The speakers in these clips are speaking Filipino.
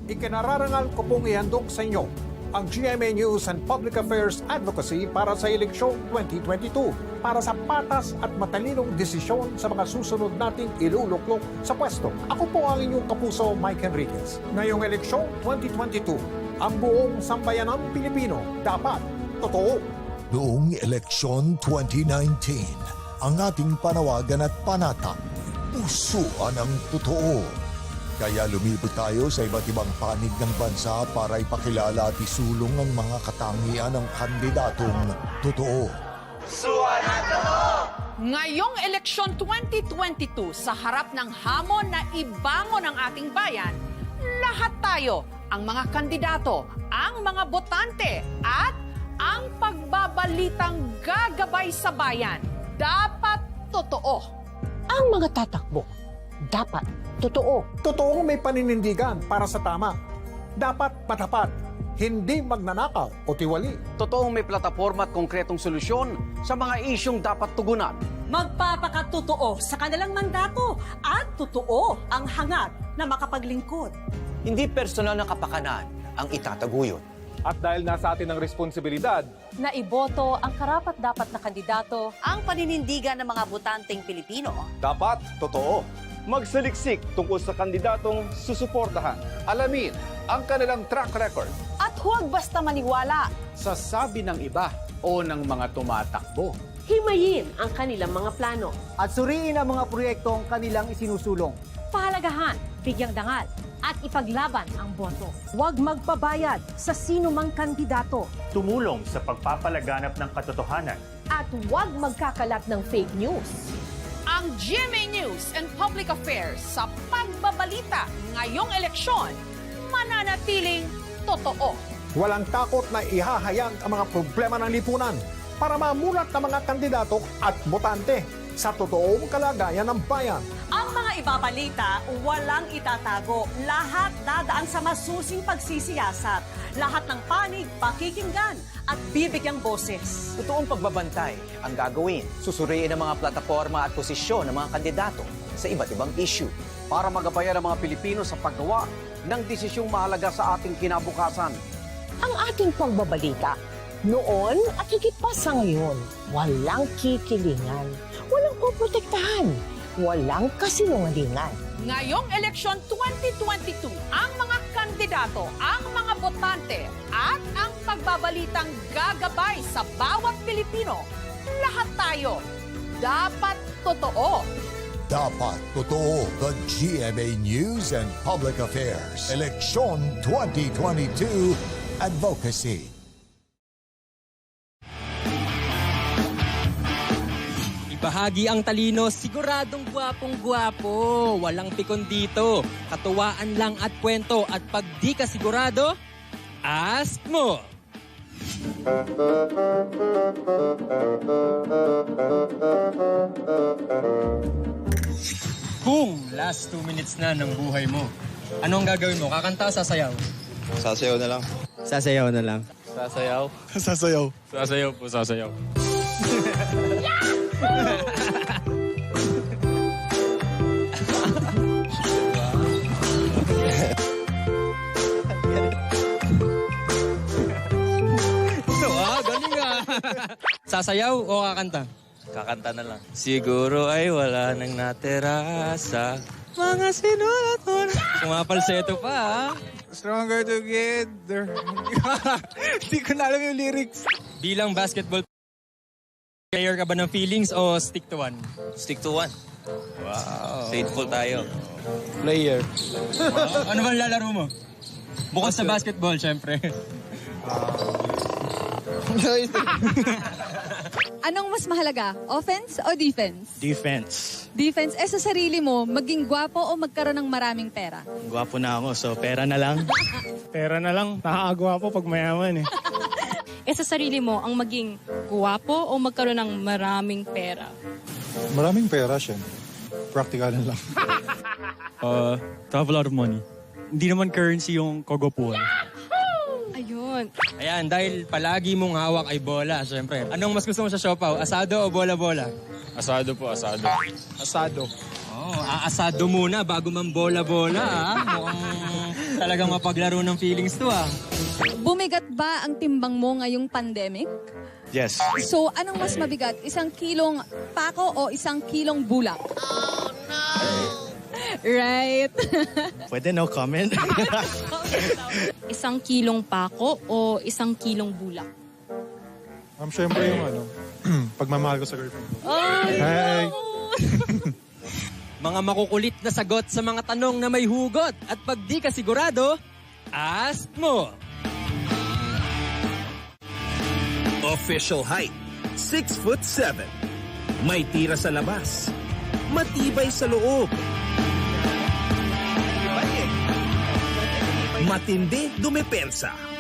Ikinararangal ko pong ihandog sa inyo ang GMA News and Public Affairs Advocacy para sa eleksyong 2022 para sa patas at matalinong desisyon sa mga susunod nating iluluklok sa pwesto. Ako po ang inyong kapuso, Mike Enriquez. Ngayong eleksyong 2022, ang buong sambayanang Pilipino dapat totoo. Noong eleksyon 2019, ang ating panawagan at panata, pusuan ang totoo. Kaya lumibot tayo sa iba't ibang panig ng bansa para ipakilala at isulong ang mga katangian ng kandidatong totoo. Pusuan ang totoo! Ngayong eleksyon 2022, sa harap ng hamon na ibangon ang ating bayan, lahat tayo, ang mga kandidato, ang mga botante, at ang pagbabalitang gagabay sa bayan, dapat totoo. Ang mga tatakbo, dapat totoo. Totoong may paninindigan para sa tama. Dapat matapat, hindi magnanakaw o tiwali. Totoong may plataforma at konkretong solusyon sa mga isyong dapat tugunan. Magpapakatotoo sa kanilang mandato at totoo ang hangad na makapaglingkod. Hindi personal na kapakanan ang itataguyod. At dahil nasa atin ang responsibilidad na iboto ang karapat-dapat na kandidato, Ang paninindigan ng mga botanteng Pilipino. dapat totoo. Magsaliksik tungkol sa kandidatong susuportahan. Alamin ang kanilang track record. At huwag basta maniwala. Sa sabi ng iba o ng mga tumatakbo. Himayin ang kanilang mga plano. At suriin ang mga proyektong kanilang isinusulong. pahalagahan, bigyang dangal, at ipaglaban ang boto. Huwag magpabayad sa sino mang kandidato. Tumulong sa pagpapalaganap ng katotohanan. At huwag magkakalat ng fake news. Ang GMA News and Public Affairs sa pagbabalita ngayong eleksyon, mananatiling totoo. Walang takot na ihahayag ang mga problema ng lipunan para mamulat ng mga kandidato at botante sa totoong kalagayan ng bayan. Ang mga ibabalita, walang itatago. Lahat dadaan sa masusing pagsisiyasat. Lahat ng panig, pakikinggan at bibigyang boses. Totoong pagbabantay ang gagawin. Susuriin ang mga plataforma at posisyon ng mga kandidato sa iba't ibang issue. Para magabayan ang mga Pilipino sa paggawa ng desisyong mahalaga sa ating kinabukasan. Ang ating pagbabalita, noon at higit pa sa ngayon, walang kikilingan, walang poprotektahan, walang kasinungalingan. Ngayong eleksyon 2022, ang mga kandidato, ang mga botante, at ang pagbabalitang gagabay sa bawat Pilipino, lahat tayo, dapat totoo. Dapat totoo. The GMA News and Public Affairs Eleksyon 2022 Advocacy. Bahagi ang talino, siguradong gwapong-gwapo. Walang pikon dito. Katuwaan lang at kwento. At pag di ka sigurado, ask mo! Kung last 2 minutes na ng buhay mo, anong gagawin mo? Kakanta o sasayaw? Sasayaw na lang. Sasayaw na lang. Sasayaw? Sasayaw. Sasayaw po, sasayaw. Galing ah. Sasayaw o kakanta? Kakanta na lang. Siguro ay wala nang natira sa Mga sinulat mo na. Kumapalseto pa ah. Stronger Together. Hindi ko na alam yung lyrics. Bilang basketball player ka ba ng feelings o stick to one? Stick to one. Wow. Faithful tayo. Player. Wow. Ano bang lalaro mo? Bukod sa basketball, syempre. Anong mas mahalaga? Offense o defense? Defense. Defense. Sa sarili mo, maging gwapo o magkaroon ng maraming pera? Gwapo na ako, so pera na lang. Pera na lang. Nakakagwapo pag mayaman eh. Sa sarili mo, ang maging gwapo o magkaroon ng maraming pera? Maraming pera siya. Practical lang. To have a lot of money. Hindi naman currency yung kagwapuan. Ayun. Ayan, dahil palagi mong hawak ay bola, syempre. Anong mas gusto mo sa siopaw? Asado o bola-bola? Asado po, asado. Asado. Oh, aasado muna bago man bola-bola, ah. Mukhang Talagang mapaglaro ng feelings to ah. Bumigat ba ang timbang mo ngayong pandemic? Yes. So, anong mas mabigat? 1 kilong pako o 1 kilong bulak? Right. Pwede no comment? 1 kilong pako o 1 kilong bulak? Siyempre yung pagmamahal ko sa girlfriend ko. Hey! Mga makukulit na sagot sa mga tanong na may hugot. At pag di ka sigurado, ask mo. Official height, 6'7". May tira sa labas. Matibay sa loob. Matindi dumepensa.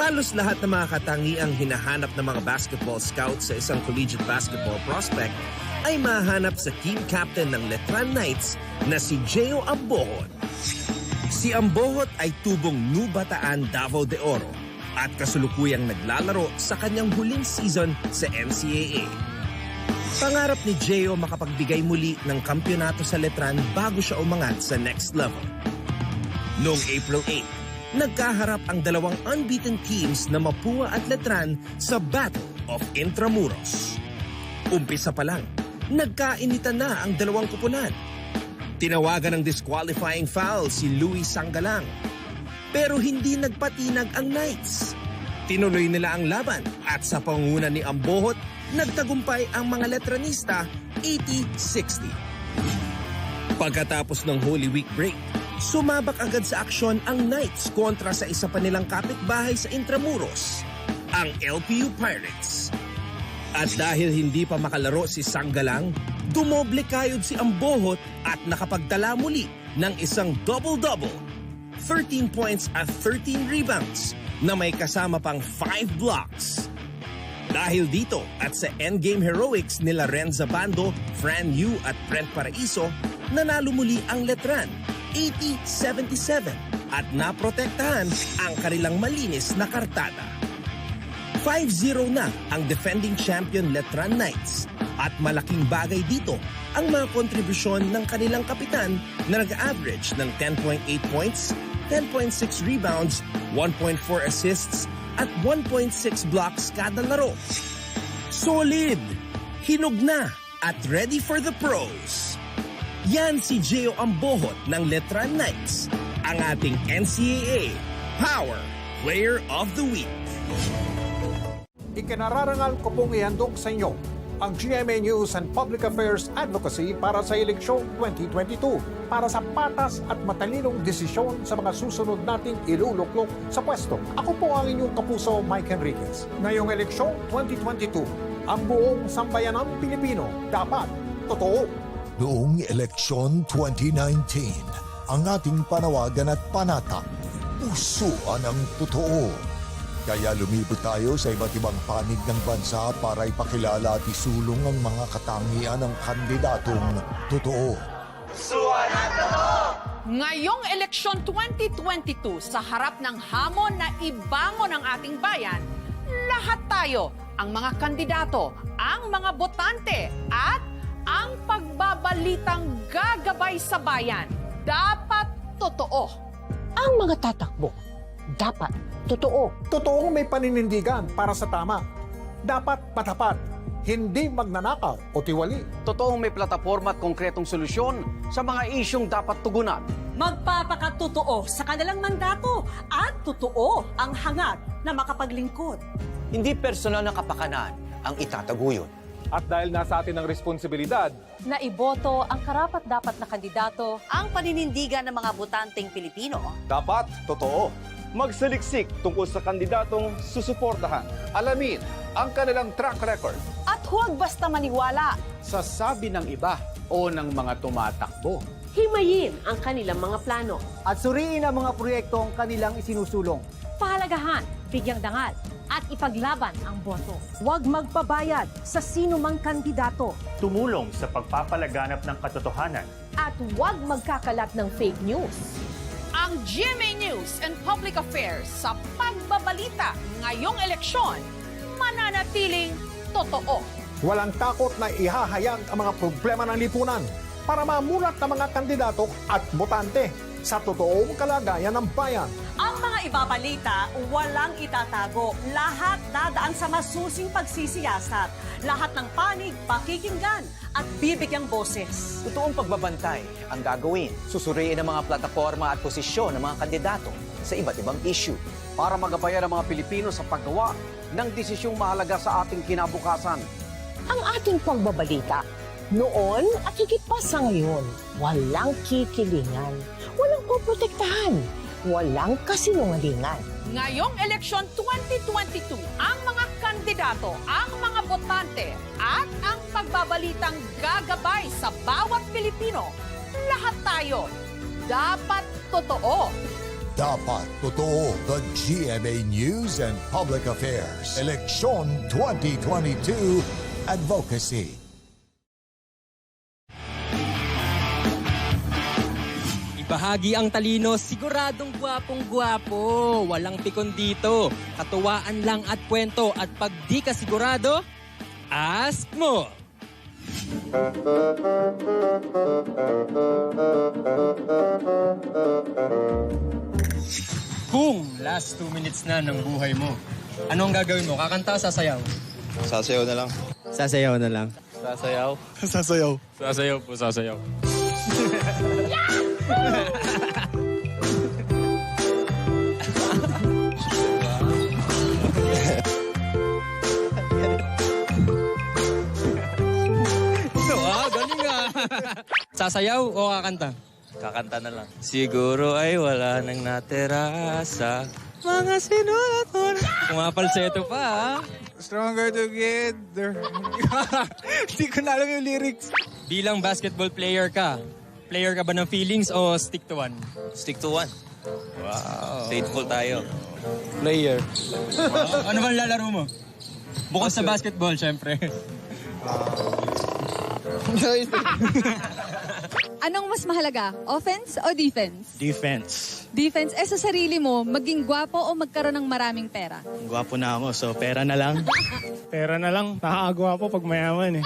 Halos lahat ng mga katangiang hinahanap ng mga basketball scouts sa isang collegiate basketball prospect ay mahanap sa team captain ng Letran Knights na si Gio Ambohot. Si Ambohot ay tubong New Bataan Davao de Oro at kasulukuyang naglalaro sa kanyang huling season sa NCAA. Pangarap ni Gio makapagbigay muli ng kampyonato sa Letran bago siya umangat sa next level. Noong April 8, nagkaharap ang dalawang unbeaten teams na Mapua at Letran sa Battle of Intramuros. Umpisa pa lang, nagkainitan na ang dalawang kupunan. Tinawagan ng disqualifying foul si Louis Sanggalang. Pero hindi nagpatinag ang Knights. Tinuloy nila ang laban at sa pangunguna ni Ambohot, nagtagumpay ang mga Letranista 80-60. Pagkatapos ng Holy Week break, sumabak agad sa aksyon ang Knights kontra sa isa pa nilang kapitbahay sa Intramuros, ang LPU Pirates. At dahil hindi pa makalaro si Sanggalang, dumoble kayod si Ambohot at nakapagtala muli ng isang double-double, 13 points at 13 rebounds na may kasama pang 5 blocks. Dahil dito at sa endgame heroics nila Renza Bando, Fran Yu at Brent Paraiso, nanalo muli ang Letran 80-77 at naprotektahan ang kanilang malinis na kartada. 5-0 na ang defending champion Letran Knights at malaking bagay dito ang mga kontribusyon ng kanilang kapitan na nag-average ng 10.8 points, 10.6 rebounds, 1.4 assists at 1.6 blocks kada laro. Solid, hinog na at ready for the pros. Yan si Gio Ambohot ng Letran Knights, ang ating NCAA Power Player of the Week. Ikinararangal ko pong ihandog sa inyo ang GMA News and Public Affairs Advocacy para sa eleksyong 2022 para sa patas at matalinong desisyon sa mga susunod nating iluluklok sa pwesto. Ako po ang inyong kapuso, Mike Enriquez. Ngayong eleksyong 2022, ang buong sambayanang Pilipino dapat totoo. Noong eleksyon 2019, ang ating panawagan at panata, pusuan ang totoo. Kaya lumibot tayo sa iba't ibang panig ng bansa para ipakilala at isulong ang mga katangian ng kandidatong totoo. Pusuan ang totoo! Ngayong eleksyon 2022 sa harap ng hamon na ibangon ang ating bayan, lahat tayo, ang mga kandidato, ang mga botante at ang pagbabalitang gagabay sa bayan, dapat totoo. Ang mga tatakbo, dapat totoo. Totoong may paninindigan para sa tama. Dapat patapat, hindi magnanakaw o tiwali. Totoong may plataforma at konkretong solusyon sa mga isyong dapat tugunan. Magpapakatotoo sa kanilang mandato at totoo ang hangad na makapaglingkod. Hindi personal na kapakanan ang itataguyod. At dahil nasa atin ang responsibilidad, Na iboto ang karapat-dapat na kandidato. Ang paninindigan ng mga botanteng Pilipino. dapat totoo. Magsaliksik tungkol sa kandidatong susuportahan. Alamin ang kanilang track record. At huwag basta maniwala. Sa sabi ng iba o ng mga tumatakbo. Himayin ang kanilang mga plano. At suriin ang mga proyektong kanilang isinusulong. Pahalagahan, bigyang dangal, at ipaglaban ang boto. Huwag magpabayad sa sino mang kandidato. Tumulong sa pagpapalaganap ng katotohanan. At huwag magkakalat ng fake news. Ang GMA News and Public Affairs sa pagbabalita ngayong eleksyon, mananatiling totoo. Walang takot na ihahayag ang mga problema ng lipunan. para mamulat ng mga kandidato at botante sa totoong kalagayan ng bayan. Ang mga ibabalita, walang itatago. Lahat dadaan sa masusing pagsisiyasat. Lahat ng panig, pakikinggan at bibigyang boses. Totoong pagbabantay ang gagawin. Susuriin ang mga plataforma at posisyon ng mga kandidato sa iba't ibang issue. Para magabayan ang mga Pilipino sa paggawa ng desisyong mahalaga sa ating kinabukasan. Ang ating pagbabalita, noon at higit pa sa ngayon, walang kikilingan, walang poprotektahan, walang kasinungalingan. Ngayong eleksyon 2022, ang mga kandidato, ang mga botante at ang pagbabalitang gagabay sa bawat Pilipino. Lahat tayo dapat totoo. Dapat totoo. The GMA News and Public Affairs Eleksyon 2022 Advocacy. Ibahagi ang talino, siguradong gwapong-gwapo. Walang pikon dito. Katuwaan lang at kwento. At pag di ka sigurado, ask mo! Kung last 2 minutes na ng buhay mo, anong gagawin mo? Kakanta o sasayaw? Sasayaw na lang. Sasayaw na lang. Sasayaw? Sasayaw. Sasayaw po, sasayaw. Galing ah. Sasayaw o kakanta? Kakanta na lang. Siguro ay wala nang natira sa mga sinulat mo. Kumapalseto pa ah. Stronger together. Hindi ko na alam yung lyrics. Bilang basketball player ka ba ng feelings o stick to one? Stick to one. Wow. Faithful tayo. Player. Wow. Ano bang lalaro mo? Bukod sa basketball, syempre. Anong mas mahalaga? Offense o defense? Defense. Defense. Sa sarili mo, maging gwapo o magkaroon ng maraming pera? Gwapo na ako, so pera na lang. Pera na lang. Nakakagwapo pag mayaman eh.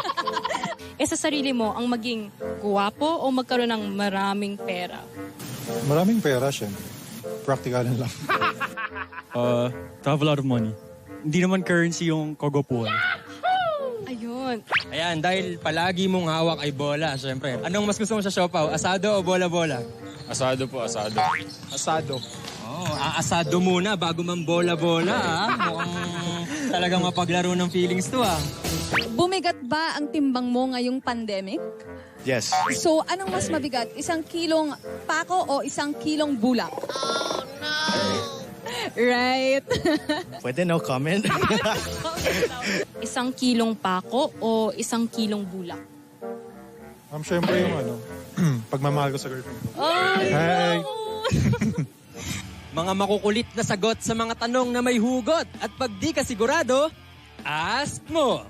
Sa sarili mo, ang maging gwapo o magkaroon ng maraming pera? Maraming pera, syempre. Practicalan lang. To have a lot of money. Hindi naman currency yung kogopuan. Ayun. Ayan, dahil palagi mong hawak ay bola, syempre. Anong mas gusto mo sa siopaw? Asado o bola-bola? Asado po, asado. Asado. Oh, aasado muna bago man bola-bola, ah. Mukhang talagang mapaglaro ng feelings to, ah. Bumigat ba ang timbang mo ngayong pandemic? Yes. So, anong mas mabigat? 1 kilong pako o 1 kilong bulak? Oh, no! Right. Pwede no comment? 1 kilong pako o 1 kilong bulak? Siyempre yung pagmamahal ko sa girlfriend. Ay, Hey! Mga makukulit na sagot sa mga tanong na may hugot. At pag di ka sigurado, ask mo!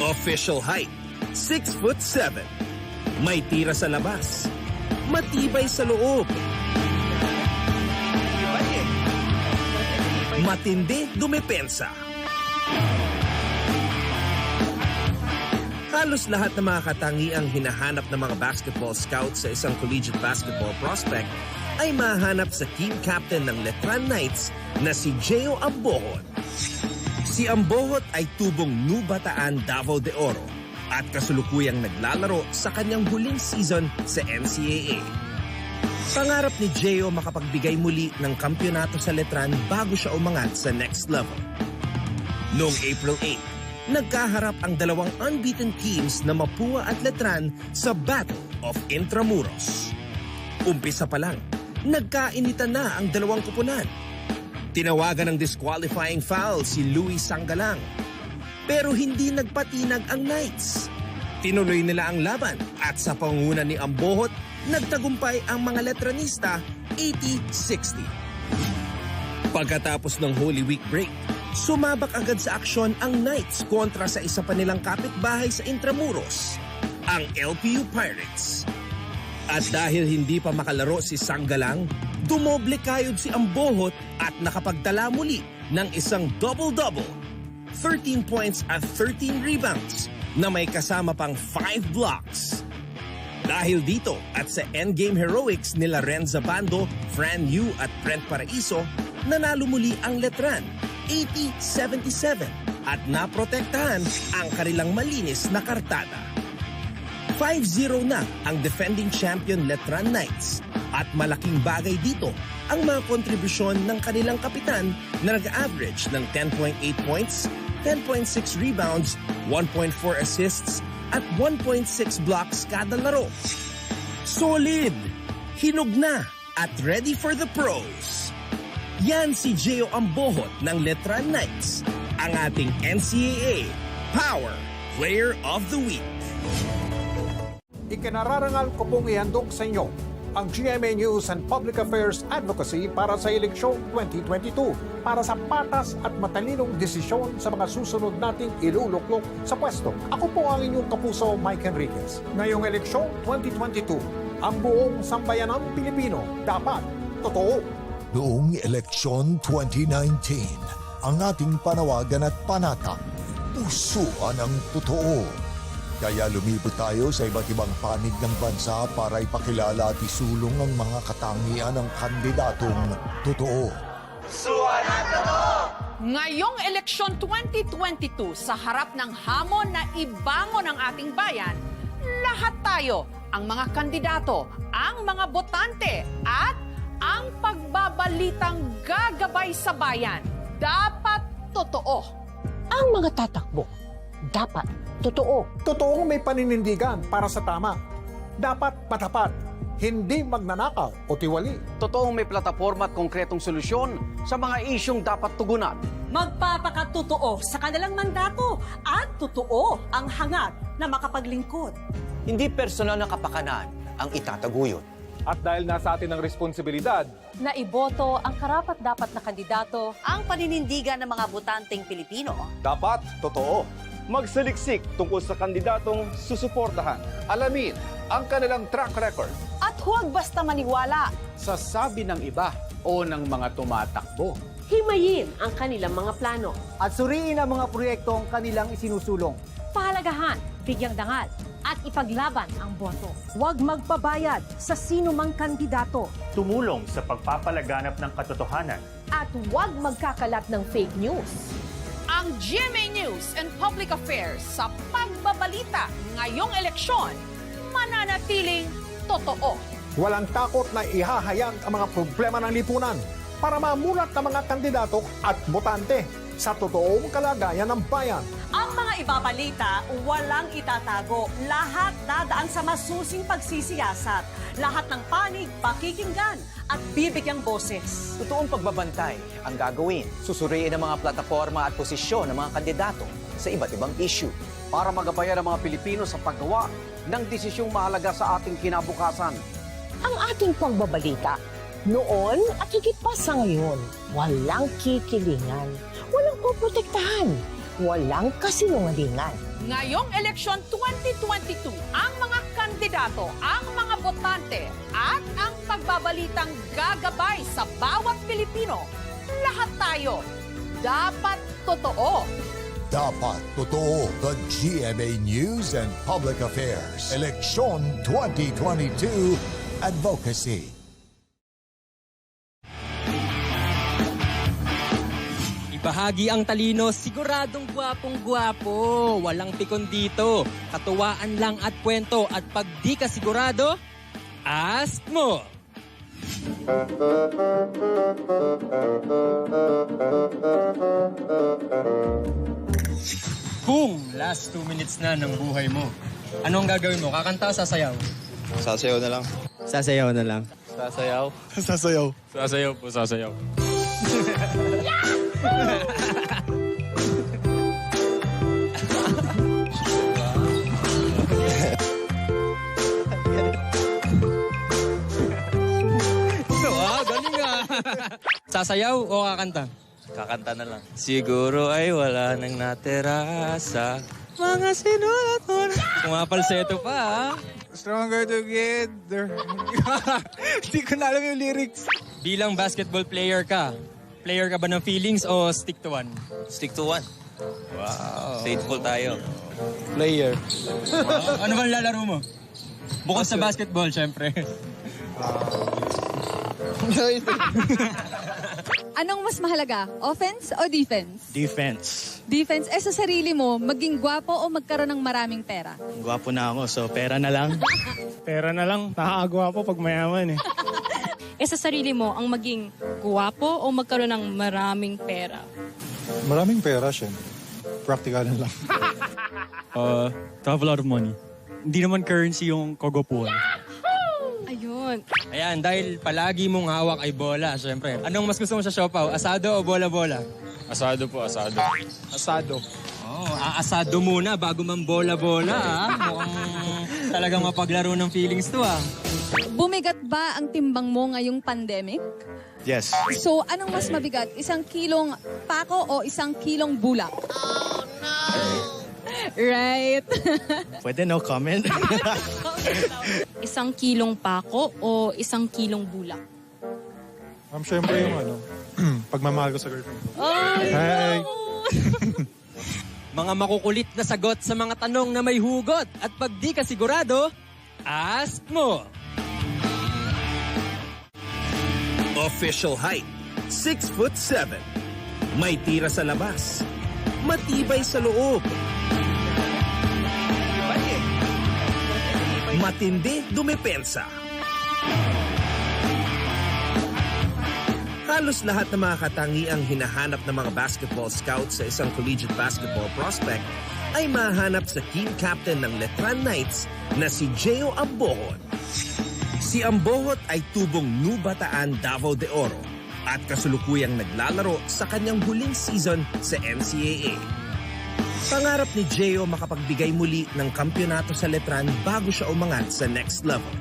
Official height, 6'7". May tira sa labas. Matibay sa loob. Matindi dumepensa. Halos lahat ng mga katangiang hinahanap ng mga basketball scouts sa isang collegiate basketball prospect ay mahanap sa team captain ng Letran Knights na si Gio Ambohot. Si Ambohot ay tubong New Bataan Davao de Oro at kasulukuyang naglalaro sa kanyang huling season sa NCAA. Pangarap ni Gio makapagbigay muli ng kampyonato sa Letran bago siya umangat sa next level. Noong April 8, nagkaharap ang dalawang unbeaten teams na Mapua at Letran sa Battle of Intramuros. Umpisa pa lang, nagkainitan na ang dalawang kupunan. Tinawagan ng disqualifying foul si Louis Sangalang. Pero hindi nagpatinag ang Knights. Tinuloy nila ang laban at sa pangunguna ni Ambohot, nagtagumpay ang mga Letranista 80-60. Pagkatapos ng Holy Week break, sumabak agad sa aksyon ang Knights kontra sa isa pa nilang kapitbahay sa Intramuros, ang LPU Pirates. At dahil hindi pa makalaro si Sangalang, dumoble kayod si Ambohot at nakapagtala muli ng isang double-double, 13 points at 13 rebounds na may kasama pang 5 blocks. Dahil dito at sa endgame heroics nila Renza Bando, Fran Yu at Brent Paraiso, nanalo muli ang Letran 80-77 at naprotektahan ang kanilang malinis na kartada. 5-0 na ang defending champion Letran Knights at malaking bagay dito ang mga kontribusyon ng kanilang kapitan na nag-average ng 10.8 points, 10.6 rebounds, 1.4 assists at 1.6 blocks kada laro. Solid, hinog na at ready for the pros. Yan si Gio Ambohot ng Letran Knights, ang ating NCAA Power Player of the Week. Ikinararangal ko pong ihandog sa inyo ang GMA News and Public Affairs Advocacy para sa eleksyong 2022 para sa patas at matalinong desisyon sa mga susunod nating iluluklok sa pwesto. Ako po ang inyong kapuso, Mike Enriquez. Ngayong eleksyong 2022, ang buong sambayanang Pilipino dapat totoo. Noong eleksyon 2019, ang ating panawagan at panata, pusuan ang totoo. Kaya lumibot tayo sa iba't ibang panig ng bansa para ipakilala at isulong ang mga katangian ng kandidatong totoo. Pusuan ang totoo! Ngayong eleksyon 2022 sa harap ng hamon na ibangon ang ating bayan, lahat tayo, ang mga kandidato, ang mga botante at ang pagbabalitang gagabay sa bayan, dapat totoo. Ang mga tatakbo, dapat totoo. Totoong may paninindigan para sa tama. Dapat patapat, hindi magnanakaw o tiwali. Totoong may plataforma at konkretong solusyon sa mga isyong dapat tugunan. Magpapakatotoo sa kanilang mandato at totoo ang hangad na makapaglingkod. Hindi personal na kapakanan ang itataguyod. At dahil nasa atin ang responsibilidad, Na iboto ang karapat-dapat na kandidato. Ang paninindigan ng mga botanteng Pilipino. dapat totoo. Magsaliksik tungkol sa kandidatong susuportahan. Alamin ang kanilang track record. At huwag basta maniwala. Sa sabi ng iba o ng mga tumatakbo. Himayin ang kanilang mga plano. At suriin ang mga proyektong kanilang isinusulong. Pahalagahan, bigyang dangal, at ipaglaban ang boto. Huwag magpabayad sa sino mang kandidato. Tumulong sa pagpapalaganap ng katotohanan. At huwag magkakalat ng fake news. Ang GMA News and Public Affairs sa pagbabalita ngayong eleksyon, mananatiling totoo. Walang takot na ihahayag ang mga problema ng lipunan para mamulat ng mga kandidato at botante sa totoong kalagayan ng bayan. Ang mga ibabalita, walang itatago. Lahat dadaan sa masusing pagsisiyasat. Lahat ng panig, pakikinggan at bibigyang boses. Totoong pagbabantay ang gagawin. Susuriin ang mga plataforma at posisyon ng mga kandidato sa iba't ibang issue. Para magabayan ang mga Pilipino sa paggawa ng desisyong mahalaga sa ating kinabukasan. Ang ating pagbabalita, noon at higit pa sa ngayon, walang kikilingan, walang poprotektahan, walang kasinungalingan. Ngayong eleksyon 2022, ang mga kandidato, ang mga botante at ang pagbabalitang gagabay sa bawat Pilipino, lahat tayo, dapat totoo. Dapat totoo. The GMA News and Public Affairs Eleksyon 2022 Advocacy. Ibahagi ang talino, siguradong gwapong-gwapo. Walang pikon dito. Katuwaan lang at kwento. At pag di ka sigurado, ask mo. Kung last 2 minutes na ng buhay mo, anong gagawin mo? Kakanta o sasayaw? Sasayaw na lang. Sasayaw na lang. Sasayaw? Sasayaw. Sasayaw po, sasayaw. Galing ah. Sasayaw o kakanta? Kakanta na lang. Siguro ay wala nang natira sa mga sinulat mo na. Kumapalseto pa ah. Stronger together. Hindi ko na alam yung lyrics. Bilang basketball player ka ba ng feelings o stick to one? Stick to one. Wow. Faithful tayo. Player. Ano bang lalaro mo? Bukod sa basketball, syempre. Anong mas mahalaga? Offense o defense? Defense. Defense. Sa sarili mo, maging gwapo o magkaroon ng maraming pera? Gwapo na ako, so pera na lang. Pera na lang. Nakakagwapo pag mayaman eh. Sa sarili mo, ang maging guwapo o magkaroon ng maraming pera? Maraming pera, syempre. Practical lang. To have a lot of money. Hindi naman currency yung kagwapuan. Ayun. Ayan, dahil palagi mong hawak ay bola, syempre. Anong mas gusto mo sa siopaw? Asado o bola-bola? Asado po, asado. Asado. Oh, aasado muna bago man bola-bola, ah. Mukhang talagang mapaglaro ng feelings to, ah. Bumigat ba ang timbang mo ngayong pandemic? Yes. So, anong mas mabigat? 1 kilong pako o 1 kilong bulak? Oh, no! Right. Pwede no comment? 1 kilong pako o 1 kilong bulak? Siyempre yung pagmamahal ko sa girlfriend ko. Oh, Hey! Mga makukulit na sagot sa mga tanong na may hugot. At pag di ka sigurado, ask mo. Official height, 6'7". May tira sa labas. Matibay sa loob. Matindi dumepensa. Halos lahat ng mga katangiang hinahanap ng mga basketball scouts sa isang collegiate basketball prospect ay mahanap sa team captain ng Letran Knights na si Gio Ambohot. Si Ambohot ay tubong New Bataan Davao de Oro at kasulukuyang naglalaro sa kanyang huling season sa NCAA. Pangarap ni Gio makapagbigay muli ng kampyonato sa Letran bago siya umangat sa next level.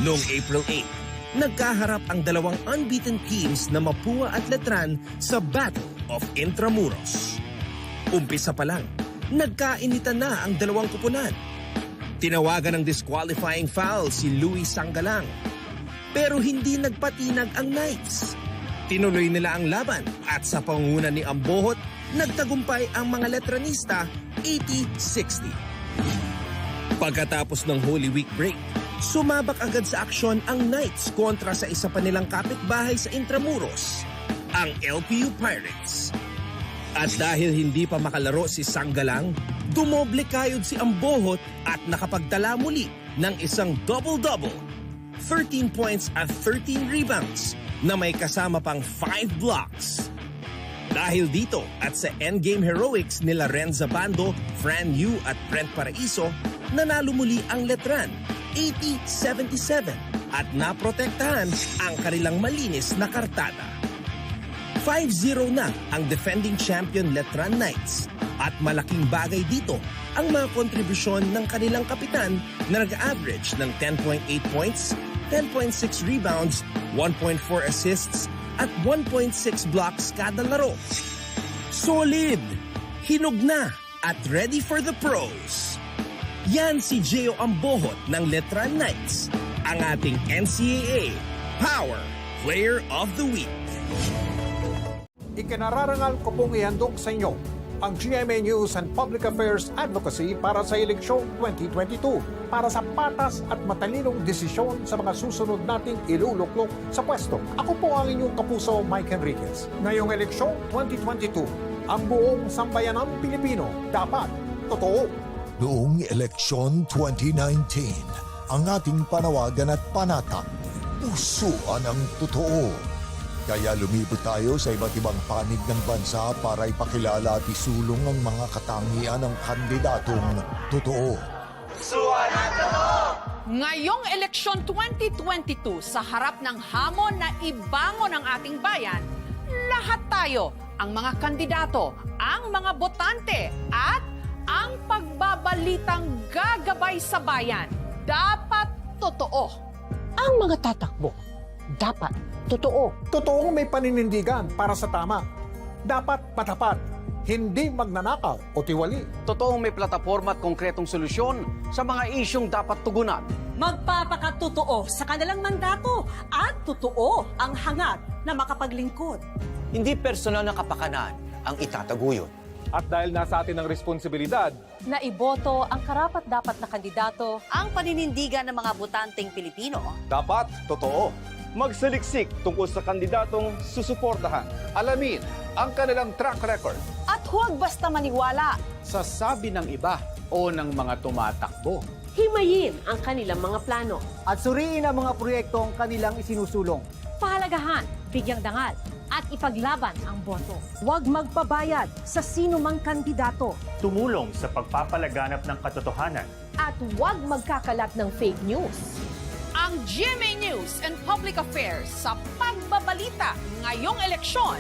Noong April 8, nagkaharap ang dalawang unbeaten teams na Mapua at Letran sa Battle of Intramuros. Umpisa pa lang, nagkainitan na ang dalawang kupunan. Tinawagan ng disqualifying foul si Luis Sanggalang. Pero hindi nagpatinag ang Knights. Tinuloy nila ang laban at sa pangunguna ni Ambohot, nagtagumpay ang mga Letranista 80-60. Pagkatapos ng Holy Week break, sumabak agad sa aksyon ang Knights kontra sa isa pa nilang kapitbahay sa Intramuros, ang LPU Pirates. At dahil hindi pa makalaro si Sanggalang, dumoble kayod si Ambohot at nakapagtala muli ng isang double-double, 13 points at 13 rebounds na may kasama pang 5 blocks. Dahil dito at sa endgame heroics nila Renza Bando, Fran Yu at Brent Paraiso, nanalo muli ang Letran 80-77 at naprotektahan ang kanilang malinis na kartada. 5-0 na ang defending champion Letran Knights at malaking bagay dito ang mga kontribusyon ng kanilang kapitan na nag-average ng 10.8 points, 10.6 rebounds, 1.4 assists at 1.6 blocks kada laro. Solid, hinog na at ready for the pros. Yan si Gio Ambohot ng Letran Knights, ang ating NCAA Power Player of the Week. Ikinararangal ko pong ihandog sa inyo ang GMA News and Public Affairs Advocacy para sa eleksyong 2022 para sa patas at matalinong desisyon sa mga susunod nating iluluklok sa pwesto. Ako po ang inyong kapuso, Mike Enriquez. Ngayong eleksyong 2022, ang buong sambayanang Pilipino dapat totoo. Noong eleksyon 2019, ang ating panawagan at panata, pusuan ang totoo. Kaya lumibot tayo sa iba't ibang panig ng bansa para ipakilala at isulong ang mga katangian ng kandidatong totoo. Pusuan ang totoo! Ngayong eleksyon 2022, sa harap ng hamon na ibangon ang ating bayan, lahat tayo, ang mga kandidato, ang mga botante, at ang pagbabalitang gagabay sa bayan, dapat totoo. Ang mga tatakbo, dapat totoo. Totoong may paninindigan para sa tama. Dapat patapat, hindi magnanakaw o tiwali. Totoong may plataporma at konkretong solusyon sa mga isyong dapat tugunan. Magpapakatotoo sa kanilang mandato at totoo ang hangad na makapaglingkod. Hindi personal na kapakanan ang itataguyod. At dahil nasa atin ang responsibilidad, Na iboto ang karapat-dapat na kandidato. Ang paninindigan ng mga botanteng Pilipino. dapat totoo. Magsaliksik tungkol sa kandidatong susuportahan. Alamin ang kanilang track record. At huwag basta maniwala. Sa sabi ng iba o ng mga tumatakbo. Himayin ang kanilang mga plano. At suriin ang mga proyektong kanilang isinusulong. Pahalagahan, bigyang dangal, at ipaglaban ang boto. Huwag magpabayad sa sino mang kandidato. Tumulong sa pagpapalaganap ng katotohanan. At huwag magkakalat ng fake news. Ang GMA News and Public Affairs sa pagbabalita ngayong eleksyon,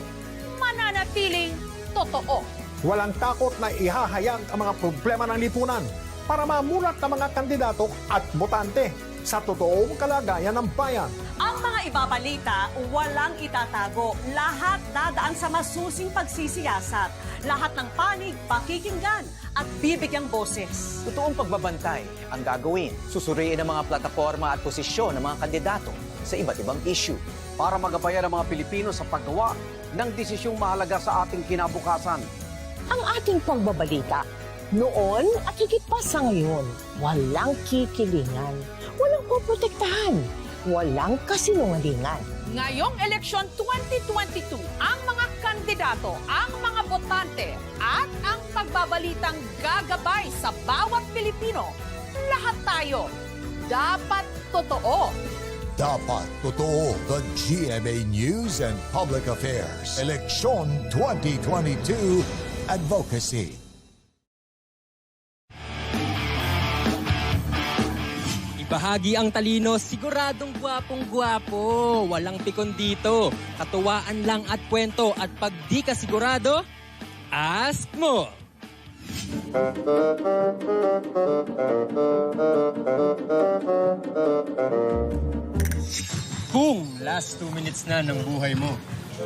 mananatiling totoo. Walang takot na ihahayag ang mga problema ng lipunan para mamulat ng mga kandidato at botante sa totoong kalagayan ng bayan. Ang mga ibabalita, walang itatago. Lahat dadaan sa masusing pagsisiyasat. Lahat ng panig, pakikinggan, at bibigyang boses. Totoong pagbabantay ang gagawin. Susuriin ang mga plataforma at posisyon ng mga kandidato sa iba't ibang issue. Para magabayan ang mga Pilipino sa paggawa ng desisyong mahalaga sa ating kinabukasan. Ang ating pagbabalita, noon at higit pa sa ngayon, walang kikilingan, walang poprotektahan, walang kasinungalingan. Ngayong eleksyon 2022, ang mga kandidato, ang mga botante, at ang pagbabalitang gagabay sa bawat Pilipino. Lahat tayo, dapat totoo. Dapat totoo. The GMA News and Public Affairs. Eleksyon 2022 Advocacy. Ibahagi ang talino, siguradong gwapong-gwapo. Walang pikon dito. Katuwaan lang at kwento. At pag di ka sigurado, ask mo! Kung last 2 minutes na ng buhay mo,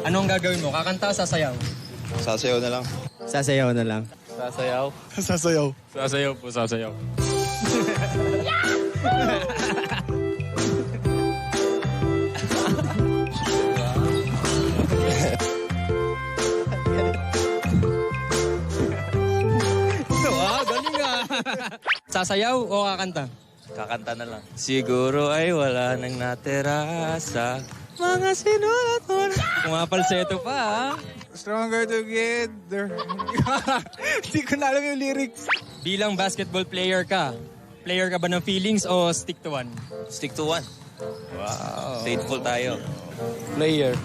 anong gagawin mo? Kakanta o sasayaw? Sasayaw na lang. Sasayaw na lang. Sasayaw? Sasayaw. Sasayaw po, sasayaw. Galing nga. Sasayaw o kakanta? Kakanta na lang. Siguro ay wala nang natira sa mga sinulat mo. Pumapalseto pa, ha? Stronger together. Hindi ko na alam yung lyrics. Bilang basketball player ka ba ng feelings o stick to one? Stick to one. Wow. Faithful tayo. Player.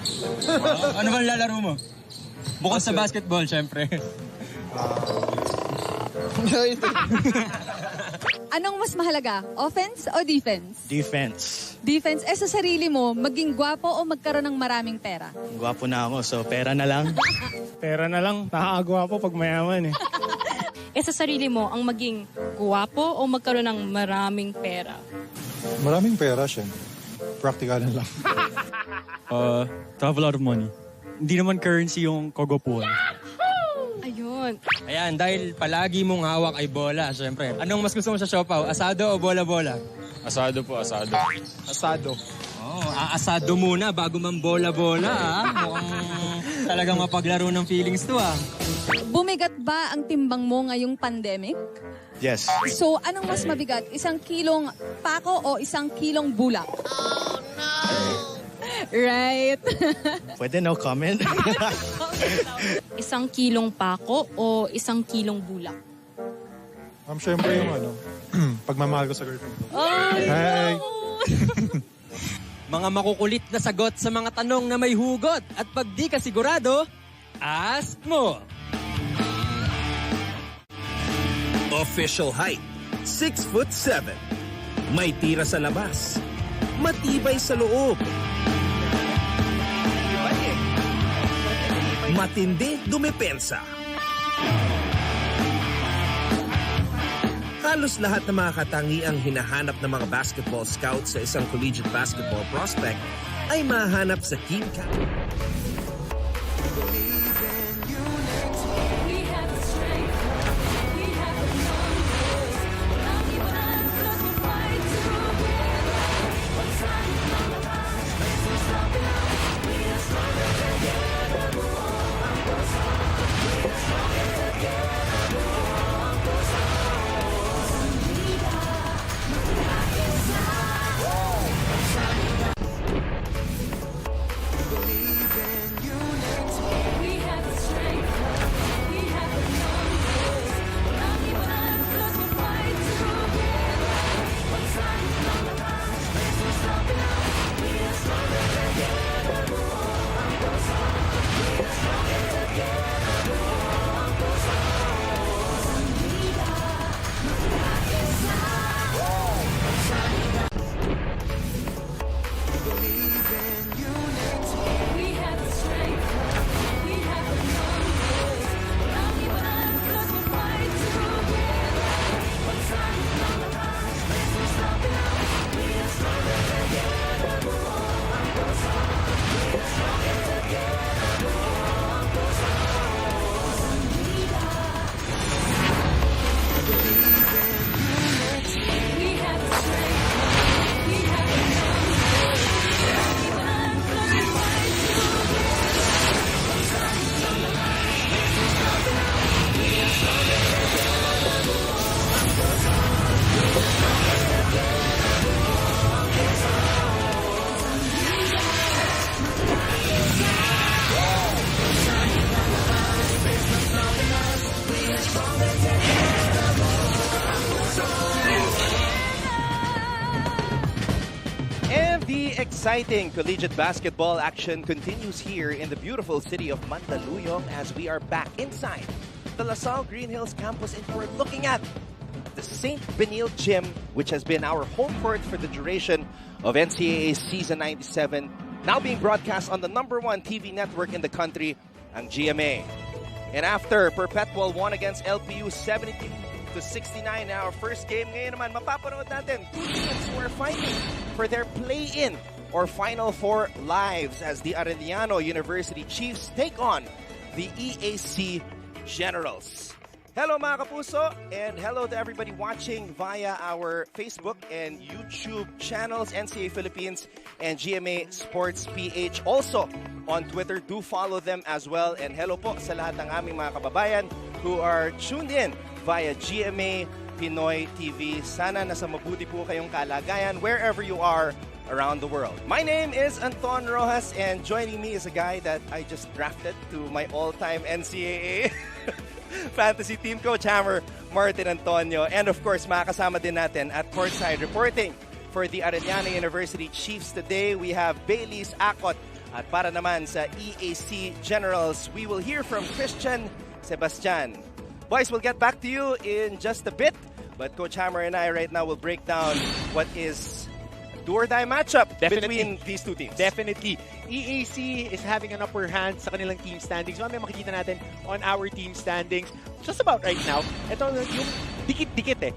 Wow. Ano bang lalaro mo? Bukod sa basketball, syempre. Anong mas mahalaga? Offense o defense? Defense. Defense. Sa sarili mo, maging gwapo o magkaroon ng maraming pera? Gwapo na ako, so pera na lang. Pera na lang. Nakakagwapo pag mayaman eh. Sa sarili mo, ang maging guwapo o magkaroon ng maraming pera? Maraming pera, syempre. Practical lang. To have a lot of money. Hindi naman currency yung kagwapuan. Ayun. Ayan, dahil palagi mong hawak ay bola, syempre. Anong mas gusto mo sa siopaw? Asado o bola-bola? Asado po, asado. Asado. Oh, aasado muna bago man bola-bola, ha? Mukhang talagang mapaglaro ng feelings to, ha? Bumigat ba ang timbang mo ngayong pandemic? Yes. So, anong mas mabigat? 1 kilong pako o 1 kilong bulak? Oh, no! Right. Pwede no comment? 1 kilong pako o 1 kilong bulak? Siyempre yung pagmamahal ko sa girlfriend ko. Hey! Mga makukulit na sagot sa mga tanong na may hugot. At pag di ka sigurado, ask mo! Official height, 6'7". May tira sa labas. Matibay sa loob. Matindi dumepensa. Halos lahat ng mga katangiang hinahanap ng mga basketball scouts sa isang collegiate basketball prospect ay mahanap sa team captain. And the exciting collegiate basketball action continues here in the beautiful city of Mandaluyong as we are back inside the LaSalle Green Hills campus and we're looking at the St. Benil Gym, which has been our home court for the duration of NCAA Season 97, now being broadcast on the #1 TV network in the country, ang GMA. And after Perpetual won against LPU 72-69 in our first game, ngayon naman mapapanood natin two teams who are fighting for their play-in or Final Four lives as the Arellano University Chiefs take on the EAC Generals. Hello mga kapuso, and hello to everybody watching via our Facebook and YouTube channels, NCAA Philippines and GMA Sports PH. Also on Twitter, do follow them as well. And hello po sa lahat ng aming mga kababayan who are tuned in via GMA Pinoy TV. Sana nasa mabuti po kayong kalagayan wherever you are around the world. My name is Anton Rojas, and joining me is a guy that I just drafted to my all-time NCAA fantasy team, Coach Hammer, Martin Antonio. And of course, makakasama din natin at courtside reporting for the Arellano University Chiefs today. We have Bailey's Akot. At para naman sa EAC Generals, we will hear from Christian Sebastian. Boys, we'll get back to you in just a bit. But Coach Hammer and I right now will break down what is do-or-die matchup between these two teams. Definitely. EAC is having an upper hand sa kanilang team standings. Mamaya makikita natin on our team standings. Just about right now, ito yung dikit-dikit eh.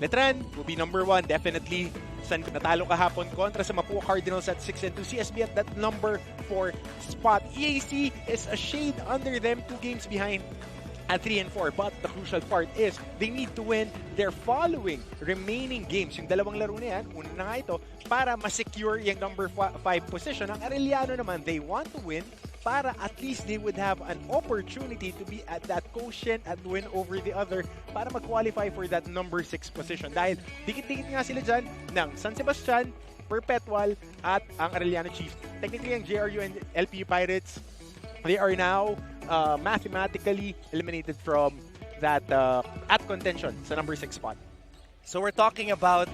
Letran will be #1, definitely. San natalo kahapon kontra sa Mapua Cardinals at 6-2. CSB at that #4 spot. EAC is a shade under them, 2 games behind at 3-4. But the crucial part is they need to win their following remaining games. Yung dalawang laro na yan, una na nga ito, para ma-secure yung #5 position. Ang Arellano naman, they want to win para at least they would have an opportunity to be at that quotient at win over the other para mag-qualify for that #6 position. Dahil dikit-dikit nga sila dyan ng San Sebastian, Perpetual, at ang Arellano Chiefs. Technically, ang JRU and LPU Pirates, they are now mathematically eliminated from that at contention sa #6 spot. So we're talking about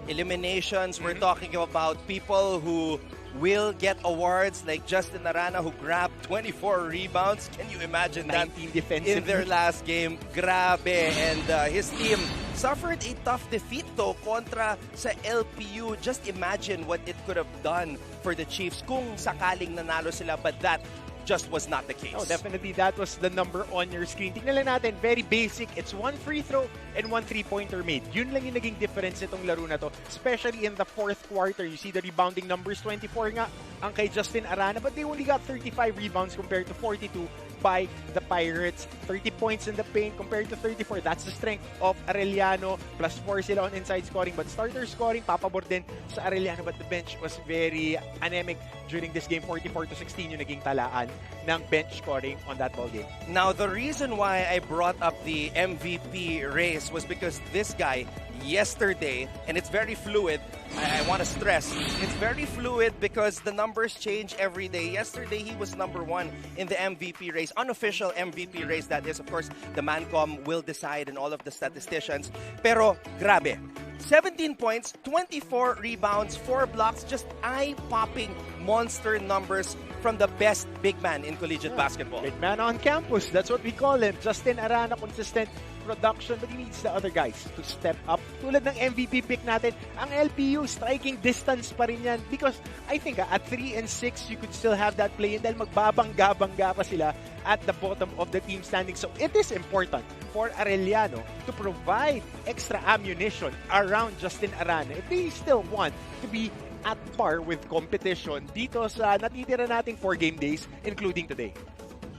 eliminations. We're talking about people who will get awards like Justin Arana, who grabbed 24 rebounds. Can you imagine that? 19 defensive in their last game. Grabe. And his team suffered a tough defeat though kontra sa LPU. Just imagine what it could have done for the Chiefs kung sakaling nanalo sila, but that just was not the case. Oh, definitely that was the number on your screen. Tingnan lang natin, very basic. It's 1 free throw and 1 3-pointer made. Yun lang yung naging difference itong laro na to. Especially in the fourth quarter. You see the rebounding numbers, 24 nga ang kay Justin Arana, but they only got 35 rebounds compared to 42 by the Pirates. 30 points in the paint compared to 34. That's the strength of Arellano. Plus 4 sila on inside scoring. But starter scoring, papabor din sa Arellano. But the bench was very anemic during this game. 44-16 yung naging talaan ng bench scoring on that ball game. Now, the reason why I brought up the MVP race was because this guy, yesterday, and it's very fluid, I want to stress, it's very fluid because the numbers change every day. Yesterday, he was #1 in the MVP race, unofficial MVP race, that is. Of course, the Mancom will decide and all of the statisticians. Pero, grabe. 17 points, 24 rebounds, 4 blocks, just eye-popping monster numbers from the best big man in collegiate basketball. Big man on campus, that's what we call him. Justin Arana, consistent production, but he needs the other guys to step up. Tulad ng MVP pick natin, ang LPU, striking distance pa rin yan. Because I think at 3 and 6, you could still have that play in dahil magbabangga-bangga pa sila at the bottom of the team standing. So it is important for Arellano to provide extra ammunition around Justin Arana if they still want to be at par with competition dito sa natitira nating 4 game days, including today.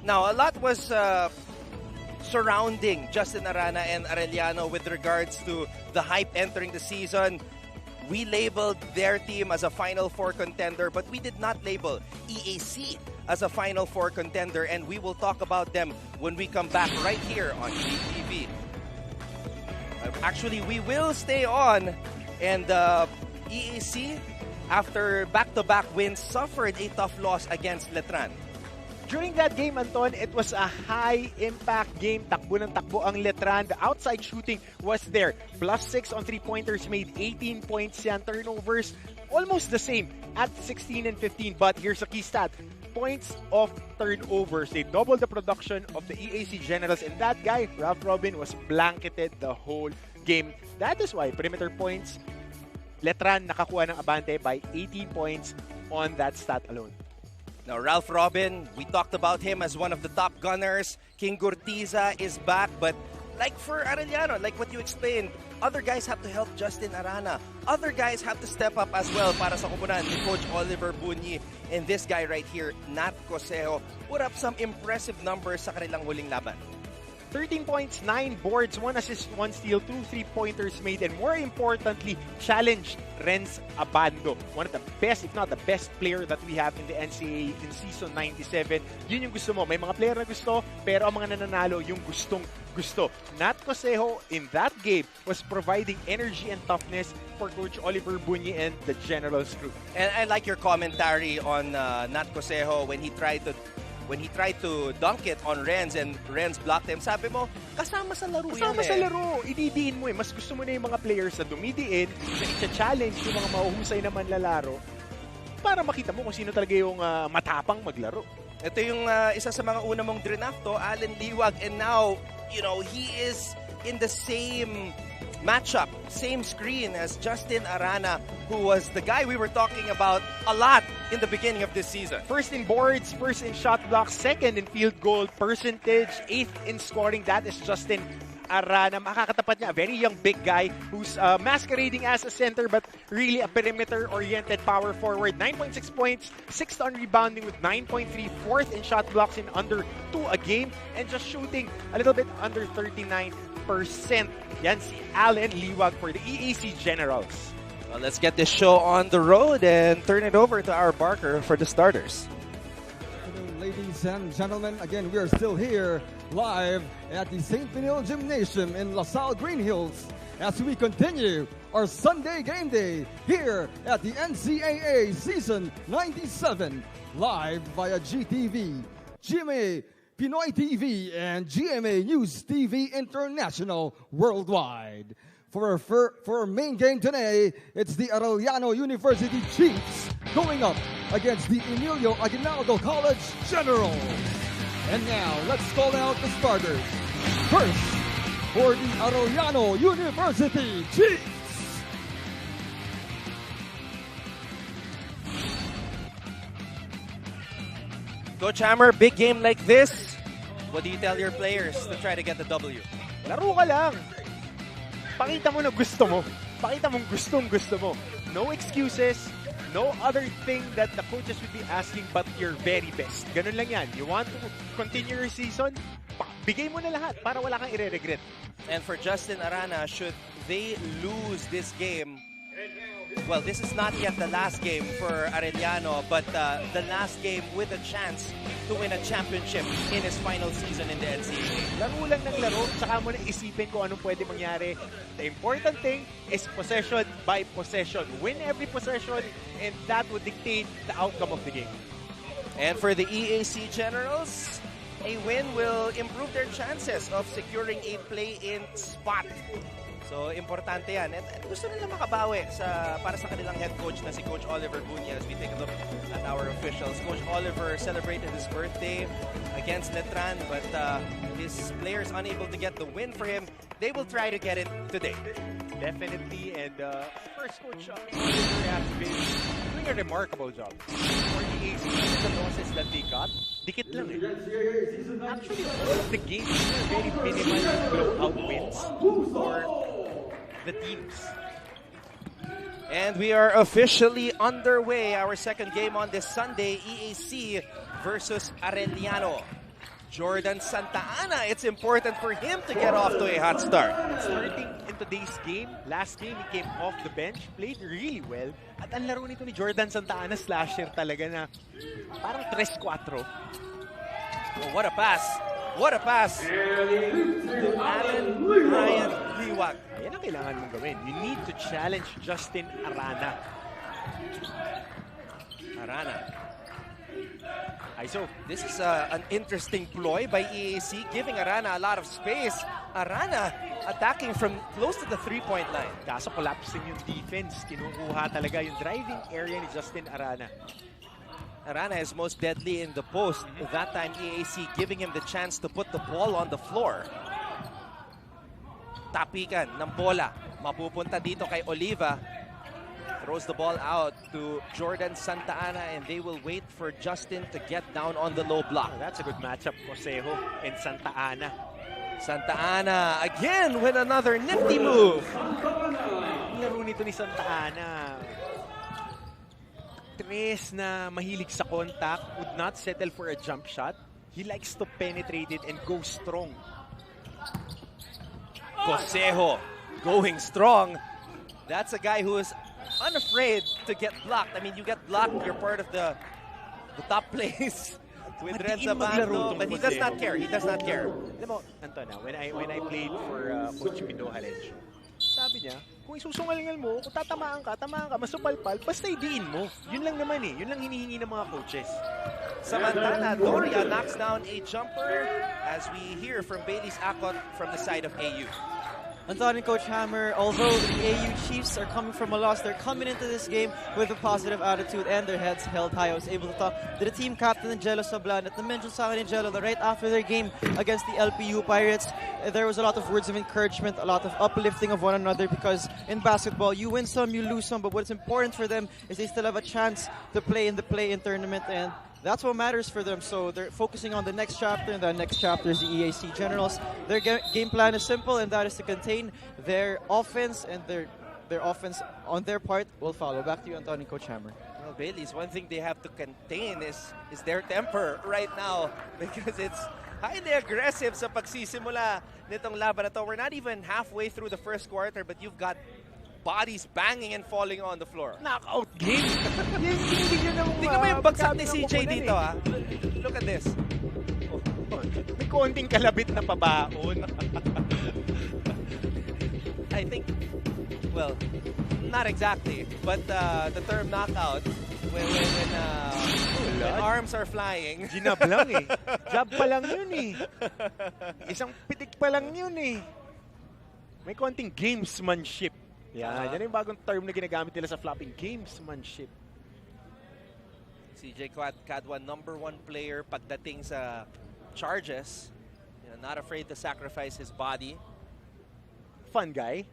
Now, a lot was surrounding Justin Arana and Arellano with regards to the hype entering the season. We labeled their team as a Final Four contender, but we did not label EAC as a Final Four contender, and we will talk about them when we come back right here on GTV. Actually, we will stay on, and EAC, after back-to-back wins, suffered a tough loss against Letran. During that game, Anton, it was a high-impact game. Takbo ng takbo ang Letran. The outside shooting was there. +6 on 3-pointers made, 18 points yan. Turnovers, almost the same at 16 and 15. But here's a key stat. Points of turnovers. They doubled the production of the EAC Generals. And that guy, Ralph Robin, was blanketed the whole game. That is why perimeter points, Letran nakakuha ng abante by 18 points on that stat alone. Now, Ralph Robin, we talked about him as one of the top gunners. King Gurtiza is back, but like for Arellano, like what you explained, other guys have to help Justin Arana. Other guys have to step up as well para sa koponan ni Coach Oliver Bunyi. And this guy right here, Nat Cosejo, put up some impressive numbers sa kanilang huling laban. 13 points, 9 boards, 1 assist, 1 steal, 2 3-pointers made, and more importantly, challenged Renz Abando. One of the best, if not the best player that we have in the NCAA in season 97. Yun yung gusto mo. May mga player na gusto, pero ang mga nananalo, yung gustong gusto. Nat Cosejo in that game was providing energy and toughness for Coach Oliver Bunyi and the Generals crew. And I like your commentary on Nat Cosejo when he tried to dunk it on Renz and Renz blocked him. Sabi mo, kasama sa laro yan Kasama sa laro. Ididiin mo eh. Mas gusto mo na yung mga players na dumidiin, na i-challenge yung mga mahuhusay na manlalaro para makita mo kung sino talaga yung matapang maglaro. Ito yung isa sa mga una mong drinafto, Allen Liwag, and now, you know, he is in the same matchup, same screen as Justin Arana, who was the guy we were talking about a lot in the beginning of this season. First in boards, first in shot blocks, second in field goal percentage, 8th in scoring. That is Justin Arana. Makakatapat niya, a very young big guy who's masquerading as a center but really a perimeter-oriented power forward. 9.6 points, 6th on rebounding with 9.3, 4th in shot blocks in under 2 a game, and just shooting a little bit under 39%. Yan si Allen Liwag for the EAC Generals. Well, let's get this show on the road and turn it over to our Barker for the starters. Ladies and gentlemen, again, we are still here live at the St. Benil Gymnasium in LaSalle Green Hills as we continue our Sunday game day here at the NCAA Season 97 live via GTV, GMA Pinoy TV, and GMA News TV International worldwide. For our main game today, it's the Arellano University Chiefs going up against the Emilio Aguinaldo College Generals. And now, let's call out the starters. First, for the Arellano University Chiefs. Coach Hammer, big game like this, what do you tell your players to try to get the W? Laro ka lang. Pakita mo na gusto mo. Pakita mong gusto mo. No excuses. No other thing that the coaches would be asking but your very best. Ganun lang yan. You want to continue your season? Bigay mo na lahat para wala kang ire-regret. And for Justin Arana, should they lose this game, well, this is not yet the last game for Arellano, but the last game with a chance to win a championship in his final season in the NCAA. Laro lang ng laro, tsaka mo na isipin kung anong pwede mangyari. The important thing is possession by possession. Win every possession, and that would dictate the outcome of the game. And for the EAC Generals, a win will improve their chances of securing a play-in spot. So, importante yan. And gusto nila makabawi para sa kanilang head coach na si Coach Oliver Bunyi. As we take a look at our officials. Coach Oliver celebrated his birthday against Letran, but his players unable to get the win for him. They will try to get it today. Definitely. And first Coach Oliver has been doing a remarkable job. For the EAC, the losses that they got, dikit lang eh. Actually, all of the games are very minimal blowout wins for the teams. And we are officially underway. Our second game on this Sunday, EAC versus Arellano. Jordan Santa Ana, it's important for him to get off to a hot start. Starting in today's game, last game he came off the bench, played really well. At ang laro nito ni Jordan Santa Ana, slasher talaga na parang 3-4. Oh, what a pass! What a pass! To Allen Ryan Liwag. Ayan ang kailangan mong gawin. You need to challenge Justin Arana. Arana So this is an interesting ploy by EAC, giving Arana a lot of space. Arana attacking from close to the three-point line. Kaso collapsing yung defense. Kinukuha talaga yung driving area ni Justin Arana. Arana is most deadly in the post. That time, EAC giving him the chance to put the ball on the floor. Tapikan ng bola. Mapupunta dito kay Oliva. Throws the ball out to Jordan Santa Ana, and they will wait for Justin to get down on the low block. That's a good matchup, Cosejo and Santa Ana. Santa Ana again with another nifty move. Laro nito ni Santa Ana. Tres na mahilig sa contact, would not settle for a jump shot. He likes to penetrate it and go strong. Cosejo going strong. That's a guy who is unafraid to get blocked. I mean, you get blocked, you're part of the top place with Renza Bando, but he does not care. He does not care. Alam mo, Antona, when I played for Coach Pino Halencio, sabi niya, kung isusungalingal mo, kung tatamaan ka, masupalpal, basta idiin mo. Yun lang naman eh. Yun lang hinihingi ng mga coaches. Samantala, Doria knocks down a jumper as we hear from Bailey's Akot from the side of AU. Antony, Coach Hammer, although the AU Chiefs are coming from a loss, they're coming into this game with a positive attitude and their heads held high. I was able to talk to the team captain, Jello Sablan, at mentioned sa akin ni Jello that right after their game against the LPU Pirates, there was a lot of words of encouragement, a lot of uplifting of one another, because in basketball, you win some, you lose some, but what's important for them is they still have a chance to play in the play-in tournament, and that's what matters for them. So they're focusing on the next chapter, and that next chapter is the EAC Generals. Their game plan is simple, and that is to contain their offense, and their offense on their part will follow. Back to you, Antony, Coach Hammer. Well, Bailey's, one thing they have to contain is their temper right now, because it's highly aggressive sa pagsisimula nitong laban na to. We're not even halfway through the first quarter, but you've got bodies banging and falling on the floor. Knockout game! Hindi ka ba yung bagsak ni CJ dito, ha? Look at this. May konting kalabit na pabaon. I think, well, not exactly, but the term knockout, when arms are flying. Ginab lang eh. Jab pa lang yun eh. Isang pitik pa lang yun eh. May konting gamesmanship. Yan yung bagong term na ginagamit nila sa flopping, gamesmanship. CJ Cadwa, #1 player pagdating sa charges. You know, not afraid to sacrifice his body. Fun guy.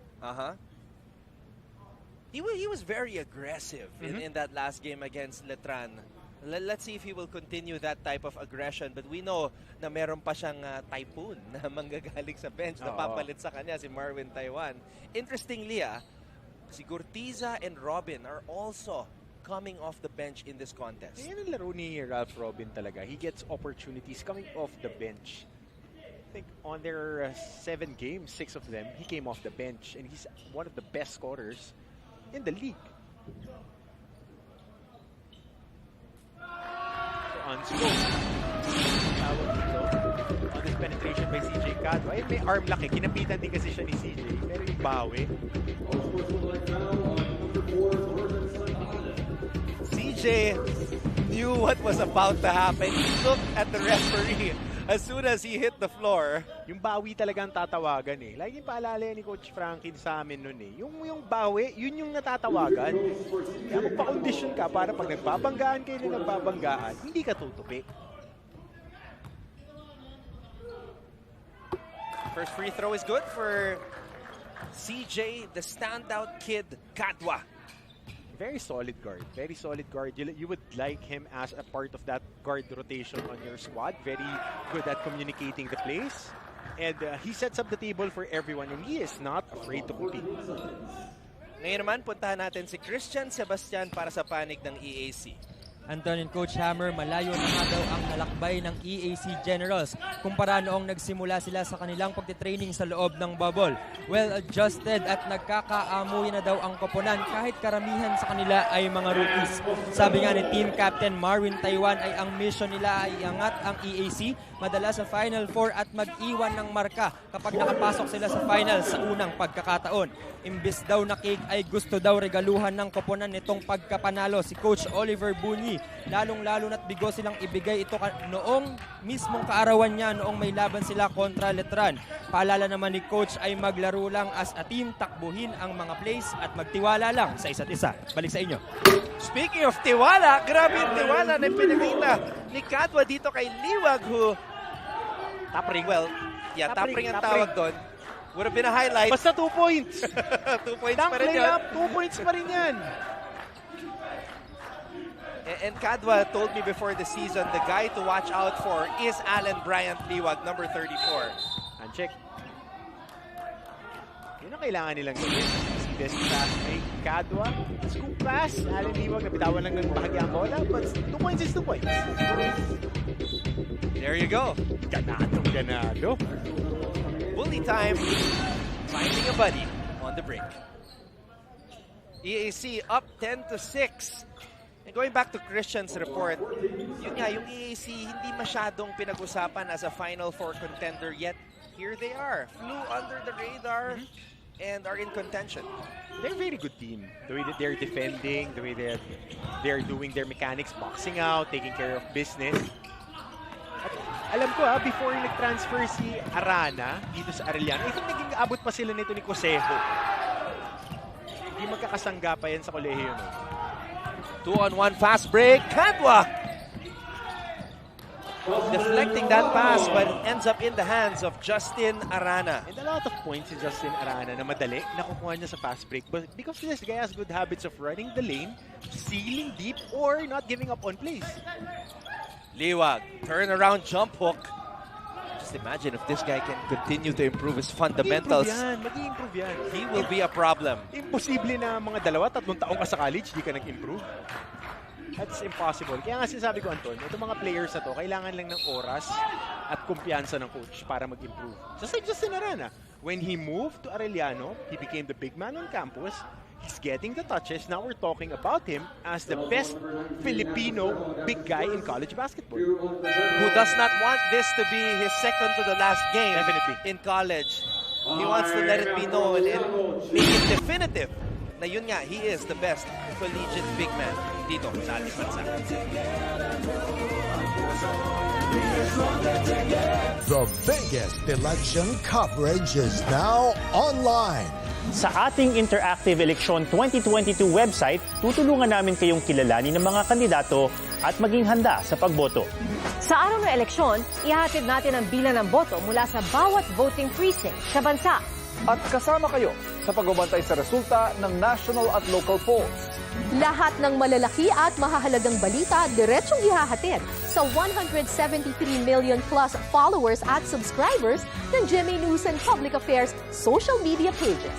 He was very aggressive in that last game against Letran. Let's see if he will continue that type of aggression. But we know na meron pa siyang typhoon na manggagaling sa bench na papalit sa kanya, si Marvin Taiwan. Interestingly, si Gurtiza and Robin are also coming off the bench in this contest. Yan ang laro ni Ralph Robin talaga. He gets opportunities coming off the bench. I think on their 7 games, 6 of them, he came off the bench. And he's one of the best scorers in the league. Unslow. Tawag dito. On this penetration by CJ Cadwa. Ay, may arm lock eh. Kinapitan din kasi siya ni CJ. Pero yung bawi. CJ knew what was about to happen. He looked at the referee as soon as he hit the floor. Yung bawi talaga ang tatawagan eh. Laging paalala ni Coach Franklin sa amin nun eh. Yung bawi, yun yung natatawagan. Kaya magpa-condition ka para pag nagbabanggaan kayo na nagbabanggaan, hindi ka tutupi. First free throw is good for CJ, the standout kid, Cadwa. Very solid guard. Very solid guard. You would like him as a part of that guard rotation on your squad. Very good at communicating the plays. And he sets up the table for everyone. And he is not afraid to compete. Ngayon naman, puntahan natin si Christian Sebastian para sa panig ng EAC. Anton and Coach Hammer, malayo na nga daw ang nalakbay ng EAC Generals kumpara noong nagsimula sila sa kanilang pagtitraining sa loob ng bubble. Well-adjusted at nagkakaamuy na daw ang koponan kahit karamihan sa kanila ay mga rookies. Sabi nga ni Team Captain Marvin Taiwan ay ang mission nila ay iangat ang EAC, madala sa Final Four at mag-iwan ng marka kapag nakapasok sila sa final sa unang pagkakataon. Imbis daw na cake ay gusto daw regaluhan ng koponan nitong pagkapanalo si Coach Oliver Bunyi EAC. Lalong-lalo na't bigo silang ibigay ito noong mismong kaarawan niya noong may laban sila kontra Letran. Paalala naman ni Coach ay maglaro lang as a team, takbuhin ang mga plays at magtiwala lang sa isa't isa. Balik sa inyo. Speaking of tiwala, grabe yung tiwala na pinakita ni Cadwa dito kay Liwag who tapring. Well, yeah, tapring ang tawag doon. Would have been a highlight. Basta 2 points. 2 points Dunk pa rin yan. 2 points pa rin yan. And Cadwa told me before the season, the guy to watch out for is Alan Bryant Liwag, number 34. Uncheck. Yun ang kailangan nilang gawin. Si best pass kay Cadwa. Scoop pass. Alan Liwag, nabitawan lang ng bahagi ang bola. But 2 points is 2 points. There you go. Ganado. Bully time. Finding a buddy on the break. EAC up 10-6. And going back to Christian's report, yun nga, yung EAC hindi masyadong pinag-usapan as a Final Four contender yet. Here they are. Flew under the radar and are in contention. They're a very good team. The way that they're defending, the way that they're doing their mechanics, boxing out, taking care of business. At alam ko before nag-transfer si Arana dito sa Arellano, I think naging abot pa sila nito ni Cosejo. Hindi magkakasangga pa yan sa kolehiyo. 2-on-1 fast break. Cadwa deflecting that pass, but ends up in the hands of Justin Arana. And a lot of points si Justin Arana na madali nakukuha niya sa fast break. But because this guy has good habits of running the lane, sealing deep, or not giving up on plays. Liwag, turnaround jump hook. Just imagine if this guy can continue to improve his fundamentals. Mag-i-improve yan. He will be a problem. Imposible na mga 2-3 taong ka sa college, di ka nag-improve. That's impossible. Kaya nga sinasabi ko, Anton, itong mga players na to, kailangan lang ng oras at kumpiyansa ng coach para mag-improve. Just like Justin Arana. When he moved to Arellano, he became the big man on campus. He's getting the touches. Now we're talking about him as the best Filipino big guy in college basketball. Who does not want this to be his second to the last game in college. He wants to let it be known and make it definitive na yun nga, he is the best collegiate big man dito sa ating bansa. The biggest election coverage is now online. Sa ating Interactive Election 2022 website, tutulungan namin kayong kilalanin ng mga kandidato at maging handa sa pagboto. Sa araw ng eleksyon, ihatid natin ang bilang ng boto mula sa bawat voting precinct sa bansa. At kasama kayo sa pagbabantay sa resulta ng national at local polls. Lahat ng malalaki at mahahalagang balita diretsong ihahatid sa 173 million plus followers at subscribers ng GMA News and Public Affairs social media pages.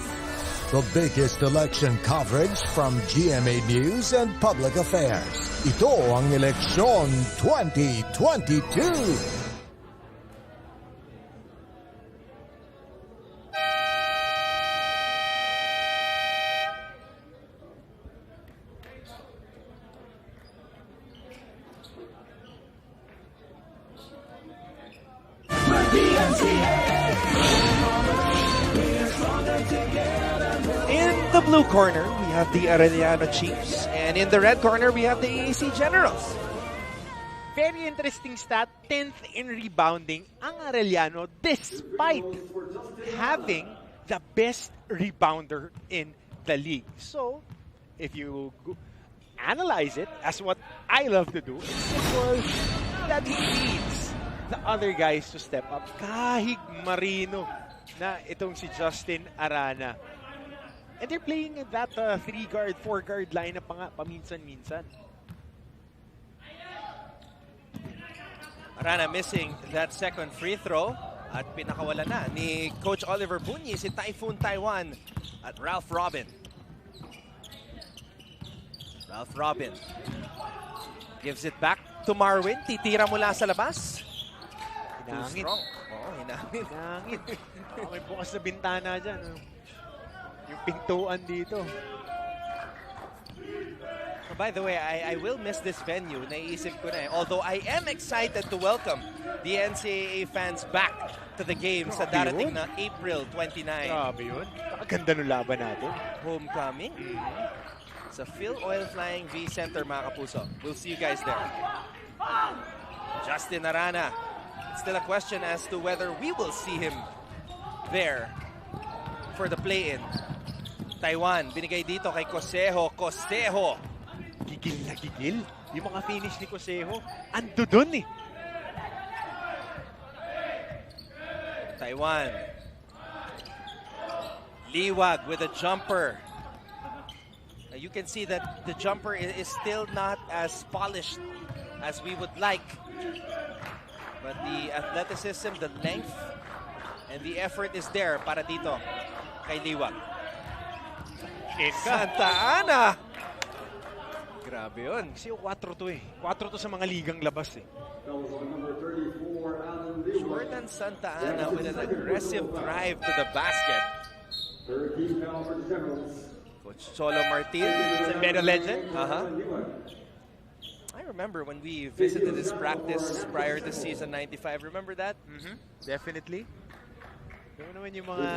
The biggest election coverage from GMA News and Public Affairs. Ito ang Eleksyon 2022. In the blue corner, we have the Arellano Chiefs. And in the red corner, we have the EAC Generals. Very interesting stat, 10th in rebounding ang Arellano despite having the best rebounder in the league. So, if you analyze it, as what I love to do, it's simple that he needs the other guys to step up. Kahig marino na itong si Justin Arana. And they're playing that 3-guard, 4-guard lineup pa nga paminsan-minsan. Arana missing that second free throw. At pinakawala na ni Coach Oliver Bunyi si Typhoon Taiwan at Ralph Robin. Ralph Robin gives it back to Marwin. Titira mula sa labas. Hinangin. Oo, hinangin. Hinangin. Okay, bukas na bintana dyan. Yung pintuan dito. Oh, by the way, I will miss this venue. Naiisip ko na eh. Although I am excited to welcome the NCAA fans back to the game sa darating na April 29. Grabe yun. Ganda ng laban natin. Homecoming. Sa Phil Oil Flying V Center, mga kapuso. We'll see you guys there. Justin Arana. It's still a question as to whether we will see him there for the play-in. Taiwan, binigay dito kay Cosejo. Cosejo. Gigil na gigil. Yung mga finish ni Cosejo, ando dun eh. Taiwan. Liwag with a jumper. You can see that the jumper is still not as polished as we would like. But the athleticism, the length, and the effort is there para dito kay Liwag. Santa Ana! Grabe yun. Kasi 4 to eh. 4 to sa mga ligang labas eh. Jordan Santa Ana with an aggressive drive to the basket. Coach Cholo Martin, Beta legend. I remember when we visited this practice prior to season 95. Remember that? Definitely. Yung naman yung mga,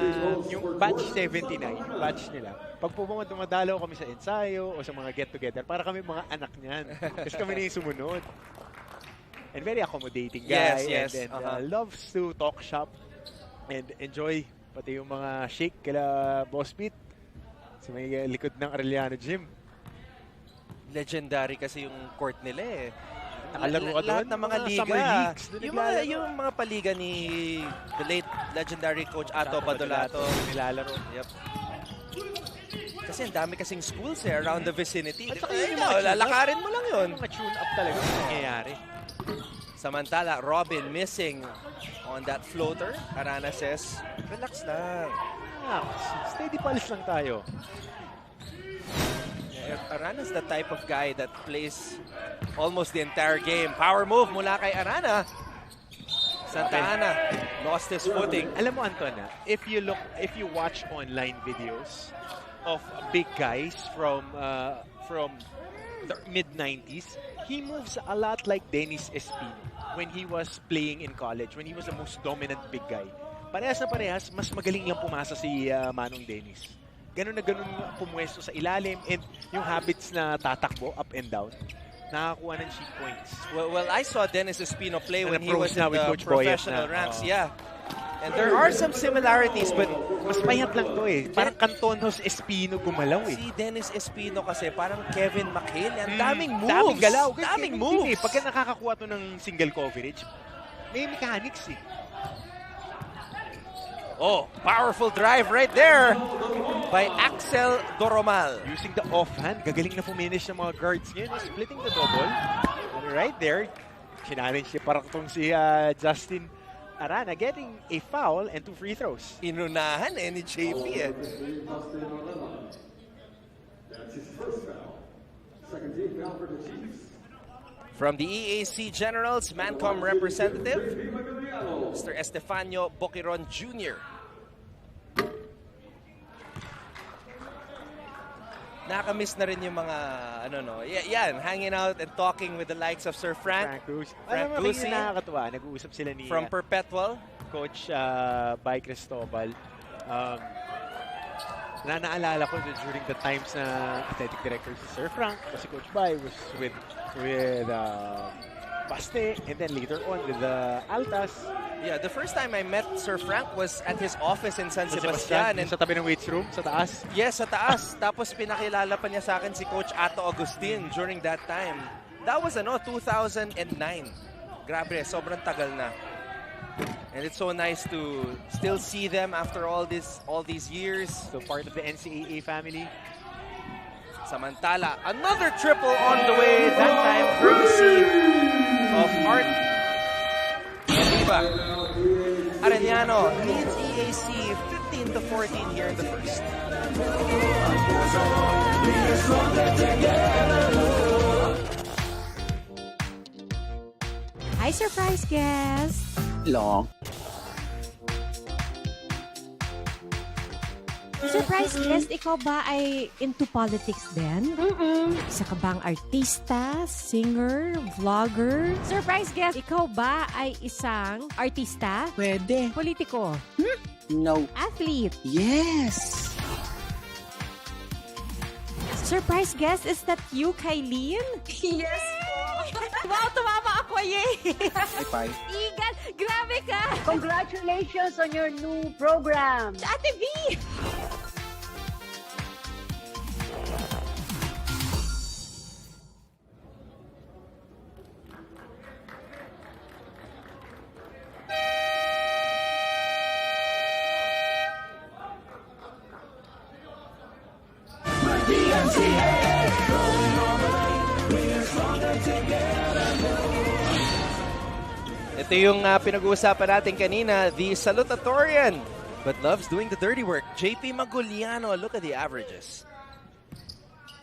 yung batch 79, yung batch nila. Pag dumadalaw kami sa ensayo o sa mga get-together, para kami mga anak niyan. Kasi kami na yung sumunod. And very accommodating guy. Yes. And loves to talk shop and enjoy pati yung mga shake kila Boss Pete sa may likod ng Arellano Gym. Legendary kasi yung court nila eh. Nakalaro ka Lahat doon? ng mga liga. Summer leagues, Yung mga paliga ni the late legendary Coach Ato Badolato. Nilalaro. Yep. Kasi ang dami kasing schools eh, around the vicinity. At saka yung mga lalakarin mo lang yun. Mga tune-up talaga ang nangyayari. Samantala, Robin missing on that floater. Arana says, relax lang. Steady pulse lang tayo. Arana's the type of guy that plays almost the entire game. Power move mula kay Arana. Santa Ana lost his footing. Alam mo, Antona, if you watch online videos of big guys from the mid-90s, he moves a lot like Dennis Espino when he was playing in college, when he was the most dominant big guy. Parehas na parehas, mas magaling lang pumasa si Manong Dennis. Ganun na ganun pumwesto sa ilalim, and yung habits na tatakbo up and down, nakakuha ng cheap points. Well, I saw Dennis Espino play when he was in with the Coach professional Boyet ranks. Yeah. And there are some similarities, but mas payat lang to eh. Parang Cantonos Espino gumalaw eh. Si Dennis Espino kasi parang Kevin McHale. Ang daming moves. Daming galaw. Daming moves. Pagka nakakakuha to ng single coverage, may mechanics eh. Oh, powerful drive right there by Axel Doromal. Using the offhand, gagaling na fuminish ng mga guards ngayon. Splitting the double. And right there, challenge niya parang itong si Justin Arana getting a foul and 2 free throws. Inunahan ni JP eh. That's his first foul. Second team foul for the Chiefs. From the EAC Generals, Mancom representative, Mr. Estefanio Boquiron Jr. Nakamiss na rin yung mga, yan, hanging out and talking with the likes of Sir Frank Gusi. Nakakatuwa, nag-uusap sila ni from Perpetual. Coach Bay Cristobal. Naalala ko during the times na athletic director si Sir Frank, kasi Coach Bay was with Paste, and then later on with the Altas. Yeah, the first time I met Sir Frank was at his office in San Sebastian. And sa tabi ng weights room, sa taas? Yes, sa taas. Tapos pinakilala pa niya sa akin si Coach Ato Agustin during that time. That was 2009. Grabe, sobrang tagal na. And it's so nice to still see them after all these years. So part of the NCAA family. Samantala, another triple on the way. That time, courtesy of Art Oliva. Arellano leads EAC 15-14 here in the first. Hi, surprise guest! Long. Surprise guest, ikaw ba ay into politics din? Isa ka bang artista, singer, vlogger? Surprise guest, ikaw ba ay isang artista? Pwede. Politiko? No. Athlete? Yes. Surprise guest, is that you, Kylene? Yes po. Wow, tumama ako, yay! Bye. Igan, grabe ka! Congratulations on your new program. Ate V! Ito yung pinag-uusapan natin kanina, the salutatorian, but loves doing the dirty work. JP Maguliano, look at the averages.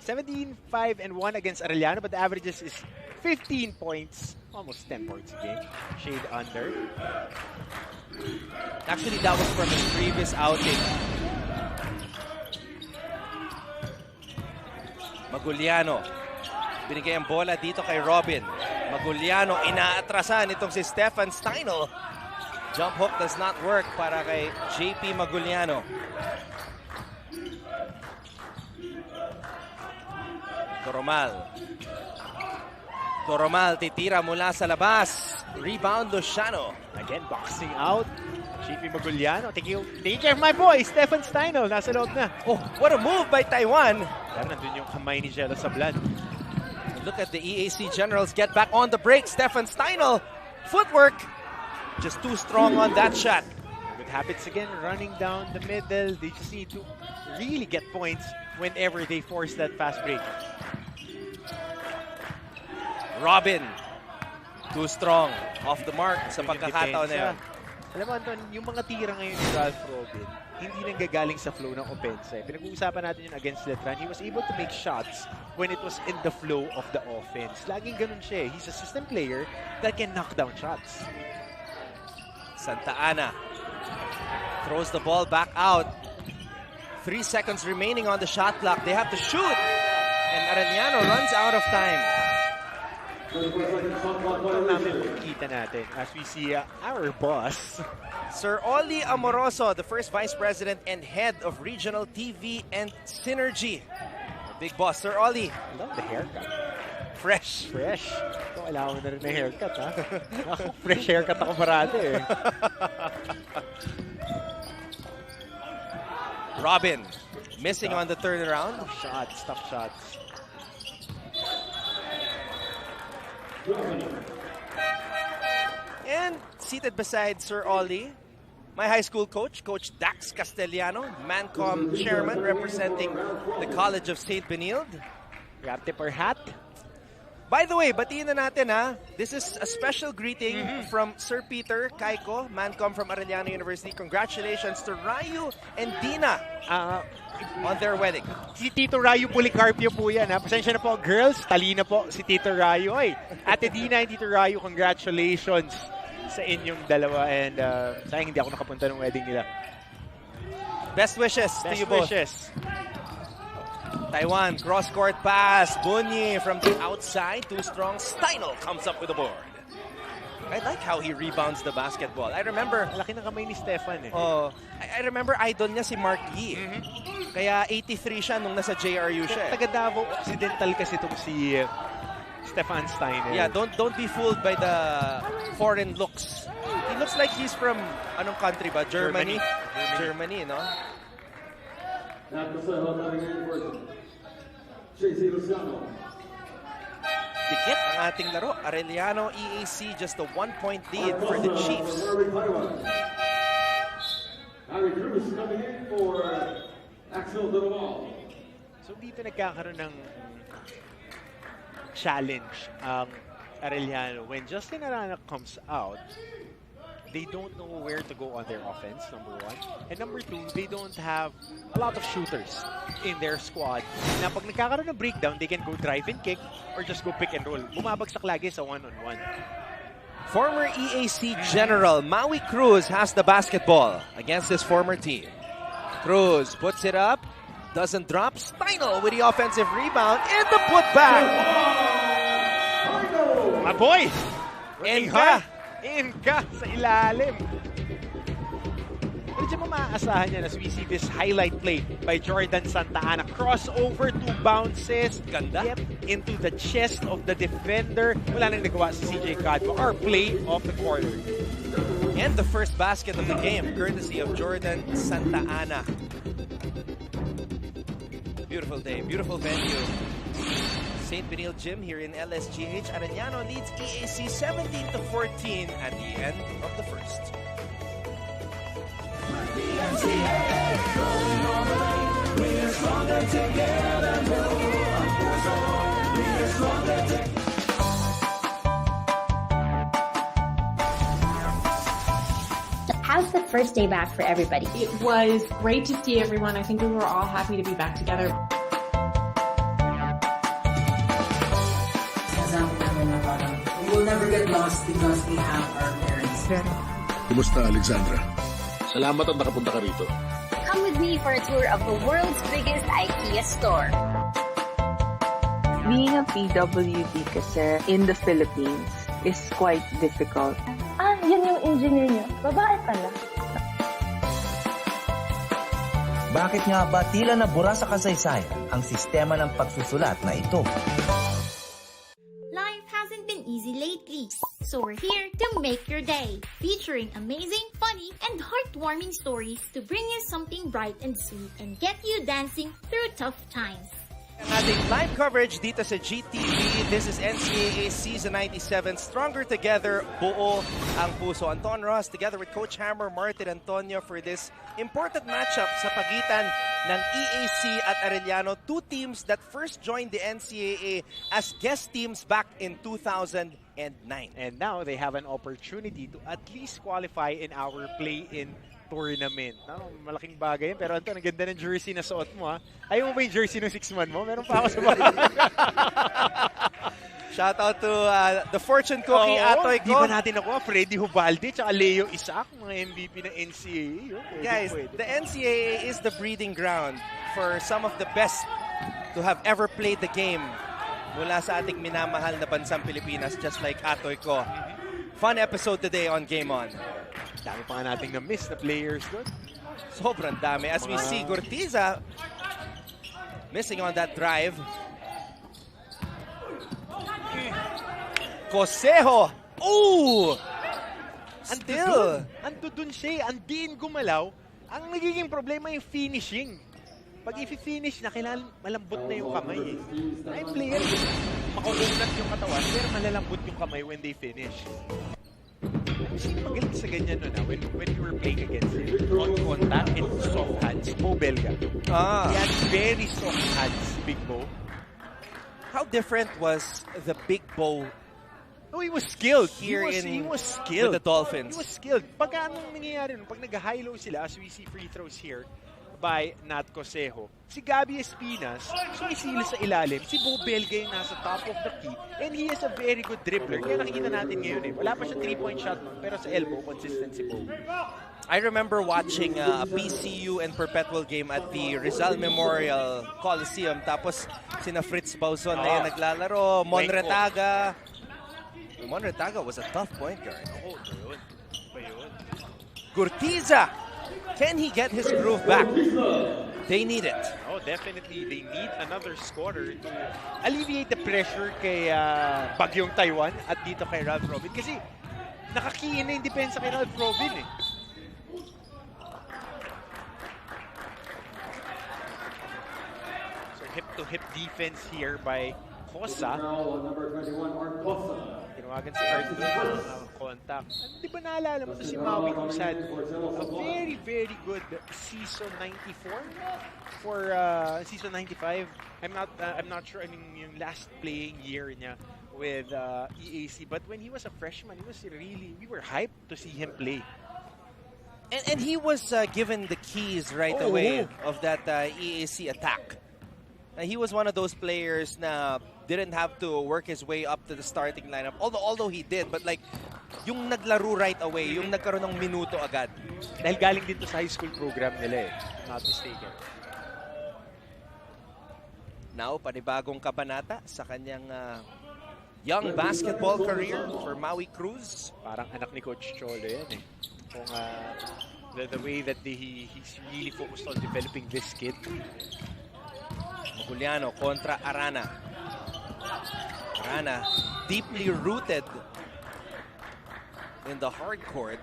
17, 5, and 1 against Arellano, but the averages is 15 points. Almost 10 points a game. Shade under. Actually, that was from his previous outing. Maguliano. Binigay ang bola dito kay Robin. Maguliano, inaatrasan itong si Stefan Steinel. Jump hook does not work para kay JP Maguliano. Toromal titira mula sa labas. Rebound Luciano. Again, boxing out. JP Maguliano. Taking care of my boy, Stefan Steinel. Nasa loob na. Oh, what a move by Taiwan. Pero nandun yung kamay ni Jello Sablan. Look at the EAC Generals get back on the break. Stefan Steinel, footwork, just too strong on that shot. Good habits again, running down the middle. They just need to really get points whenever they force that fast break. Robin, too strong, off the mark sa pagkakataon na yun. Alam mo, Anton, yung mga tira ngayon ni Ralph Robin, hindi nanggagaling sa flow ng offense. Pinag-uusapan natin yun against Letran. He was able to make shots when it was in the flow of the offense. Laging ganun siya. He's a system player that can knock down shots. Santa Ana throws the ball back out. 3 seconds remaining on the shot clock. They have to shoot. And Arellano runs out of time. Ito namin kita natin as we see our boss. Sir Oli Amoroso, the first Vice President and Head of Regional TV and Synergy. The big boss, Sir Oli. I love the haircut. Fresh. Ito, kailangan mo na rin na haircut, ha? Ako, fresh haircut ako parati, eh. Robin, missing on the turnaround. Tough shots. And seated beside Sir Oli, my high school coach, Coach Dax Castellano, Mancom chairman representing the College of St. Benilde. Yarte per hat. By the way, batiin na natin ha. This is a special greeting from Sir Peter Kaiko, Mancom from Arellano University. Congratulations to Rayu and Dina on their wedding. Si Tito Rayu Policarpio po yan, ha? Pasensya na po, girls. Talina po si Tito Rayu. Oy, Ate Dina and Tito Rayu, congratulations sa inyong dalawa. And sayang hindi ako nakapunta ng wedding nila. Best wishes to you both. Taiwan, cross-court pass. Bunyi from the outside. Too strong. Steinel comes up with the board. I like how he rebounds the basketball. I remember... Laki ng kamay ni Stefan, eh. I remember idol niya si Mark Yee. Kaya 83 siya nung nasa JRU siya. Taga Davao Occidental kasi itong si Stefan Steinel. Yeah, don't be fooled by the foreign looks. He looks like he's from anong country ba? Germany, no? Dikit ang ating laro. Arellano, EAC, just a 1-point lead for the Chiefs. So dito nagkakaroon ng challenge ang Arellano. When Justin Arana comes out, they don't know where to go on their offense, number one. And number two, they don't have a lot of shooters in their squad. Na pag nagkakaroon ng breakdown, they can go drive and kick or just go pick and roll. Bumabagsak lagi sa one-on-one. Former EAC General Maui Cruz has the basketball against his former team. Cruz puts it up, doesn't drop. Steinel with the offensive rebound and the putback. My boy! Inka sa ilalim. medyo maaasahan yan as we see this highlight play by Jordan Santa Ana. Crossover, 2 bounces. Ganda. Yep, into the chest of the defender. Wala nang nagawa si CJ Cadmo. Our play off the corner. And the first basket of the game, courtesy of Jordan Santa Ana. Beautiful day, beautiful venue. St. Benil Gym here in LSGH. Arellano leads EAC 17-14 at the end of the first. How's the first day back for everybody? It was great to see everyone. I think we were all happy to be back together. We will never get lost because we have our parents. Kumusta, Alexandra? Salamat at nakapunta ka rito. Come with me for a tour of the world's biggest IKEA store. Being a PWD kasi in the Philippines is quite difficult. Yun yung engineer niyo. Babae pala. Bakit nga ba tila nabura sa kasaysayan ang sistema ng pagsusulat na ito? Life hasn't been easy lately, so we're here to make your day, featuring amazing, funny, and heartwarming stories to bring you something bright and sweet and get you dancing through tough times. Ating live coverage dito sa GTV. This is NCAA Season 97. Stronger Together, buo ang puso. Anton Ross together with Coach Hammer, Martin Antonio for this important matchup sa pagitan ng EAC at Arellano. Two teams that first joined the NCAA as guest teams back in 2009. And now they have an opportunity to at least qualify in our play-in tournament. Malaking bagay. Pero Anton, ang ganda ng jersey na suot mo, ha? Ayaw mo ba yung jersey ng 6-man mo? Meron pa ako sa bahay. Shout out to the fortune cookie, Atoy ko. Di ba natin ako, Freddy Hubalde, tsaka Leo Isaac, mga MVP ng NCAA. Guys, the NCAA is the breeding ground for some of the best to have ever played the game mula sa ating minamahal na bansang Pilipinas, just like Atoy ko. Fun episode today on Game On. Dami pa nga nating na-miss na players doon. Sobrang dami. As we see Gurtiza missing on that drive. Cosejo! Ooh! Still! Ando dun siya, andiin gumalaw. Ang nagiging problema yung finishing. Pag i-finish na, kailangan malambot na yung kamay. Ay, player, makulunat yung katawan, pero malalambot yung kamay when they finish. Sino magaling sa ganyan nun, when you were playing against him? On contact and soft hands. Bo Belga. He had very soft hands, Big Bo. How different was the Big Bo? No, he was skilled. He was skilled with the Dolphins. He was skilled. Pag anong nangyayari nun, pag nag-high-low sila, as we see free throws here by Nat Cosejo, si Gabby Espinas, sumisili sa ilalim. Si Bo Belga yung nasa top of the key. And he is a very good dribbler. Kaya nakikita natin ngayon eh. Wala pa siya 3-point shot nun, pero sa elbow, consistent si Bo. I remember watching a PCU and Perpetual game at the Rizal Memorial Coliseum. Tapos sina Fritz Bauzon na yung naglalaro. Monretaga. Monretaga was a tough point guard. Gurtiza! Can he get his groove back? They need it. Oh, definitely. They need another scorer to alleviate the pressure kay Bagyong Taiwan at dito kay Ralph Robin. Kasi nakakiin na yung depensa kay Ralph Robin eh. So hip-to-hip defense here by Cosa. Tinawagan si Art doon contact. Di ba naalala mo si Maui who's had a very, very good season 94 for season 95. I'm not sure. I mean, yung last playing year niya with EAC. But when he was a freshman, we were hyped to see him play. And he was given the keys right away of that EAC attack. He was one of those players na didn't have to work his way up to the starting lineup. Although he did, but like, yung naglaro right away, yung nagkaroon ng minuto agad. Dahil galing din to sa high school program nila eh. Not mistaken. Now, panibagong kabanata sa kanyang young basketball career for Maui Cruz. Parang anak ni Coach Cholo yan eh. Kung The way that he's really focused on developing this kid. Maguliano kontra Arana. Arana deeply rooted in the hard court.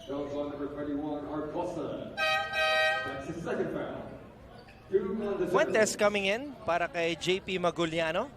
Goes on number 21, Arcosa. That's his second foul. Fuentes coming in para kay JP Maguliano.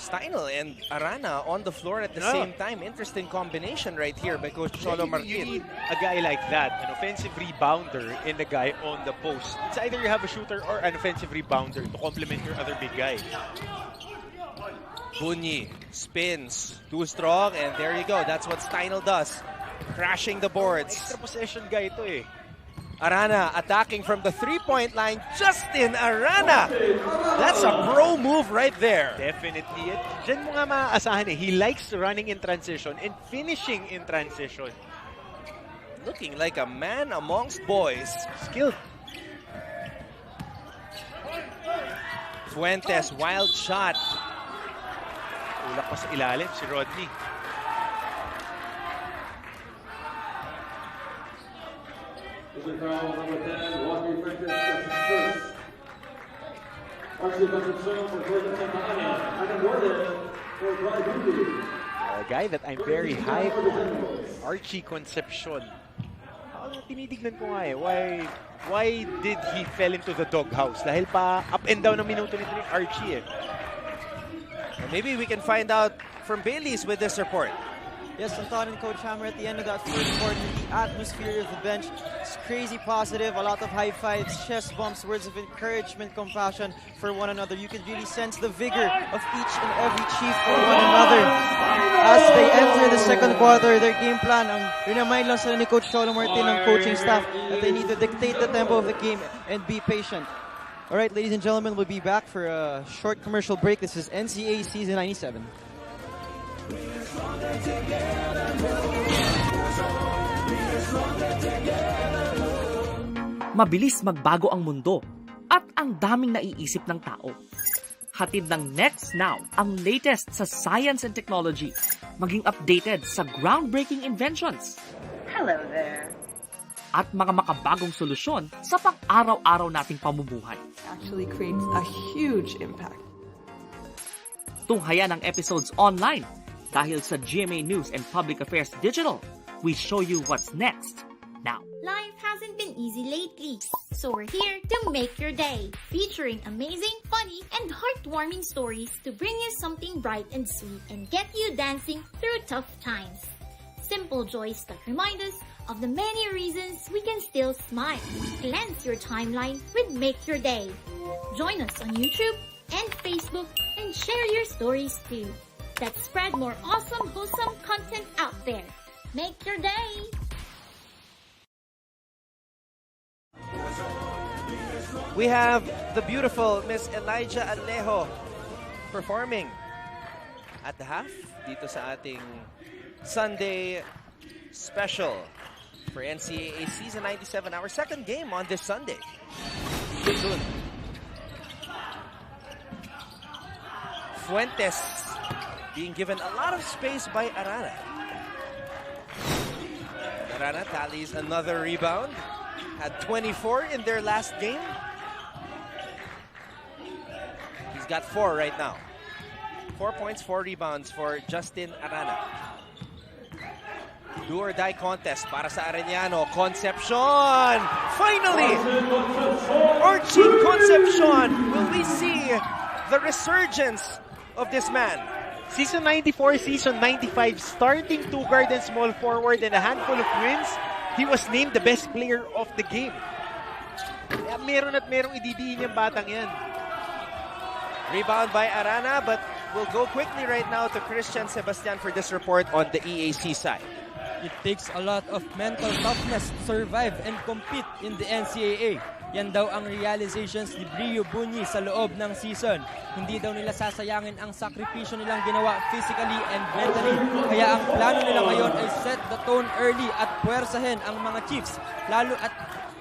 Steinel and Arana on the floor at the same time. Interesting combination right here by Coach Cholo Martin. You need a guy like that, an offensive rebounder and a guy on the post. It's either you have a shooter or an offensive rebounder to complement your other big guy. Bunyi spins, too strong, and there you go. That's what Steinel does. Crashing the boards. Extra possession guy ito eh. Arana attacking from the three-point line. Justin Arana! That's a pro move right there. Definitely. Diyan mo nga maaasahan eh. He likes running in transition and finishing in transition. Looking like a man amongst boys. Skilled. Fuentes, wild shot. Ulak pa sa ilalim si Rodney. A guy that I'm very high on, Archie Concepcion. Tinitignan ko nga eh, why did he fell into the doghouse? Dahil pa up and down ang minuto nito ni Archie eh. Maybe we can find out from Bailey's with this report. Yes, Anton and Coach Hammer at the end of that third quarter, the atmosphere of the bench is crazy positive. A lot of high fives, chest bumps, words of encouragement, compassion for one another. You can really sense the vigor of each and every Chief for one another. As they enter the second quarter, their game plan, ang remind lang sila ni Coach Cholo Martin ng coaching staff that they need to dictate the tempo of the game and be patient. All right, ladies and gentlemen, we'll be back for a short commercial break. This is NCAA Season 97. Mabilis magbago ang mundo at ang daming naiisip ng tao. Hatid ng Next Now ang latest sa science and technology, maging updated sa groundbreaking inventions. Hello there. At mga makabagong solusyon sa pang-araw-araw nating pamumuhay. Actually creates a huge impact. Tunghayan ang episodes online dahil sa GMA News and Public Affairs Digital. We show you what's next now. Life hasn't been easy lately, so we're here to make your day, featuring amazing, funny, and heartwarming stories to bring you something bright and sweet and get you dancing through tough times. Simple joys that remind us of the many reasons we can still smile. Cleanse your timeline with Make Your Day. Join us on YouTube and Facebook and share your stories too. Let's spread more awesome, wholesome content out there. Make your day! We have the beautiful Miss Elijah Alejo performing at the half dito sa ating Sunday special for NCAA Season 97, our second game on this Sunday. Soon. Fuentes being given a lot of space by Arana. Arana tallies another rebound. Had 24 in their last game. He's got 4 right now. 4 points, 4 rebounds for Justin Arana. Do or die contest para sa Arellano. Concepcion! Finally! Archie Concepcion! Will we see the resurgence of this man? Season 94, Season 95, starting 2 guard and small forward and a handful of wins, he was named the best player of the game. Kaya meron at merong ididiin yung batang yan. Rebound by Arana, but we'll go quickly right now to Christian Sebastian for this report on the EAC side. It takes a lot of mental toughness to survive and compete in the NCAA. Yan daw ang realizations ni Brio Bunyi sa loob ng season. Hindi daw nila sasayangin ang sakripisyo nilang ginawa physically and mentally. Kaya ang plano nila ngayon ay set the tone early at puwersahin ang mga Chiefs, lalo at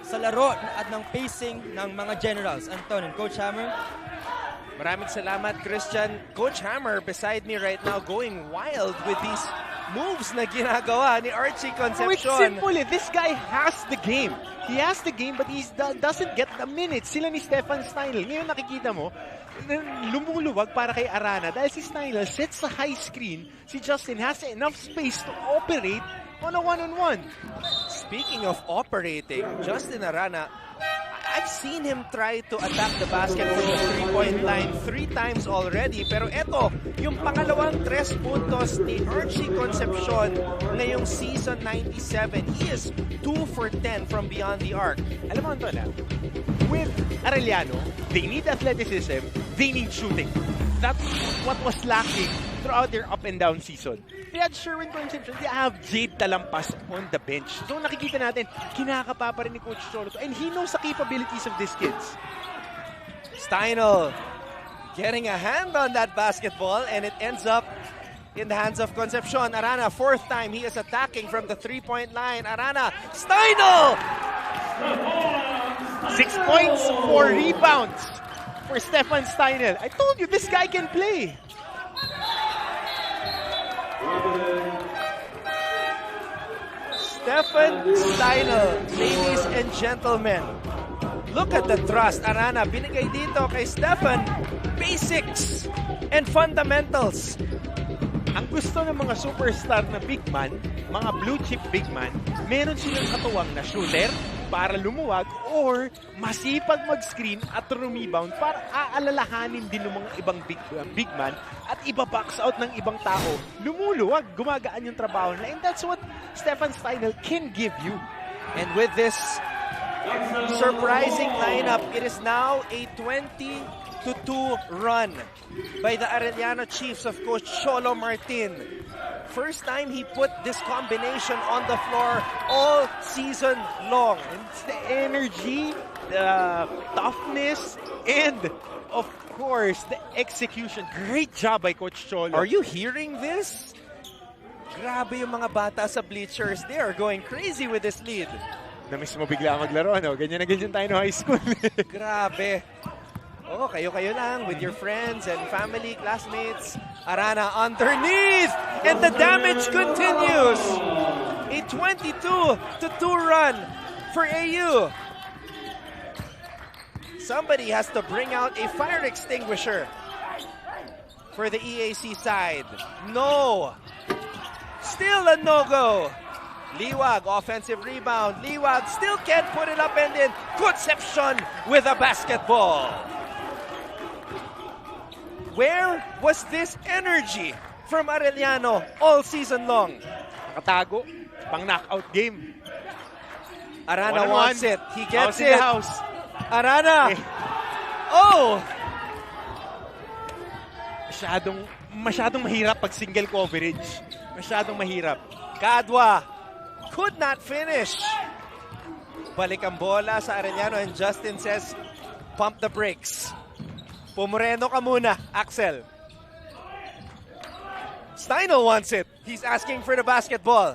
sa laro at ng pacing ng mga Generals. Anton and Coach Hammer. Maraming salamat, Christian. Coach Hammer beside me right now going wild with these moves na ginagawa ni Archie Concepcion. Oh, it's simple. This guy has the game. He has the game, but he doesn't get the minutes. Sila ni Stefan Steinl. Ngayon nakikita mo, lumuluwag para kay Arana dahil si Steinl sets sa high screen. Si Justin has enough space to operate on a one-on-one. Speaking of operating, Justin Arana, I've seen him try to attack the basket from the three-point line 3 times already. Pero eto, yung pangalawang 3 puntos ni Archie Concepcion ngayong season 97. He is 2 for 10 from beyond the arc. Alam mo, Anton, with Arellano, they need athleticism, they need shooting. That's what was lacking throughout their up and down season. They had Sherwin Concepcion, they have Jade Talampas on the bench. So nakikita natin, kinakapa pa rin ni Coach Cholo and he knows the capabilities of these kids. Steinl getting a hand on that basketball and it ends up in the hands of Concepcion. Arana, 4th time he is attacking from the 3-point line. Arana, Steinl! 6 points, 4 rebounds for Stefan Steinl. I told you, this guy can play. Stefan Steinl, ladies and gentlemen. Look at the thrust. Arana, binigay dito kay Stefan. Basics and fundamentals. Ang gusto ng mga superstar na big man, mga blue chip big man, meron silang katuwang na shooter para lumuwag or masipag mag-screen at rumebound para aalalahanin din ng mga ibang big man at iba-box out ng ibang tao. Lumuluwag, gumagaan yung trabaho nila. And that's what Stefan Steinl can give you. And with this surprising lineup, it is now a 20-2 run by the Arellano Chiefs of Coach Cholo Martin. First time he put this combination on the floor all season long. It's the energy, the toughness, and of course, the execution. Great job by Coach Cholo. Are you hearing this? Grabe yung mga bata sa bleachers. They are going crazy with this lead. Namiss mo bigla maglaro, no? Ganyan na ganyan tayo no high school. Grabe. Oh, kayo-kayo lang with your friends and family, classmates. Arana underneath! And the damage continues! A 22-2 run for AU. Somebody has to bring out a fire extinguisher for the EAC side. No! Still a no-go. Liwag, offensive rebound. Liwag still can't put it up and in. Concepcion with a basketball. Where was this energy from Arellano all season long? Nakatago, pang knockout game. Arana wants it. He gets it. it. House. Arana. Oh! Masyadong mahirap pag single coverage. Masyadong mahirap. Kadwa could not finish. Balik ang bola sa Arellano and Justin says, pump the brakes. Pumoreno ka muna, Axel. Steinl wants it. He's asking for the basketball.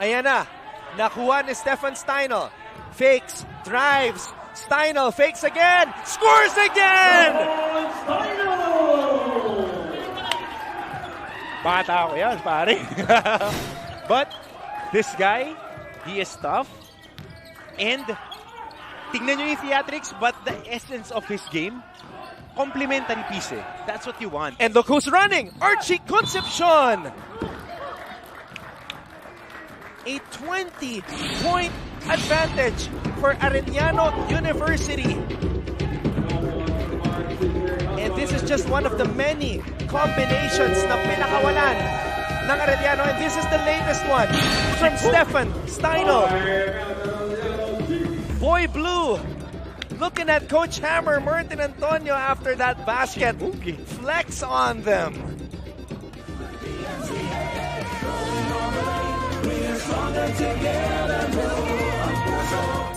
Ayan na. Nakuha ni Stefan Steinl. Fakes, drives. Steinl fakes again. Scores again! Bata ako yan, pare. But this guy, he is tough. And tingnan nyo yung theatrics, but the essence of his game, complementary piece. That's what you want. And look who's running! Archie Concepcion! A 20-point advantage for Arellano University. And this is just one of the many combinations na pinakawalan ng Arellano. And this is the latest one from Stefan Steinl. Boy Blue looking at Coach Hammer, Martin Antonio after that basket. Flex on them.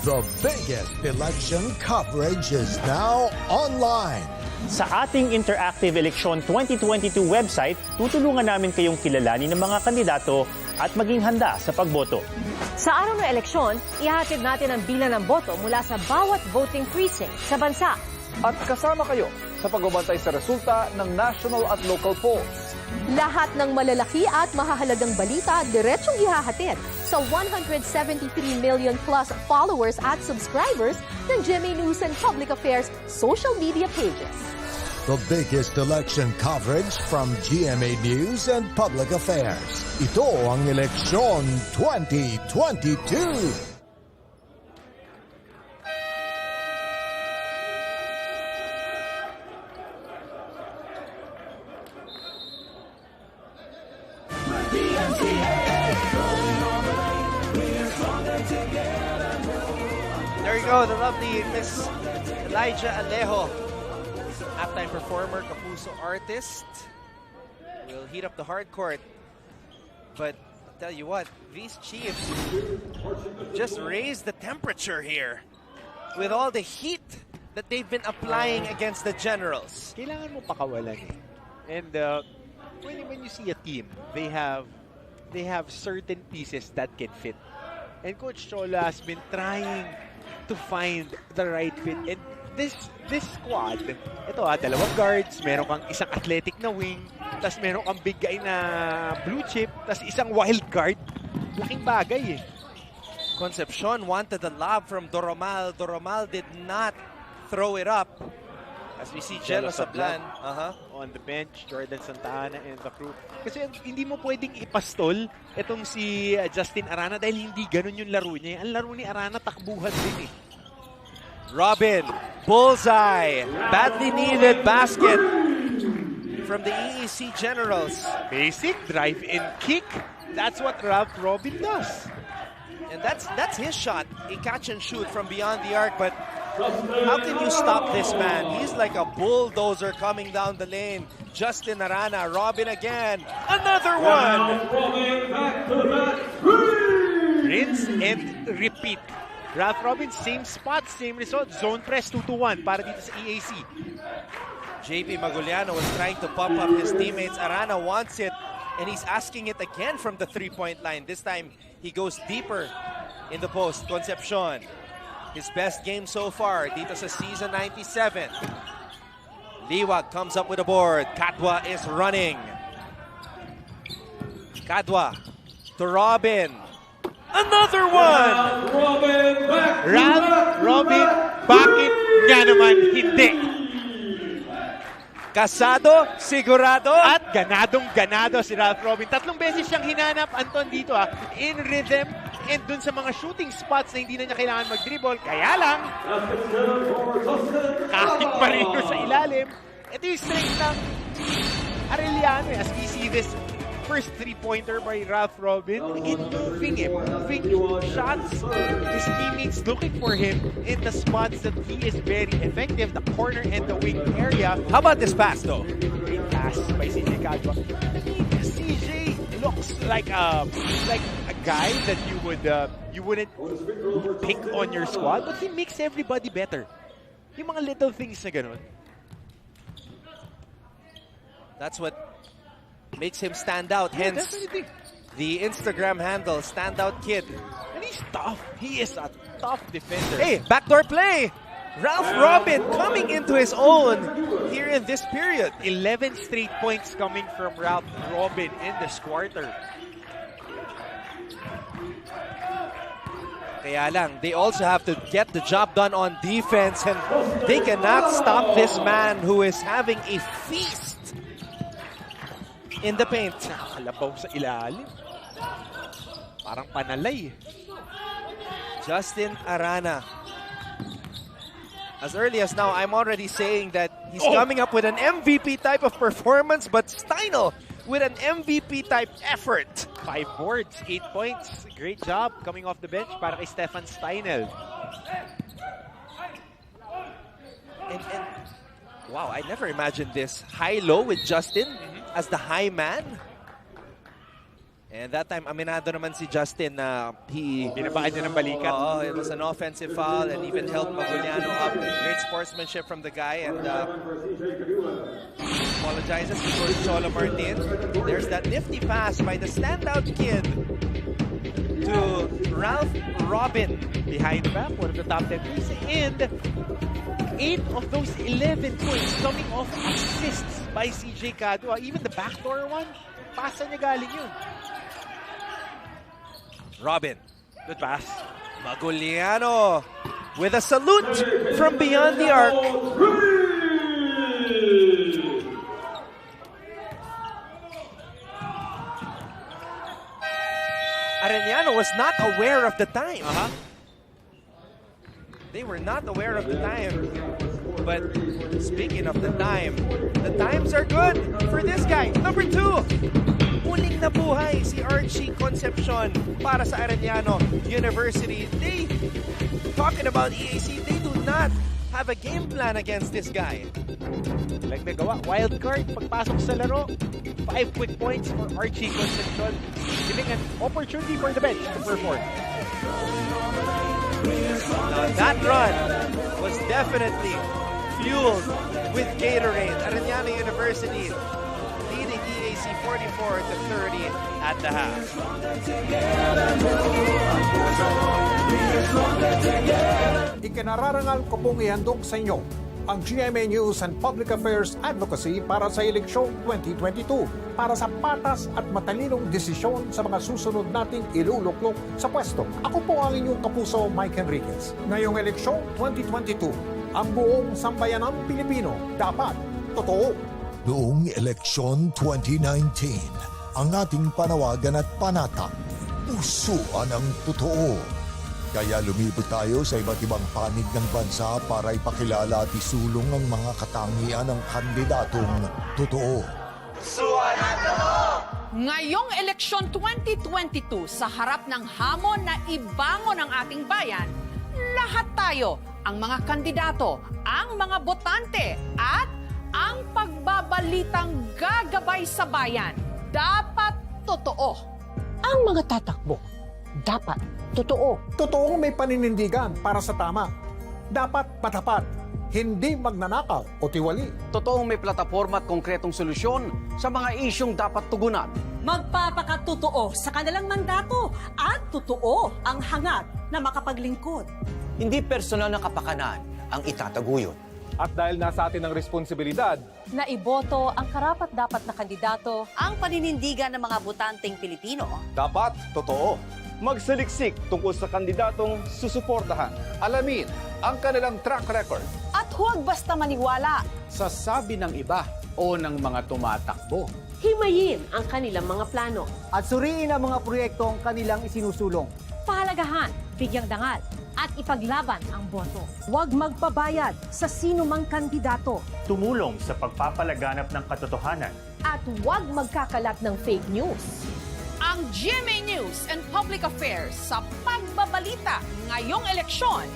The biggest election coverage is now online. Sa ating Interactive Election 2022 website, tutulungan namin kayong kilalanin ng mga kandidato at maging handa sa pagboto. Sa araw ng eleksyon, ihahatid natin ang bilang ng boto mula sa bawat voting precinct sa bansa. At kasama kayo sa pagbabantay sa resulta ng national at local polls. Lahat ng malalaki at mahahalagang balita diretsyong ihahatid sa 173 million plus followers at subscribers ng GMA News and Public Affairs social media pages. The biggest election coverage from GMA News and Public Affairs. Ito ang Eleksyon 2022. There you go, the lovely Miss Elijah Alejo, halftime performer, Kapuso artist, will heat up the hard court. But I'll tell you what, these Chiefs just raised the temperature here with all the heat that they've been applying against the Generals. Kailangan mo pakawalan eh. And when you see a team, they have certain pieces that can fit. And Coach Chola has been trying to find the right fit. And this squad, ito dalawang guards, meron kang isang athletic na wing, tas meron kang big guy na blue chip, tas isang wild card. Laking bagay eh. Concepcion wanted the lob from Doromal. Doromal did not throw it up. As we see Jello Sablan on the bench, Jordan Santana and the crew. Kasi hindi mo pwedeng ipastol itong si Justin Arana dahil hindi ganun yung laro niya. Ang laro ni Arana takbuhan din eh. Robin, bullseye, badly needed basket from the EAC Generals. Basic drive and kick. That's what Ralph Robin does. And that's his shot. A catch and shoot from beyond the arc, but how can you stop this man? He's like a bulldozer coming down the lane. Justin Arana, Robin again. Another one! Rinse and repeat. Ralph Robin, same spot, same result. Zone press 2-1 para dito sa EAC. JP Maguliano was trying to pump up his teammates. Arana wants it, and he's asking it again from the three-point line. This time, he goes deeper in the post. Concepcion. His best game so far dito sa season 97. Liwag comes up with a board. Kadwa is running. Kadwa to Robin. Another one! Ralph Robin, bakit nga naman hindi? Kasado, sigurado. At ganadong-ganado si Ralph Robin. 3 beses siyang hinanap, Anton, dito in rhythm and dun sa mga shooting spots na hindi na niya kailangan mag-dribble. Kaya lang, kahit pa rin sa ilalim. Ito yung strength ng Arellano as we see this first three-pointer by Ralph Robin. Again, moving shots. His teammates looking for him in the spots that he is very effective, the corner and the wing area. How about this pass, though? Great pass by CJ Kadwa. CJ looks like a guy that you wouldn't pick on your squad, but he makes everybody better. Yung mga little things na ganun. That's what makes him stand out. Hence, the Instagram handle, Standout Kid. And he's tough. He is a tough defender. Hey, backdoor play! Ralph Robin coming into his own here in this period. 11 straight points coming from Ralph Robin in this quarter. Kaya lang, they also have to get the job done on defense, and they cannot stop this man who is having a feast in the paint. Nakakalabaw sa ilalim. Parang panalay. Justin Arana. As early as now, I'm already saying that he's coming up with an MVP type of performance, but Steinel with an MVP type effort. 5 boards, 8 points. Great job coming off the bench para kay Stefan Steinel. And wow, I never imagined this. High-low with Justin as the high man. And that time, aminado naman si Justin na binabaan niya ng balikat. Oo, it was an offensive foul and even helped Maguliano up. Great sportsmanship from the guy and apologizes to Coach Cholo Martin. There's that nifty pass by the standout kid to Ralph Robin. Behind the back, one of the top 10 players. And 8 of those 11 points coming off assists by CJ Cadua. Even the backdoor one, pasa niya galing yun. Robin, good pass. Maguliano with a salute from beyond the arc. Arellano was not aware of the time. They were not aware of the time. But speaking of the times are good for this guy. Number 2. Muling nabuhay si Archie Concepcion para sa Arellano University. They, talking about EAC, they do not have a game plan against this guy. Like nagawa, wild card, pagpasok sa laro, 5 quick points for Archie Concepcion, giving an opportunity for the bench to perform. Now that run was definitely fueled with Gatorade. Arellano University leading EAC 44-30 at the half. Ikinararangal ko pong ihandog sa inyo ang GMA News and Public Affairs Advocacy para sa eleksyon 2022 para sa patas at matalinong desisyon sa mga susunod nating iluluklok sa pwesto. Ako po ang inyong kapuso, Mike Enriquez. Ngayong eleksyon 2022, ang buong sambayanang Pilipino dapat totoo. Noong eleksyon 2019, ang ating panawagan at panata, pusuan ang totoo. Kaya lumibot tayo sa iba't ibang panig ng bansa para ipakilala at isulong ang mga katangian ng kandidatong totoo. Pusuan ang totoo! Ngayong eleksyon 2022, sa harap ng hamon na ibangon ang ating bayan, lahat tayo, ang mga kandidato, ang mga botante, at ang pagbabalitang gagabay sa bayan, dapat totoo. Ang mga tatakbo, dapat totoo. Totoong may paninindigan para sa tama. Dapat patapat, hindi magnanakaw o tiwali. Totoong may plataforma at konkretong solusyon sa mga isyong dapat tugunan. Magpapakatotoo sa kanilang mandato at totoo ang hangad na makapaglingkod. Hindi personal na kapakanan ang itataguyod. At dahil nasa atin ang responsibilidad na iboto ang karapat-dapat na kandidato, ang paninindigan ng mga botanteng Pilipino. dapat totoo. Magsaliksik tungkol sa kandidatong susuportahan. Alamin ang kanilang track record. At huwag basta maniwala Sa sabi ng iba o ng mga tumatakbo. Himayin ang kanilang mga plano. At suriin ang mga proyektong kanilang isinusulong. Pahalagahan, bigyang dangal, at ipaglaban ang boto. Huwag magpabayad sa sino mang kandidato. Tumulong sa pagpapalaganap ng katotohanan. At huwag magkakalat ng fake news. Ang GMA News and Public Affairs sa pagbabalita ngayong eleksyon,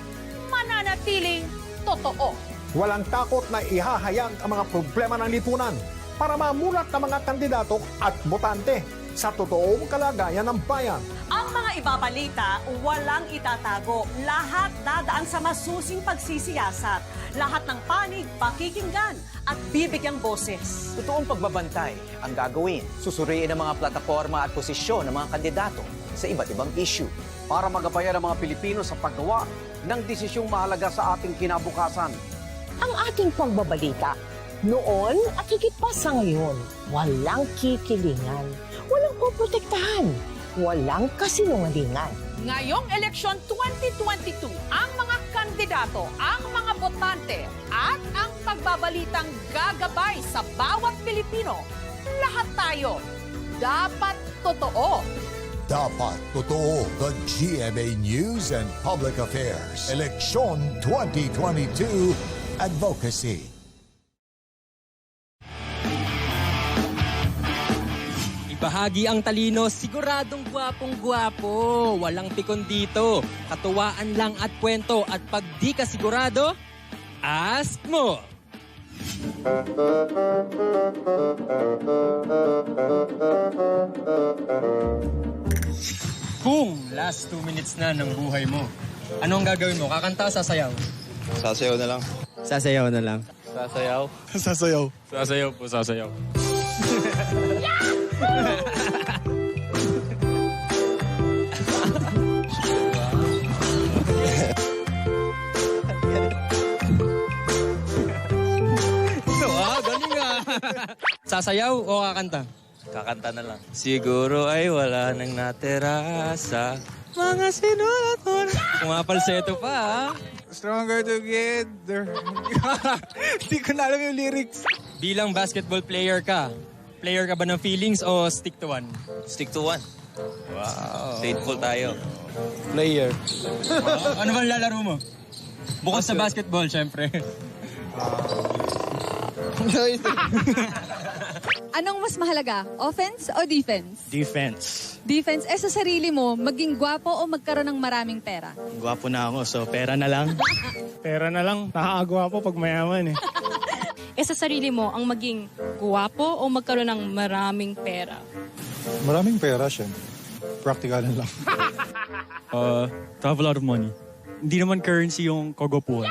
mananatiling totoo. Walang takot na ihahayag ang mga problema ng lipunan para mamulat ang mga kandidato at botante sa totoong kalagayan ng bayan. Ang mga ibabalita, walang itatago. Lahat dadaan sa masusing pagsisiyasat. Lahat ng panig, pakikinggan at bibigyang boses. Totoong pagbabantay ang gagawin. Susuriin ang mga plataforma at posisyon ng mga kandidato sa iba't ibang issue. Para magabayan ang mga Pilipino sa paggawa ng desisyong mahalaga sa ating kinabukasan. Ang ating pagbabalita, noon at higit pa sa ngayon, walang kikilingan, walang poprotektahan, walang kasinungalingan. Ngayong eleksyon 2022, ang mga kandidato, ang mga botante, at ang pagbabalitang gagabay sa bawat Pilipino, lahat tayo, dapat totoo. Dapat totoo. The GMA News and Public Affairs. Eleksyon 2022 Advocacy. Bahagi ang talino, siguradong gwapong-gwapo. Walang pikon dito. Katuwaan lang at kwento. At pag di ka sigurado, ask mo. Kung last 2 minutes na ng buhay mo, anong gagawin mo? Kakanta o sasayaw? Sasayaw na lang. Sasayaw na lang. Sasayaw? Sasayaw. Sasayaw po, sasayaw. Galing ah. Sasayaw o kakanta? Kakanta na lang. Siguro ay wala nang natira sa mga sinulat mo. Pumapalseto pa ah. Stronger together. Hindi ko na alam yung lyrics. Bilang basketball player ka ba ng feelings o stick to one? Stick to one. Wow. Faithful tayo. Player. Wow. Ano bang lalaro mo? Bukod sa basketball, syempre. Anong mas mahalaga? Offense o defense? Defense. Defense. Sa sarili mo, maging gwapo o magkaroon ng maraming pera? Gwapo na ako, so pera na lang. Pera na lang. Nakakagwapo pag mayaman eh. Sa sarili mo, ang maging gwapo o magkaroon ng maraming pera? Maraming pera, syempre. Practicalan lang. To have a lot of money. Hindi naman currency yung kagwapuan.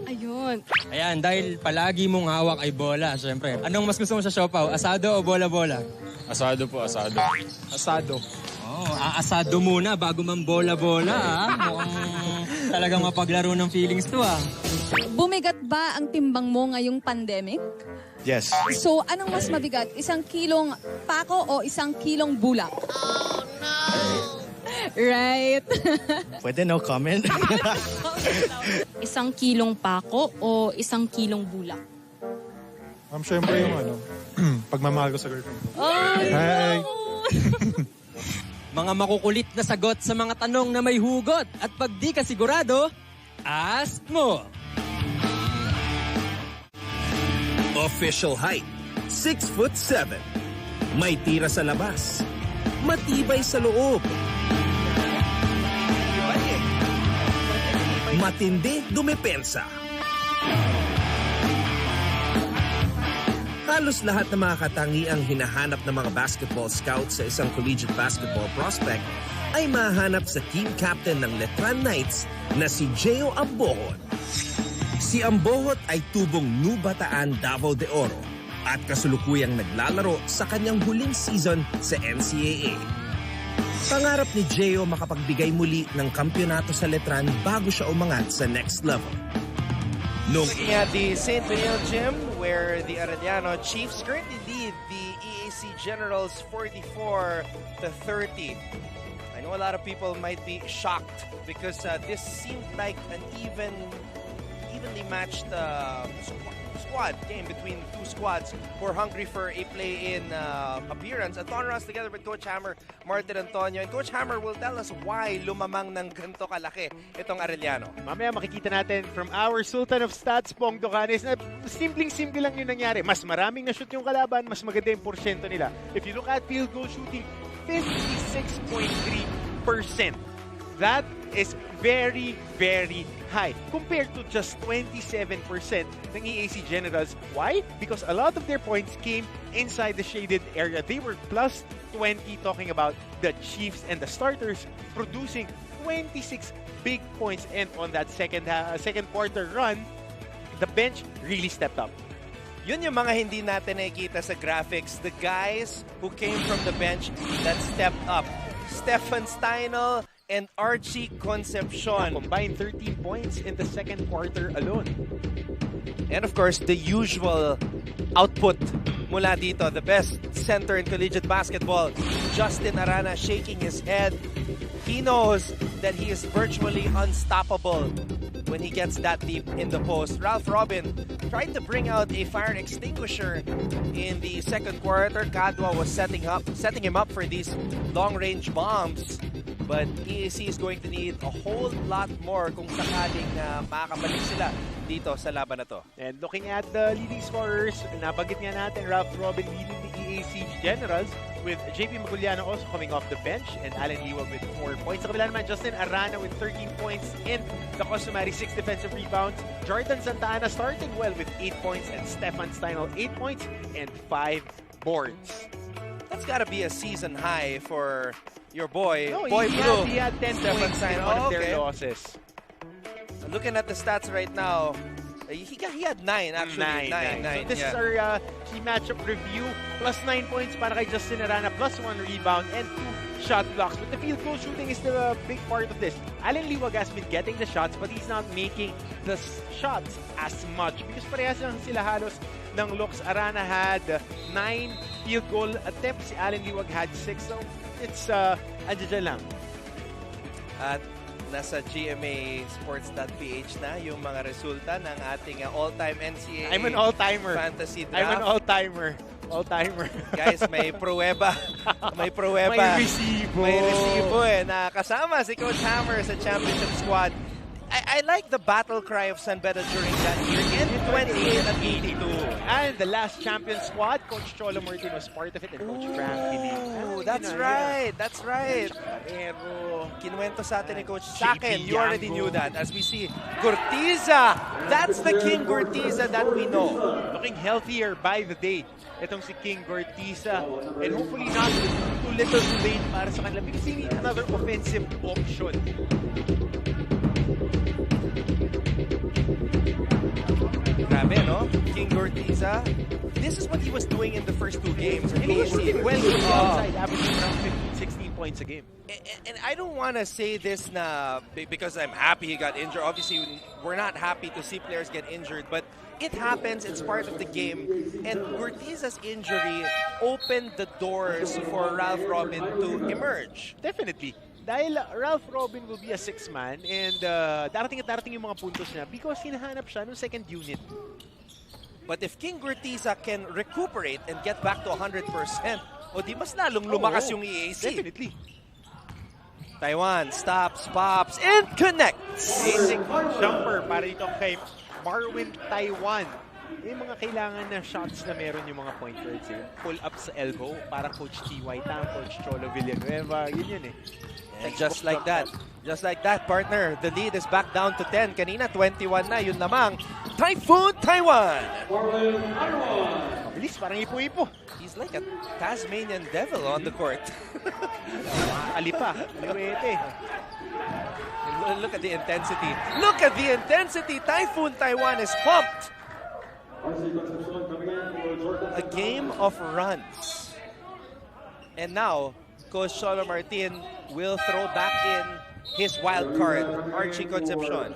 Ayun. Ayan, dahil palagi mong hawak ay bola, syempre. Anong mas gusto mo sa siopaw? Asado o bola-bola? Asado po, asado. Asado. Aasado muna bago man bola-bola, ah. Mukhang talagang mapaglaro ng feelings to, ah. Bumigat ba ang timbang mo ngayong pandemic? Yes. So, anong mas mabigat? 1 kilong pako o 1 kilong bulak? Oh, no! Right. Pwede no comment? 1 kilong pako o 1 kilong bulak? Siyempre yung pagmamahal ko sa girlfriend ko. Oh, Hey. Mga makukulit na sagot sa mga tanong na may hugot. At pag di ka sigurado, ask mo. Official height, 6'7". May tira sa labas. Matibay sa loob. Matindi dumepensa. Halos lahat ng mga katangiang hinahanap ng mga basketball scouts sa isang collegiate basketball prospect ay mahanap sa team captain ng Letran Knights na si Gio Ambohot. Si Ambohot ay tubong New Bataan Davao de Oro at kasulukuyang naglalaro sa kanyang huling season sa NCAA. Pangarap ni Gio makapagbigay muli ng kampyonato sa Letran bago siya umangat sa next level. Looking at the St. Benil Gym, where the Arellano Chiefs currently lead the EAC Generals 44-30. I know a lot of people might be shocked because this seemed like an evenly matched squad game between two squads who are hungry for a play-in appearance. Anton Ross together with Coach Hammer, Martin Antonio. And Coach Hammer will tell us why lumamang ng ganito kalaki itong Arellano. Mamaya makikita natin from our Sultan of Stats, Pong Docanes, na simpleng-simple lang yung nangyari. Mas maraming na-shoot yung kalaban, mas maganda yung porsyento nila. If you look at field goal shooting, 56.3%. That is very, very high compared to just 27% ng EAC Generals. Why? Because a lot of their points came inside the shaded area. They were plus 20, talking about the Chiefs and the starters producing 26 big points. And on that second quarter run, the bench really stepped up. Yun yung mga hindi natin nakikita sa graphics. The guys who came from the bench that stepped up. Stefan Steinel and Archie Concepcion. Combined 13 points in the second quarter alone. And of course, the usual output mula dito. The best center in collegiate basketball, Justin Arana, shaking his head. He knows that he is virtually unstoppable when he gets that deep in the post. Ralph Robin tried to bring out a fire extinguisher in the second quarter. Cadwa was setting him up for these long-range bombs. But EAC is going to need a whole lot more kung sakaling makakabalik sila dito sa laban na to. And looking at the leading scorers, nabanggit nga natin Ralph Robin leading the EAC Generals with JP Maguliano also coming off the bench and Alan Liwag with 4 points. Sa kabila naman, Justin Arana with 13 points in the customary 6 defensive rebounds. Jordan Santa Ana starting well with 8 points and Stefan Steinel 8 points and 5 boards. That's gotta be a season high for your boy, No, Boy Blue. he had 10 Stefan points in Steinel. one of their losses. Looking at the stats right now, he had 9 actually. 9. So this is our key matchup review. Plus 9 points para kay Justin Arana, plus 1 rebound and 2 shot blocks. But the field goal shooting is the big part of this. Alan Liwag has been getting the shots but he's not making the shots as much because parehas lang sila halos ng looks. Arana had 9 field goal attempts. Si Alan Liwag had 6. So it's andyan lang. At nasa GMAsports.ph na yung mga resulta ng ating all-time NCAA I'm an all-timer. fantasy draft. I'm an all-timer. All-timer. Guys, may pruweba. May pruweba. May resibo. May resibo na kasama si Coach Hammer sa championship squad. I like the battle cry of San Beda during that year in 28 and 82. And the last champion squad, Coach Cholo Martin was part of it, and Coach Frankie Lee. Oh, that's right. That's right. Pero kinuwento sa atin ni Coach sa akin. You already knew that. As we see, Gurtiza. That's the King Gurtiza that we know. Looking healthier by the day. Itong si King Gurtiza. And hopefully not too little too late para sa kanila because they need another offensive option. Grabe, no? King Gurtiza. This is what he was doing in the first 2 games. And he was shooting well from the outside, averaging around 15, 16 points a game. And I don't want to say this na because I'm happy he got injured. Obviously, we're not happy to see players get injured, but it happens. It's part of the game. And Gurtiza's injury opened the doors for Ralph Robin to emerge. Definitely. Dahil Ralph Robin will be a 6-man and darating at darating yung mga puntos niya because hinahanap siya ng second unit. But if King Gurtiza can recuperate and get back to 100%, o di mas lalong lumakas yung EAC. Definitely. Taiwan stops, pops, and connects. Basic jumper para dito kay Marwin Taiwan. Yung mga kailangan na shots na meron yung mga point guards. Pull up sa elbow para Coach T.Y. Tang, Coach Cholo Villanueva. Yun eh. And just like that, partner, the lead is back down to 10. Kanina, 21 na. Yun lamang, Typhoon Taiwan. Mabilis, parang ipo-ipo. He's like a Tasmanian devil on the court. Alipa, aliwete. Look at the intensity. Look at the intensity. Typhoon Taiwan is pumped. A game of runs. And now, Coach Cholo Martin will throw back in his wild card, Archie Concepcion.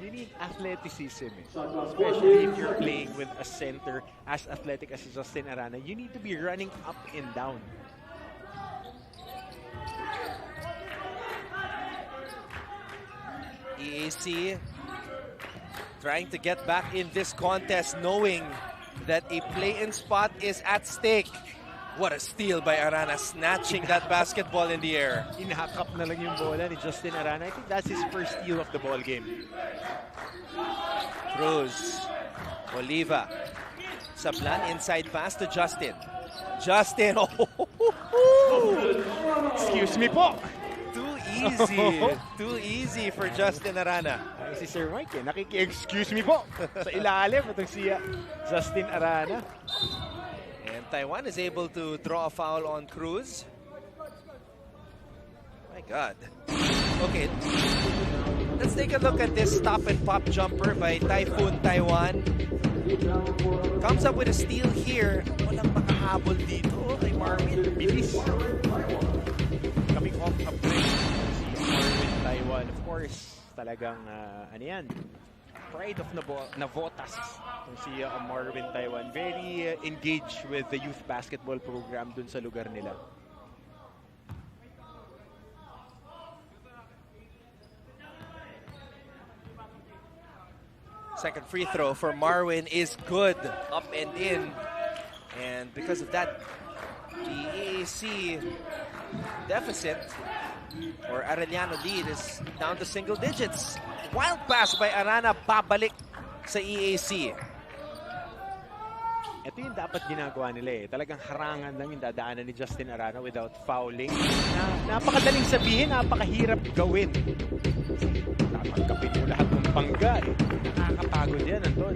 You need athleticism, especially if you're playing with a center as athletic as Justin Arana. You need to be running up and down. EAC trying to get back in this contest knowing that a play-in spot is at stake. What a steal by Arana, snatching that basketball in the air. Inahakap na lang yung bola ni Justin Arana. I think that's his first steal of the ball game. Cruz, Oliva, Sablan inside pass to Justin. Justin, Excuse me po. Too easy for Justin Arana. Ay, si Sir Mike, nakiki-excuse me po. Sa ilalim, itong siya, Justin Arana. And Taiwan is able to draw a foul on Cruz. My God. Okay. Let's take a look at this stop and pop jumper by Typhoon Taiwan. Comes up with a steal here. Walang makahabol dito kay Marvin. Bilis. Coming off a break. Marvin Taiwan. Of course, talagang ano yan, pride of Navotas. Si Marvin Taiwan. Very engaged with the youth basketball program dun sa lugar nila. Second free throw for Marwin is good. Up and in. And because of that, the EAC deficit or Arellano lead is down to single digits. Wild pass by Arana, babalik sa EAC. Ito yung dapat ginagawa nila eh. Talagang harangan lang yung dadaanan ni Justin Arana without fouling. Napakadaling sabihin, napakahirap gawin. Tatangkapin mo lahat ng pangga eh. Nakakapagod yan, Anton.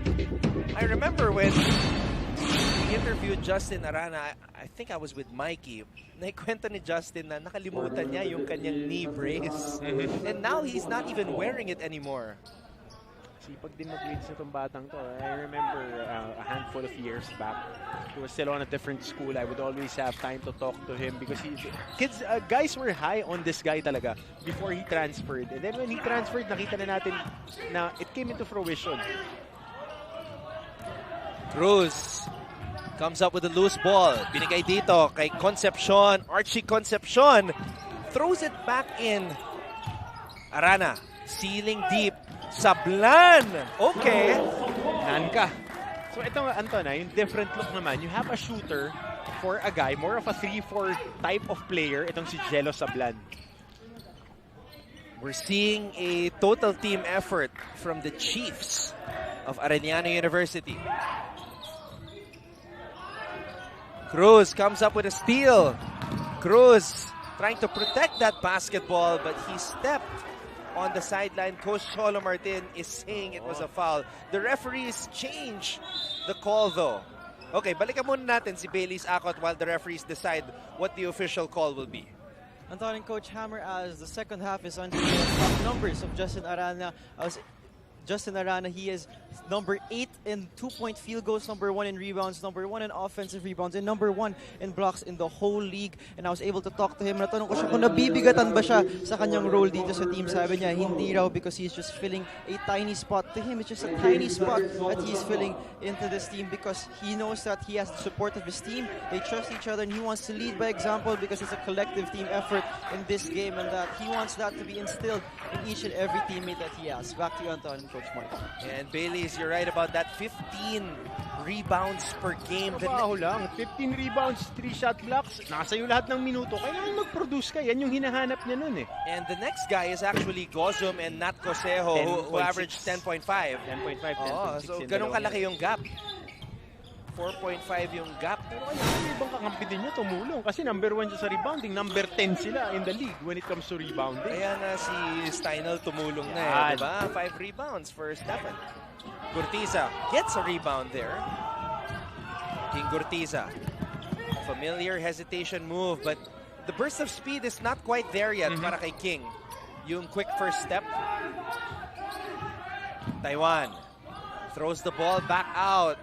I remember when we interviewed Justin Arana, I think I was with Mikey. Naikwento ni Justin na nakalimutan niya yung kanyang knee brace. And now he's not even wearing it anymore. Sipag din mag-leads na itong batang to. I remember a handful of years back, he was still on a different school. I would always have time to talk to him because guys were high on this guy talaga before he transferred. And then when he transferred, nakita na natin na it came into fruition. Cruz comes up with a loose ball. Binigay dito kay Concepcion. Archie Concepcion throws it back in. Arana, ceiling deep. Sablan! Okay. Nanka. So ito, Anton, yung different look naman. You have a shooter for a guy, more of a 3-4 type of player. Itong si Jello Sablan. We're seeing a total team effort from the Chiefs of Arellano University. Cruz comes up with a steal. Cruz trying to protect that basketball, but he stepped on the sideline. Coach Cholo Martin is saying it was a foul. The referees change the call though. Okay, balikan muna natin si Bailey's Akot while the referees decide what the official call will be. Anton and Coach Hammer, as the second half is under the top numbers of Justin Arana. Justin Arana, he is number 8 in 2-point field goals, number 1 in rebounds, number 1 in offensive rebounds, and number 1 in blocks in the whole league. And I was able to talk to him. Natanong ko siya kung nabibigatan ba siya sa kanyang role dito sa team. Sabi niya, hindi raw because he's just filling a tiny spot. To him, it's just a tiny spot that he's filling into this team because he knows that he has the support of his team. They trust each other and he wants to lead by example because it's a collective team effort in this game and that he wants that to be instilled in each and every teammate that he has. Back to you, Anton and Coach Mark. And Bailey's, you're right about that. 15 rebounds per game. Trabaho lang. 15 rebounds, 3 shot blocks. Nasa iyo lahat ng minuto. Kailangan mag-produce ka. Yan yung hinahanap niya nun eh. And the next guy is actually Gozum and Nat Cosejo who averaged 10.5. 10.5, 10.6. So ganun kalaki yung gap. 4.5 yung gap. Pero kailangan yung ibang kakampi din niya tumulong kasi number 1 siya sa rebounding. Number 10 sila in the league when it comes to rebounding. Kaya na si Steinel tumulong na eh, diba? 5 rebounds for Stefan. Gurtiza gets a rebound there. King Gurtiza. Familiar hesitation move, but the burst of speed is not quite there yet para kay King. Yung quick first step. Taiwan throws the ball back out.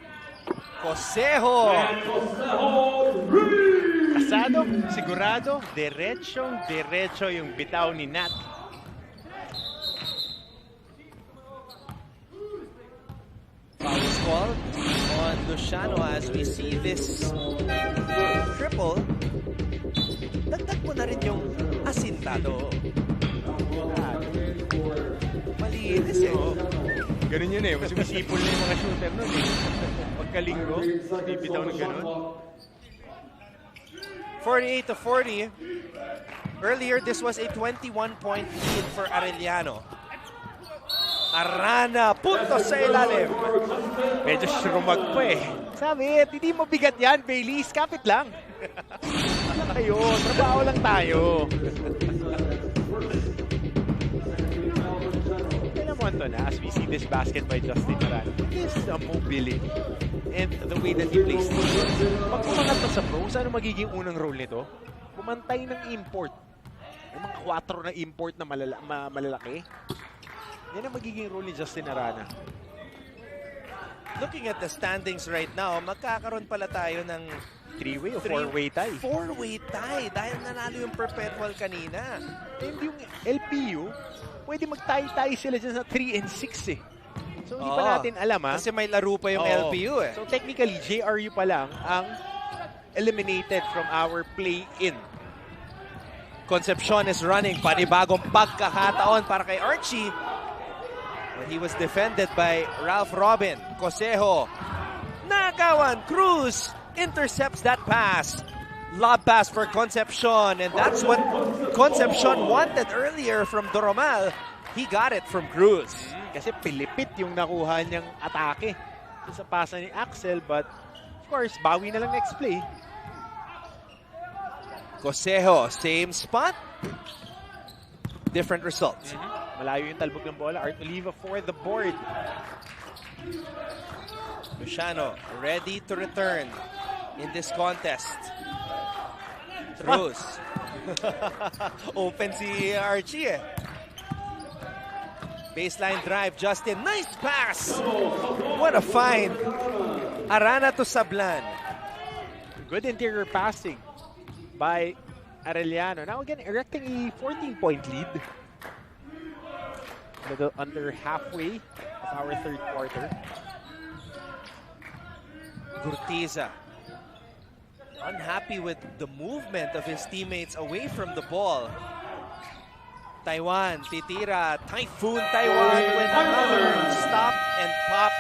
Cosejo. Kasado, sigurado, diretso yung bitaw ni Nat. Foul is called on Luciano as we see this triple. Dagdag mo na rin yung asintado. Malinis eh. Ganun yun eh. Mas umisipol na yung mga shooter nun eh. Pagkalinggo, bibitaw ng ganun. 48-40. Earlier, this was a 21-point lead for Arellano. Arana, punto sa ilalim. Medyo shrumag pa eh. Sabi, hindi mo bigat yan, Bailey. Kapit lang. Tayo, trabaho lang tayo. Anton, as we see this basket by Justin Arana, is the mobility and the way that he plays the game. Pag umangat na sa pros, ano magiging unang role nito? Pumantay ng import. Yung mga 4 na import na malalaki. Yan ang magiging role ni Justin Arana. Looking at the standings right now, magkakaroon pala tayo ng 3-way o 4-way tie? 4-way tie dahil nanalo yung perpetual kanina. And yung LPU, pwede mag-tie-tie sila dyan sa 3 and 6 eh. So hindi pa natin alam ha. Kasi may laro pa yung LPU eh. So technically, JRU pa lang ang eliminated from our play-in. Concepcion is running. Panibagong pagkakataon para kay Archie. When he was defended by Ralph Robin. Cosejo. Nagawan. Cruz intercepts that pass. lob pass for Concepcion, and that's what Concepcion wanted earlier from Doromal. He got it from Cruz. Kasi pilipit yung nakuha niyang atake sa pasa ni Axel, but of course, bawi na lang next play. Cosejo, same spot. Different result. Malayo yung talbog ng bola. Art Oliva for the board. Luciano ready to return in this contest. Cruz. Open si Archie eh. Baseline drive, Justin. Nice pass! What a find. Arana to Sablan. Good interior passing by Arellano. Now again, erecting a 14-point lead. A little under halfway of our third quarter. Gurtiza. Unhappy with the movement of his teammates away from the ball. Taiwan, titira. Typhoon Taiwan with another stop and pop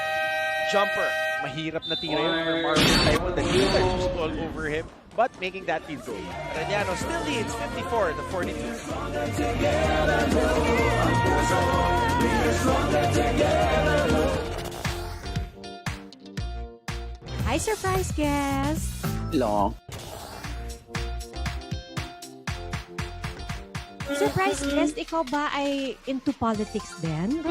jumper. Mahirap na tira yun for Marvin Taiwan. The defense just all over him, but making that field goal. Arellano still leads 54-42. Hi, surprise guest! Long. Surprise guest, ikaw ba ay into politics din?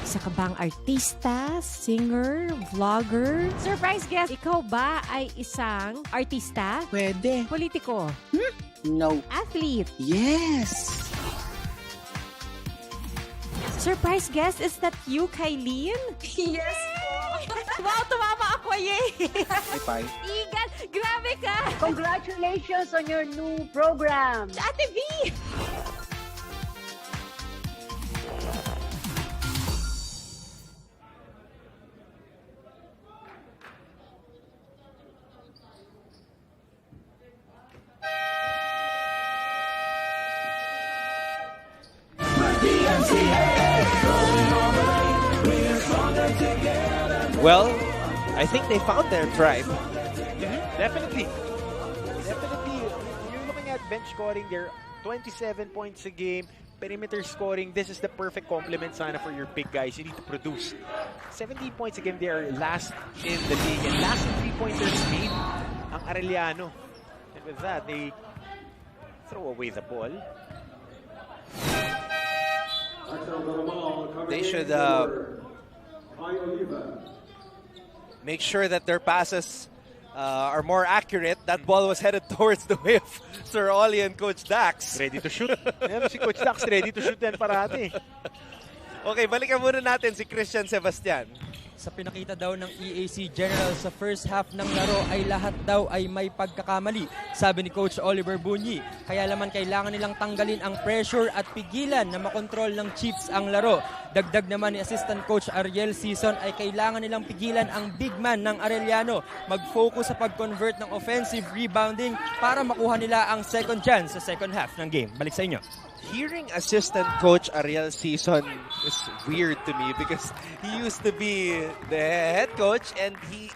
Isa ka bang artista, singer, vlogger? Surprise guest, ikaw ba ay isang artista? Pwede. Politiko? No. Athlete? Yes. Surprise guest, is that you, Kylene? Yes Wow, tumama ako, yay! Bye. Igan, grabe ka! Congratulations on your new program. Ate V! Well, I think they found their tribe. Definitely. Definitely. You're looking at bench scoring. They're 27 points a game. Perimeter scoring. This is the perfect complement sana for your big guys. You need to produce. 17 points a game. They are last in the league. And last in three-pointers made ang Arellano. And with that, they throw away the ball. They should make sure that their passes are more accurate. That ball was headed towards the way of Sir Ollie and Coach Dax. Ready to shoot. Yan, si Coach Dax ready to shoot din parati. Okay, balikan muna natin si Christian Sebastian. Sa pinakita daw ng EAC Generals sa first half ng laro ay lahat daw ay may pagkakamali, sabi ni Coach Oliver Bunyi. Kaya naman kailangan nilang tanggalin ang pressure at pigilan na makontrol ng Chiefs ang laro. Dagdag naman ni Assistant Coach Ariel Season ay kailangan nilang pigilan ang big man ng Arellano. Mag-focus sa pag-convert ng offensive rebounding para makuha nila ang second chance sa second half ng game. Balik sa inyo. Hearing Assistant Coach Ariel Season is weird to me because he used to be the head coach and he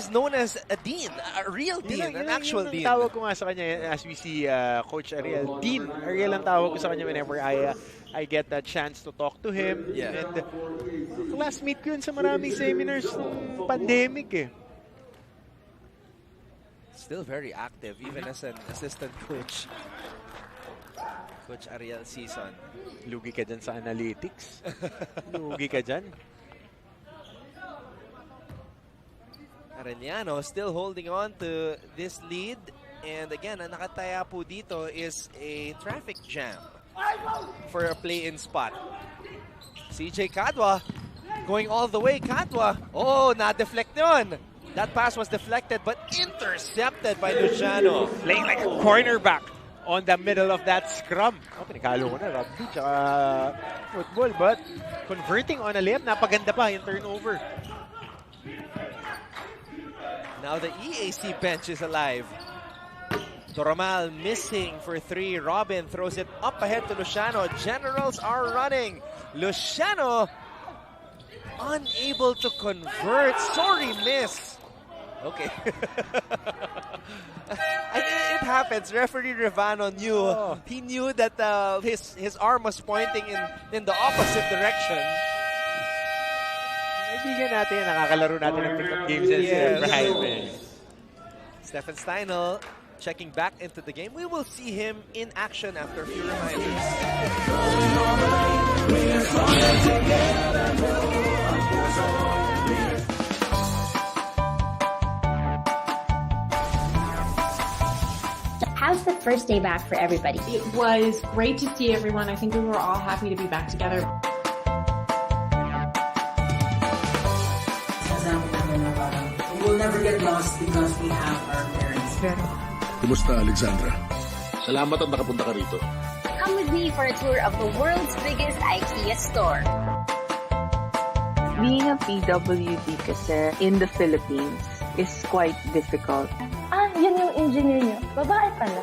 is known as a dean, a real dean, an actual dean. Tawag ko nga sa kanya as we see Coach Ariel. Dean Ariel ang tawag ko sa kanya whenever I get a chance to talk to him. Yeah. And classmate ko yun sa maraming seminars ng pandemic eh. Still very active even as an assistant coach. Coach Ariel Season. Lugi ka dyan sa analytics. Lugi ka dyan. Arellano still holding on to this lead. And again, ang nakataya po dito is a traffic jam for a play-in spot. CJ Cadwa going all the way. Cadwa. Oh, na-deflect yun. That pass was deflected but intercepted by Luciano. Playing like a cornerback on the middle of that scrum. Oh, pinakalo ko na, rugby tsaka football. But converting on a layup, napaganda pa yung turnover. Now the EAC bench is alive. Doromal missing for three. Robin throws it up ahead to Luciano. Generals are running. Luciano unable to convert. Sorry miss. Okay. It happens. Referee Rivano knew. He knew that his arm was pointing in the opposite direction. Kaibigan natin, nakakalaro natin ng pickup games yan. Yes. Stefan Steinel checking back into the game. We will see him in action after a few reminders. How's the first day back for everybody? It was great to see everyone. I think we were all happy to be back together. We will never get lost because we have our parents. Kumusta, Alexandra? Salamat at nakapunta ka rito. Come with me for a tour of the world's biggest IKEA store. Being a PWD kasi in the Philippines is quite difficult. Yun yung engineer niyo. Babae pala.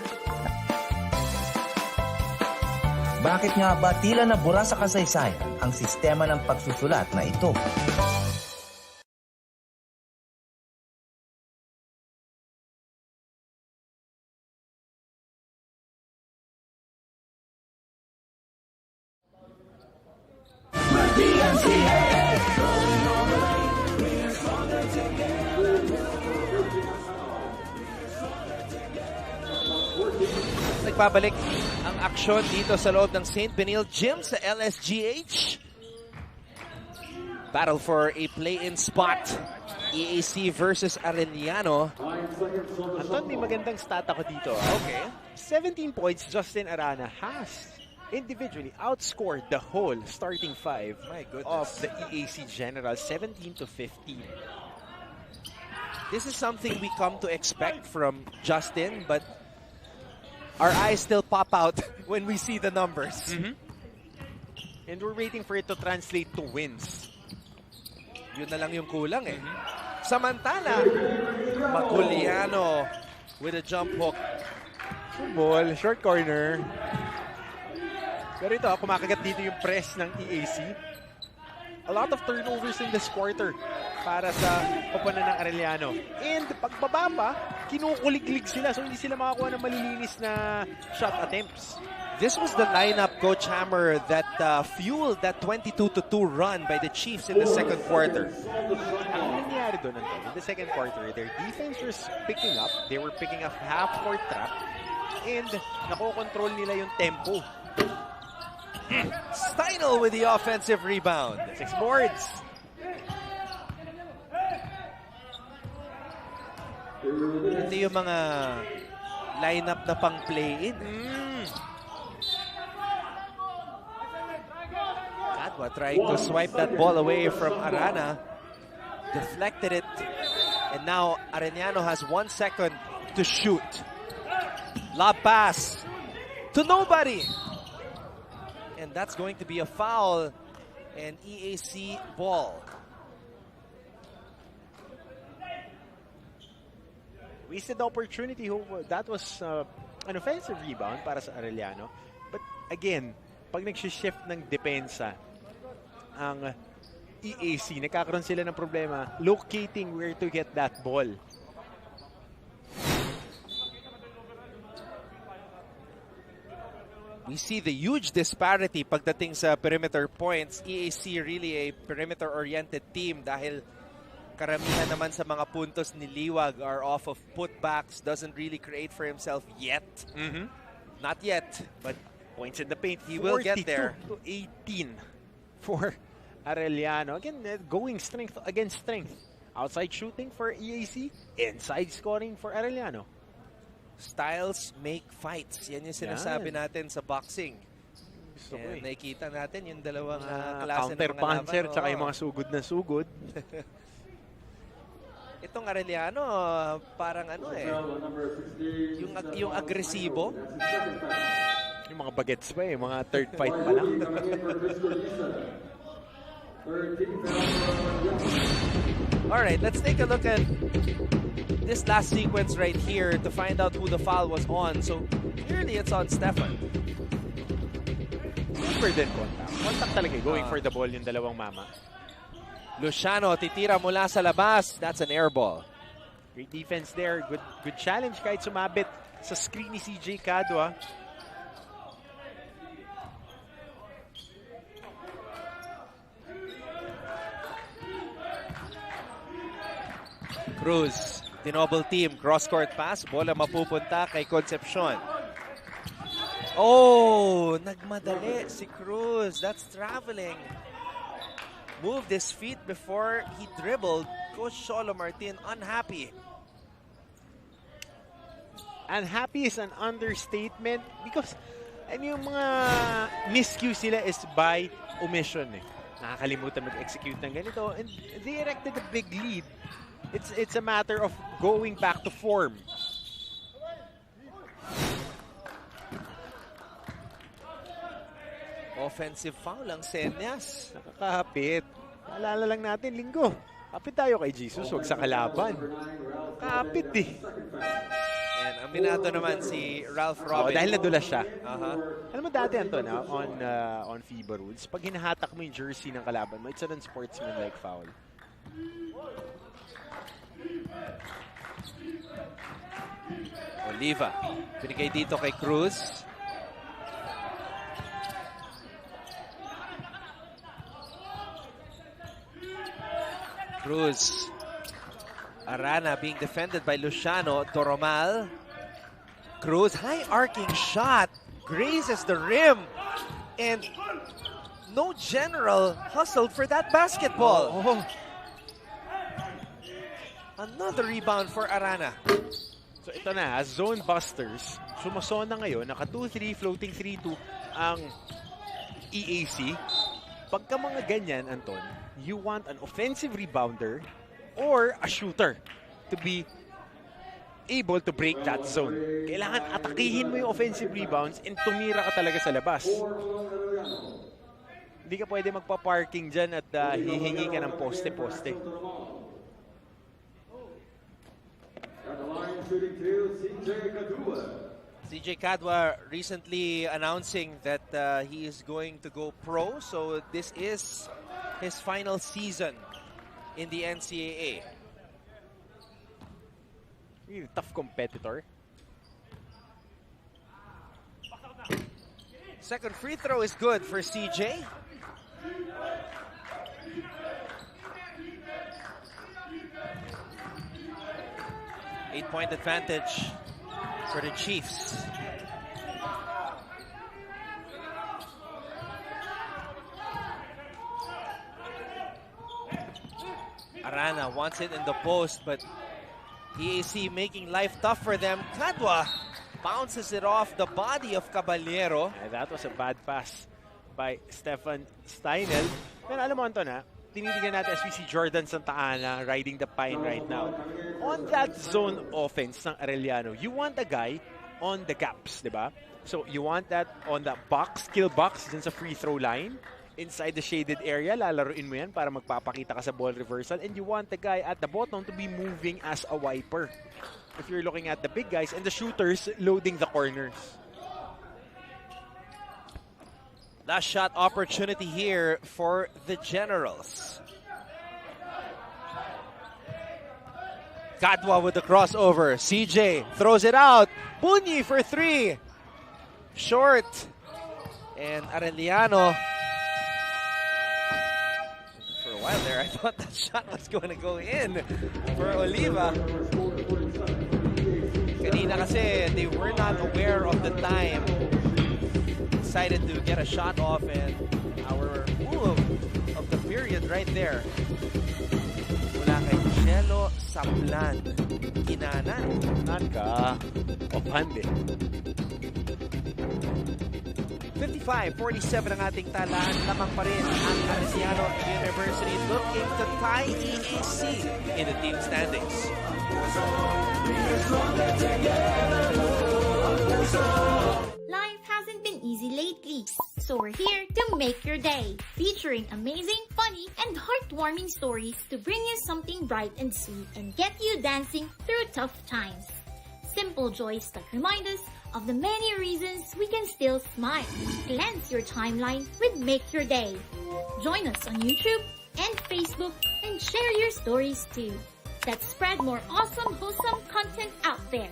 Bakit nga ba tila nabura sa kasaysayan ang sistema ng pagsusulat na ito? Nagbabalik ang aksyon dito sa loob ng St. Benil Gym sa LSGH. Battle for a play-in spot. EAC versus Arellano. Anton, may magandang stat ako dito. Okay. 17 points Justin Arana has individually outscored the whole starting five of the EAC Generals, 17-15. This is something we come to expect from Justin, but our eyes still pop out when we see the numbers. And we're waiting for it to translate to wins. Yun na lang yung kulang eh. Samantala, Maculiano with a jump hook. Ball, short corner. Pero ito, kumakagat dito yung press ng EAC. A lot of turnovers in this quarter para sa koponan ng Arellano. And pagbaba pa, kinukuliglig sila so hindi sila makakuha ng malilinis na shot attempts. This was the lineup, Coach Hammer, that fueled that 22-2 run by the Chiefs in the second quarter. Ang nangyari doon, in the second quarter, their defense was picking up. They were picking up half-court trap. And nakokontrol nila yung tempo. Steinel with the offensive rebound. 6 boards. Ito yung mga lineup na pang play-in. Cadwa trying to swipe that ball away from Arana. Deflected it. And now Arellano has 1 second to shoot. Lob pass to nobody. And that's going to be a foul and EAC ball. Wasted opportunity. That was an offensive rebound para sa Arellano. But again, pag nag-shift ng depensa ang EAC, nagkakaroon sila ng problema locating where to get that ball. We see the huge disparity pagdating sa perimeter points. EAC really a perimeter-oriented team dahil karamihan naman sa mga puntos ni Liwag are off of putbacks, doesn't really create for himself yet. Not yet, but points in the paint. He will get there. 42-18 for Arellano. Again, going strength against strength. Outside shooting for EAC, inside scoring for Arellano. Styles make fights. Yan yung sinasabi natin sa boxing. And nakikita natin yung dalawang klase ng mga counter-puncher laban. tsaka yung mga sugod na sugod. Itong Arellano, parang ano eh. Yung agresibo. Yung mga bagets pa eh. Mga third fight pa lang. Alright, let's take a look at this last sequence right here to find out who the foul was on. So, clearly it's on Stefan. Super din contact. Contact talaga. Going for the ball yung dalawang mama. Luciano titira mula sa labas. That's an air ball. Great defense there. Good challenge kahit sumabit sa screen ni CJ Cadua. Cruz, tinobble team, cross-court pass, bola mapupunta kay Concepcion. Oh, nagmadali si Cruz. That's traveling. Moved his feet before he dribbled. Coach Cholo Martin unhappy. Unhappy is an understatement because yung mga miscues nila is by omission. Nakakalimutan mag-execute ng ganito and they erected a big lead. It's a matter of going back to form. Offensive foul ang Senyas. Nakakapit. Alala lang natin, linggo. Kapit tayo kay Jesus, huwag sa kalaban. Kapit eh. And aminado naman si Ralph Robin. Dahil nadulas siya. Alam mo dati, Anton, on FIBA rules, pag hinahatak mo yung jersey ng kalaban mo, it's an unsportsmanlike foul. Oliva. Binigay dito kay Cruz. Cruz. Arana being defended by Luciano. Toromal. Cruz, high arcing shot. Grazes the rim. And no general hustled for that basketball. Oh. Another rebound for Arana. So ito na, zone busters. Sumasona ngayon, naka 2-3, floating 3-2 ang EAC. Pagka mga ganyan, Anton, you want an offensive rebounder or a shooter to be able to break that zone. Kailangan atakihin mo yung offensive rebounds and tumira ka talaga sa labas. Hindi ka pwede magpa-parking dyan at hihingi ka ng poste-poste. CJ Cadua recently announcing that he is going to go pro, so this is his final season in the NCAA. Really tough competitor. Second free throw is good for CJ. Eight-point advantage for the Chiefs. Arana wants it in the post, but EAC making life tough for them. Cadua bounces it off the body of Caballero. That was a bad pass by Stefan Steinel. Pero alam mo, Anton, tinitingnan natin as we see Jordan Santa Ana riding the pine right now. On that zone offense ng Arellano, you want a guy on the gaps, di ba? So you want that on the box, kill box, dun sa free throw line. Inside the shaded area, lalaruin mo yan para magpapakita ka sa ball reversal. And you want the guy at the bottom to be moving as a wiper. If you're looking at the big guys and the shooters loading the corners. Last shot opportunity here for the Generals. Cadua with the crossover. CJ throws it out. Bunyi for three. Short. And Arellano. For a while there, I thought that shot was going to go in for Oliva. Kanina kasi they were not aware of the time. Decided to get a shot off, and our move of the period right there. Mula kay Chelo Saplan. Kinanan. Nanka. Opande. 55-47 ang ating talaan. Lamang pa rin ang Arellano University looking to tie EAC in the team standings. Life hasn't been easy lately, so we're here to make your day, featuring amazing, funny, and heartwarming stories to bring you something bright and sweet and get you dancing through tough times. Simple joys that remind us of the many reasons we can still smile. Cleanse your timeline with Make Your Day. Join us on YouTube and Facebook and share your stories too. Let's spread more awesome, wholesome content out there.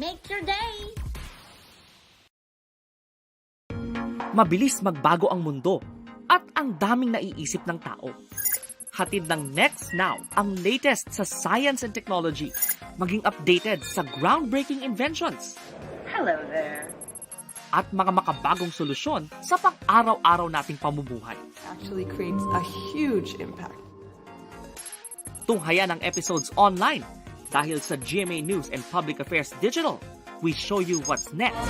Make your day! Mabilis magbago ang mundo at ang daming naiisip ng tao. Hatid ng Next Now ang latest sa science and technology, maging updated sa groundbreaking inventions. Hello there. At mga makabagong solusyon sa pang-araw-araw nating pamumuhay. Actually creates a huge impact. Tunghayan ang episodes online dahil sa GMA News and Public Affairs Digital. We show you what's next.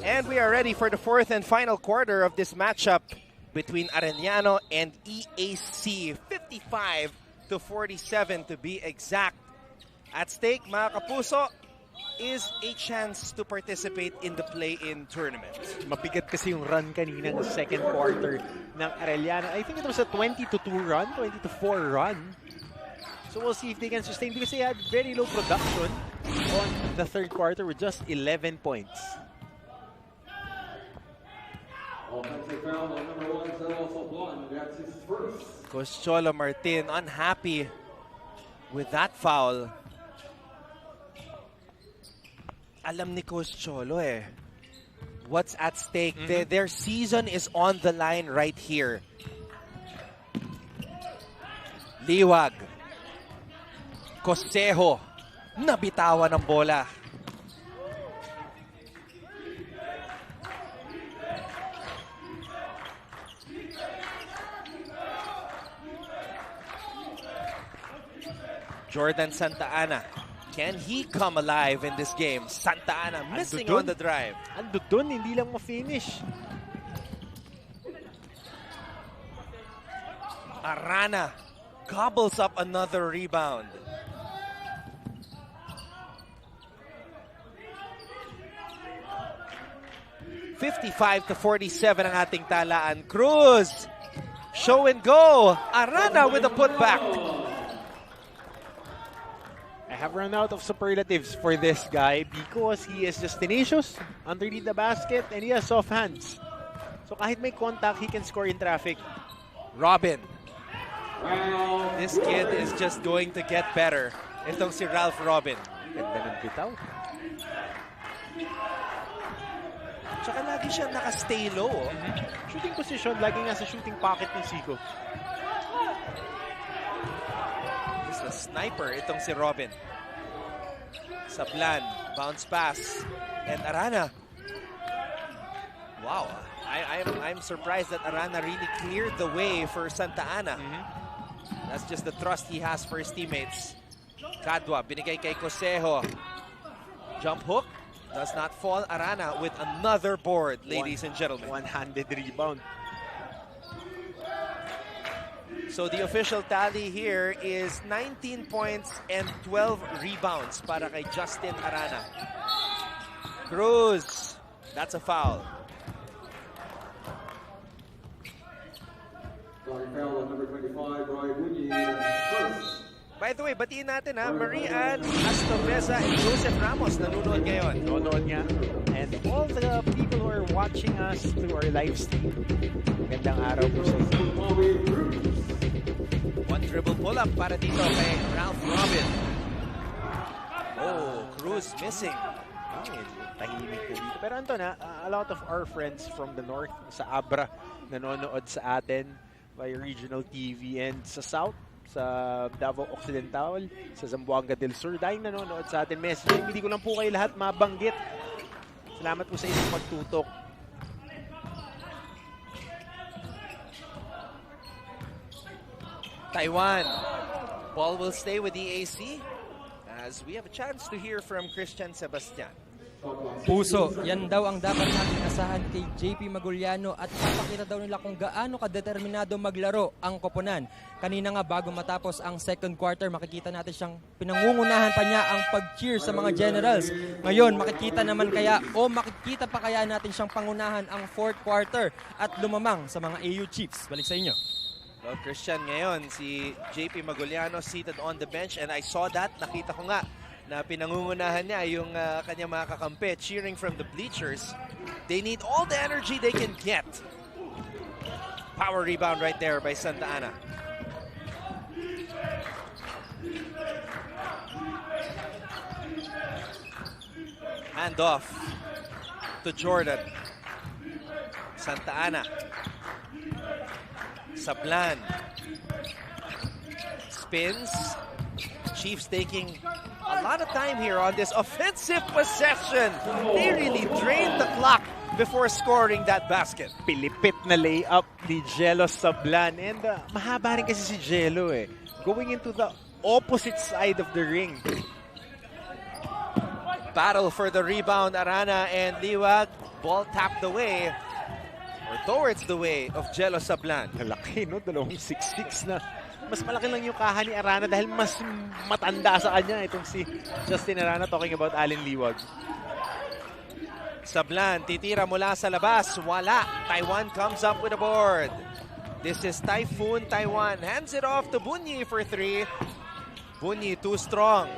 And we are ready for the fourth and final quarter of this matchup between Arellano and EAC. 55-47 to be exact. At stake, mga kapuso, is a chance to participate in the play-in tournament. Mabigat kasi yung run kanina ng second quarter ng Arellano. I think it was a 20-2 run, 20-4 run. So we'll see if they can sustain because they had very low production on the third quarter with just 11 points. Coach Cholo Martin unhappy with that foul. Alam ni Coach Cholo what's at stake. Their season is on the line right here. Liwag. Cosejo. Nabitawan ng bola. Jordan Santa Ana. Can he come alive in this game? Santa Ana missing on the drive. Ando dun, hindi lang ma-finish. Arana gobbles up another rebound. (55-47) ang ating talaan. Cruz, show and go. Arana with a putback. I have run out of superlatives for this guy because he is just tenacious underneath the basket and he has soft hands. So kahit may contact, he can score in traffic. Robin. This kid is just going to get better. Itong si Ralph Robin. Ganda ng bitaw. Tsaka lagi siya naka-stay low. Shooting position, lagi nga sa shooting pocket ng Zico. This is a sniper, itong si Robin. Sablan, bounce pass. And Arana. Wow, I'm surprised that Arana really cleared the way for Santa Ana. That's just the trust he has for his teammates. Cadwa, binigay kay Cosejo. Jump hook. Does not fall. Arana with another board, ladies and gentlemen. One-handed rebound. So the official tally here is 19 points and 12 rebounds para kay Justin Arana. Cruz. That's a foul. Number 25, Roy Bunyi, By the way, batiin natin Marie Ann Astoveza and Joseph Ramos nanonood ngayon. Nanonood nga. And all the people who are watching us through our live stream. Magandang araw po sa inyo. One dribble pull-up para dito kay Ralph Robin. Oh, Cruz missing. Tahimik po dito. Pero Anton, a lot of our friends from the north, sa Abra, nanonood sa atin by regional TV, and sa south, sa Davao Occidental, sa Zamboanga del Sur, dahil nanonood sa atin. Messaging, hindi ko lang po kayo lahat mabanggit. Salamat po sa inyong pagtutok. Taiwan. Ball will stay with EAC as we have a chance to hear from Christian Sebastian. Puso, yan daw ang dapat natin asahan kay JP Maguliano at papakita daw nila kung gaano kadeterminado maglaro ang koponan. Kanina nga bago matapos ang second quarter, makikita natin siyang pinangungunahan pa niya ang pag-cheer sa mga Generals. Ngayon, makikita naman kaya o makikita pa kaya natin siyang pangunahan ang fourth quarter at lumamang sa mga AU Chiefs. Balik sa inyo. Well, Christian, ngayon si JP Maguliano seated on the bench and I saw that, nakita ko nga na pinangungunahan niya yung kanyang mga kakampi cheering from the bleachers. They need all the energy they can get Power rebound right there by Santa Ana. Hand off to Jordan. Santa Ana. Sablan. Spins. Chiefs taking a lot of time here on this offensive possession. They really drained the clock before scoring that basket. Pilipit na layup ni Jello Sablan. And mahaba rin kasi si Jello eh. Going into the opposite side of the ring. Battle for the rebound, Arana and Liwag. Ball tapped away or towards the way of Jello Sablan. Malaki, no? 2'6'6" na. Mas malaki lang yung kaha ni Arana dahil mas matanda sa kanya itong si Justin Arana, talking about Allen Liwag. Sablan, titira mula sa labas. Wala. Taiwan comes up with a board. This is Typhoon Taiwan. Hands it off to Bunyi for 3. Bunyi too strong.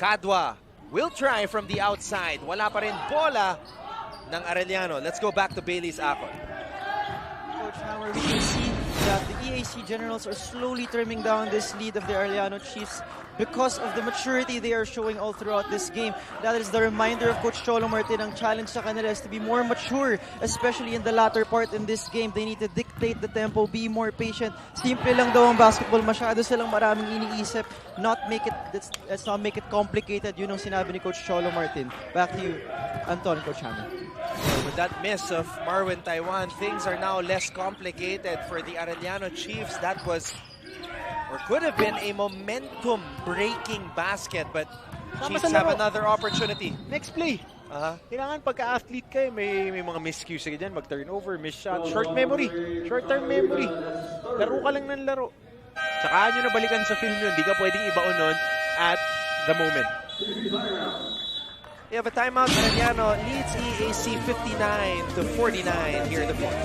Kadwa will try from the outside. Wala pa rin bola ng Arellano. Let's go back to Bailey's Akon. Coach Hammer, we can see that the EAC Generals are slowly trimming down this lead of the Arellano Chiefs because of the maturity they are showing all throughout this game. That is the reminder of Coach Cholo Martin. Ang challenge sa kanila is to be more mature, especially in the latter part in this game. They need to dictate the tempo, be more patient. Simple lang daw ang basketball. Masyado silang maraming iniisip. Let's not make it complicated. Yun ang sinabi ni Coach Cholo Martin. Back to you, Anton, Coach Hammer. With that miss of Marwin Taiwan, things are now less complicated for the Arellano Chiefs. That was, or could have been, a momentum-breaking basket, but Chiefs have another opportunity. Next play. Kailangan pagka-athlete kayo, may mga miscues ka dyan, mag-turnover, miss shot, short memory, short-term memory. Laro ka lang ng laro. Tsaka nyo na balikan sa film yun. Di ka pwedeng ibaon nun at the moment. We have a timeout. Arellano leads EAC 59-49 here in the fourth.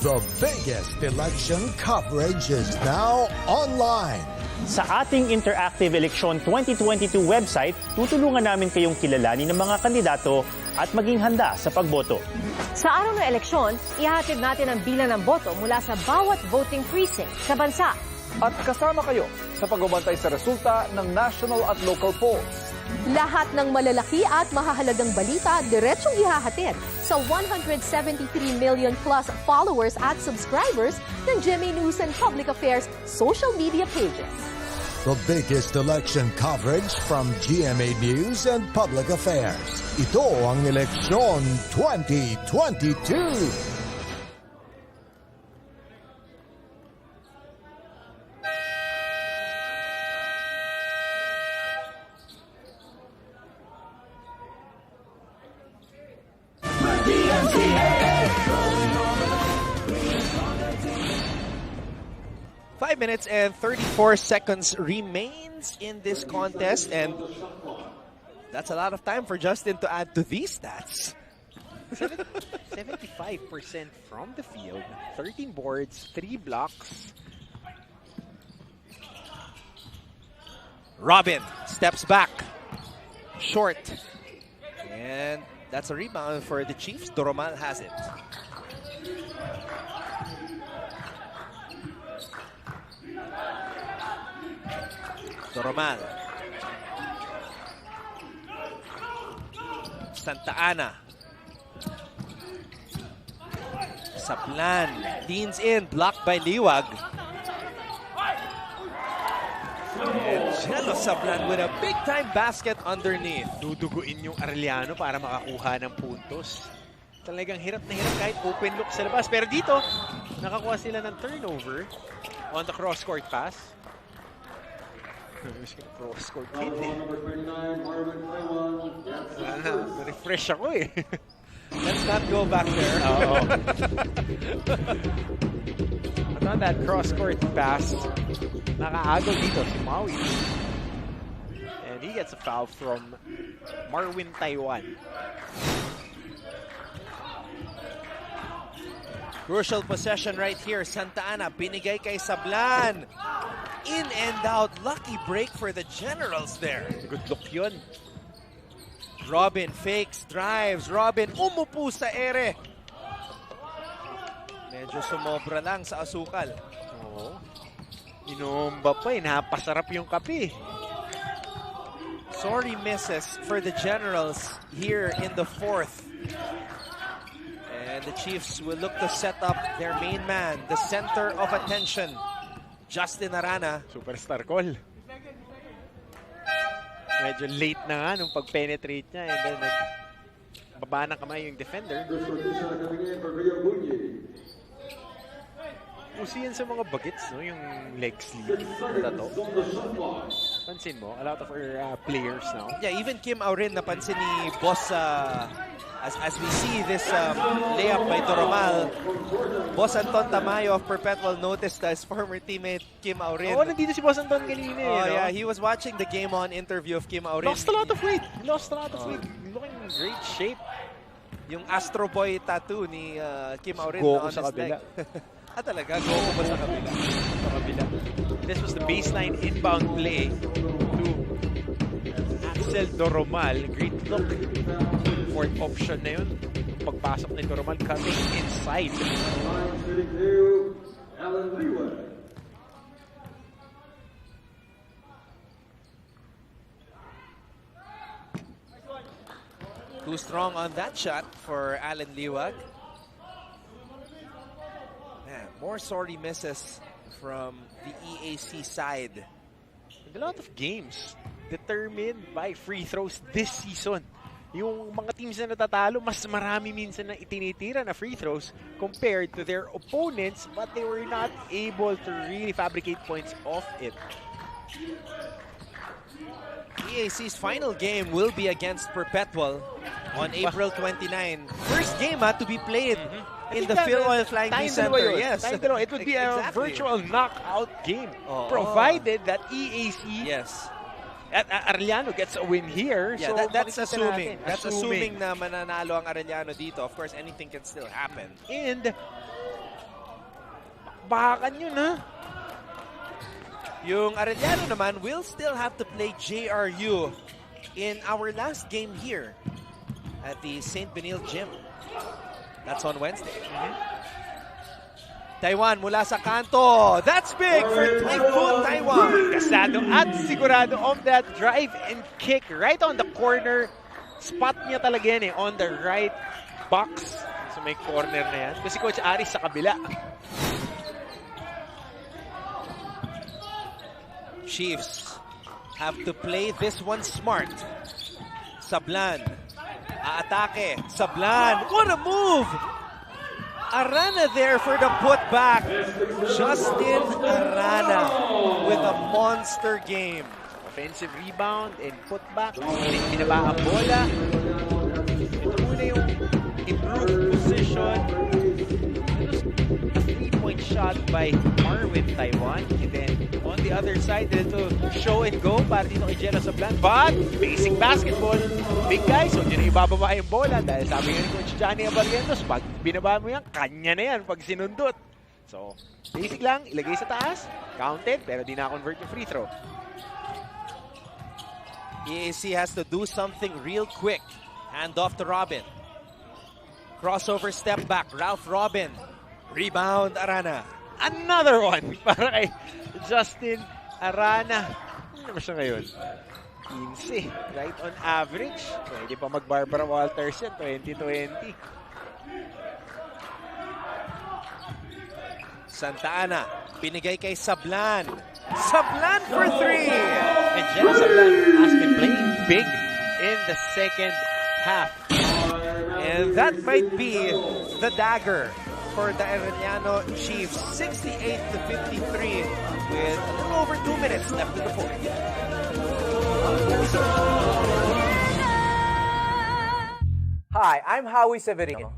The biggest election coverage is now online. Sa ating Interactive Election 2022 website, tutulungan namin kayong kilalanin ng mga kandidato at maging handa sa pagboto. Sa araw ng eleksyon, ihatid natin ang bilang ng boto mula sa bawat voting precinct sa bansa. At kasama kayo sa pagbabantay sa resulta ng national at local polls. Lahat ng malalaki at mahahalagang balita diretsong ihahatid sa 173 million plus followers at subscribers ng GMA News and Public Affairs social media pages. The biggest election coverage from GMA News and Public Affairs. Ito ang Eleksyon 2022. Minutes and 34 seconds remains in this contest, and that's a lot of time for Justin to add to these stats. 75% from the field, 13 boards, 3 blocks. Robin steps back, short, and that's a rebound for the Chiefs. Doromal has it. Doromal. Santa Ana. Sablan leans in, blocked by Liwag. And Jello Sablan with a big-time basket underneath. Duduguin yung Arellano para makakuha ng puntos. Talagang hirap na hirap kahit open look sa labas. Pero dito, nakakuha sila ng turnover on the cross-court pass. Cross-court hit eh. Refresh ako eh. Let's not go back there. But on that cross-court pass, nakaagaw dito si Maui. And he gets a foul from Marwin Taiwan. Crucial possession right here. Santa Ana, binigay kay Sablan. In and out. Lucky break for the Generals there. Good look yun. Robin fakes, drives. Robin umupo sa ere. Medyo sumobra lang sa asukal. Oo. Inomba pa eh. Napasarap yung kape. Sorry misses for the Generals here in the fourth. And the Chiefs will look to set up their main man, the center of attention, Justin Arana. Superstar call. Medyo late na nga nung pag-penetrate niya. And then baba ng kamay yung defender. Uso yan sa mga bagets, no? Yung leg sleeve. Ito. Pansin mo, a lot of our players now. Yeah, even Kim Aurin, napansin ni Boss, as we see this layup by Doromal, Boss Anton Tamayo of Perpetual noticed his former teammate Kim Aurin. Oo, nandito si Boss Anton kanina eh. Oh, no? yeah, he was watching the game on interview of Kim Aurin. Lost a lot of weight. Looking in great shape. Yung Astro Boy tattoo ni Kim Aurin Goku on sa his kabila. leg. Talaga? Goku ba sa kabila? Sa kabila. This was the baseline inbound play to Axel Doromal. Great look. Fourth option na yun. Pagpasok ni Doromal, cutting inside. Too strong on that shot for Alan Liwag. Man, more sorry misses from the EAC side. And a lot of games determined by free throws this season. Yung mga teams na natatalo, mas marami minsan na itinitira na free throws compared to their opponents, but they were not able to really fabricate points off it. EAC's final game will be against Perpetual on April 29. First game to be played in the Phil Oil Flying V Center. Yes. It would be a virtual knockout game, provided that EAC at Arellano gets a win here. Yeah, so that's assuming. That's assuming na mananalo ang Arellano dito. Of course, anything can still happen. And bahakan yun, ha? Yung Arellano naman will still have to play JRU in our last game here at the St. Benil Gym. That's on Wednesday. Taiwan mula sa kanto. That's big for Typhoon Taiwan. Kasado at sigurado on that drive and kick right on the corner. Spot niya talaga yan on the right box. So may corner na yan. Kasi Coach Aris sa kabila. Chiefs have to play this one smart. Sablan. Aatake. Sablan. What a move! Arana there for the putback. Justin Arana with a monster game. Offensive rebound and putback. Binaba ang bola. Ito muna yung improved position. A three-point shot by Marwin Taiwan. And then on the other side, ito show and go para dito kay Jenna Sablan. But basic basketball. Big guys, so hindi na ibababa yung bola. Dahil sabi nga ni Coach Johnny Abarientos, pag binaba mo yan, kanya na yan pag sinundot. So, basic lang, ilagay sa taas, counted, pero di na-convert yung free throw. EAC has to do something real quick. Hand off to Robin. Crossover step back, Ralph Robin. Rebound, Arana. Another one para kay Justin Arana. Ano naman siya ngayon? 15, right on average. Pwede pa mag-Barbara Walters yan, 2020. Santa Ana, binigay kay Sablan. Sablan for three! And Jenna Sablan has been playing big in the second half. And that might be the dagger for the Arellano Chiefs. 68-53 with a little over 2 minutes left in the fourth. Hi, I'm Howie Severino.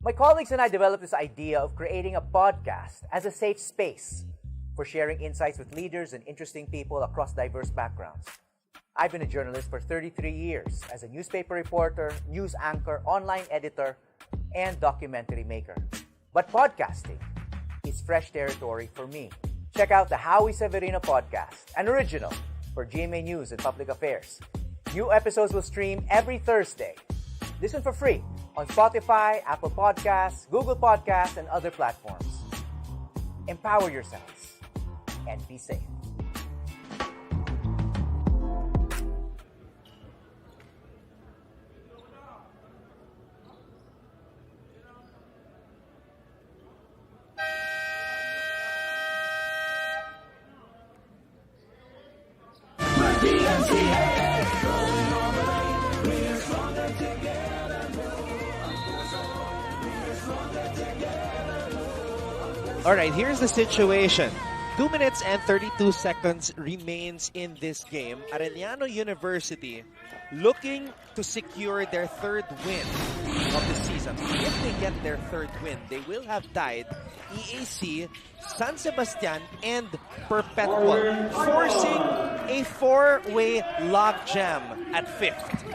My colleagues and I developed this idea of creating a podcast as a safe space for sharing insights with leaders and interesting people across diverse backgrounds. I've been a journalist for 33 years as a newspaper reporter, news anchor, online editor, and documentary maker. But podcasting is fresh territory for me. Check out the Howie Severino podcast, an original for GMA News and Public Affairs. New episodes will stream every Thursday. Listen for free on Spotify, Apple Podcasts, Google Podcasts, and other platforms. Empower yourselves and be safe. All right, here's the situation. 2 minutes and 32 seconds remains in this game. Arellano University looking to secure their third win of the season. If they get their third win, they will have tied EAC, San Sebastian, and Perpetual, forcing a four-way logjam at 5th.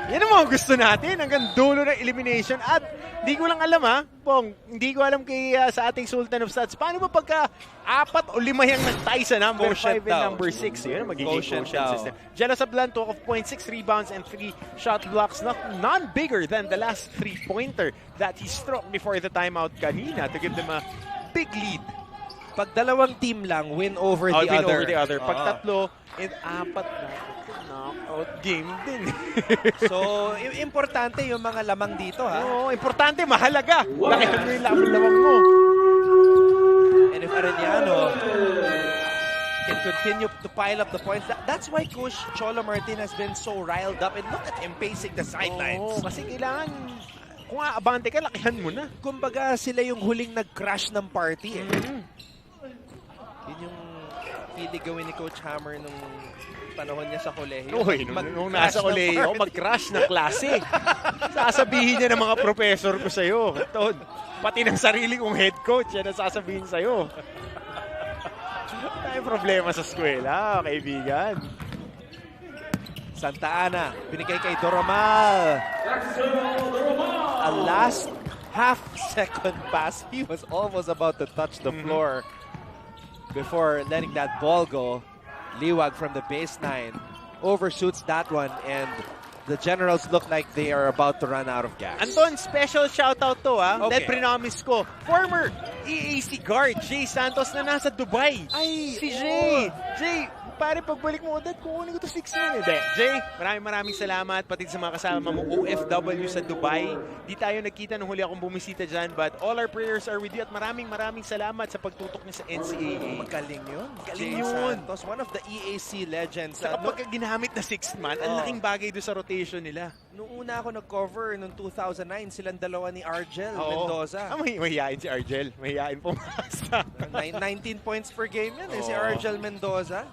Yan ang mga gusto natin, hanggang dulo ng elimination. At hindi ko lang alam Pong, hindi ko alam sa ating Sultan of Stats, paano ba pagka 4 o 5 yung nag-tie sa number 5 and number 6? Yun ang magiging quotient system. Jealous Ablan, 12.6 rebounds and 3 shot blocks, none bigger than the last 3-pointer that he struck before the timeout kanina to give them a big lead. Pag dalawang team lang, win over the other. Pag tatlo, 4 knockout game din. So, importante yung mga lamang dito, Oo, importante, mahalaga. Lakihan mo yung lamang mo. And if Arellano can continue to pile up the points, that's why Coach Cholo Martin has been so riled up. And look at him pacing the sidelines. Oo, kasi kailangan, kung abante ka, lakihan mo na. Kumbaga, sila yung huling nag-crash ng party. Yun yung pili gawin ni Coach Hammer nung panahon niya sa kolehiyo. Nung nasa kolehiyo, mag-crash ng klase. Sasabihin niya ng mga professor ko sa'yo. Pati ng sarili kong head coach, yan ang sasabihin sa'yo. May problema sa eskwela, kaibigan. Santa Ana, binigay kay Doromal. A last half-second pass. He was almost about to touch the floor before letting that ball go. Liwag from the baseline overshoots that one, and the Generals look like they are about to run out of gas. Anton, special shoutout to okay. Let prinomis ko. Former EAC guard, Jay Santos na nasa Dubai. Si Jay. Jay, pare, pagbalik mo, Dad, kukunin ko to 6 minutes. Jay, maraming salamat, pati sa mga kasama mo OFW sa Dubai. Di tayo nagkita nung huli akong bumisita dyan, but all our prayers are with you at maraming salamat sa pagtutok niya sa NCAA. Magaling yun. Galing yun. Santos, one of the EAC legends. Sa kapag ginamit na 6 man, ang laking bagay doon sa rotation nila. Noong una ako nag-cover, noong 2009, silang dalawa ni Argel Mendoza. Mahihain si Argel. Mahihain pumasa. 19 points per game yan, si Argel Mendoza.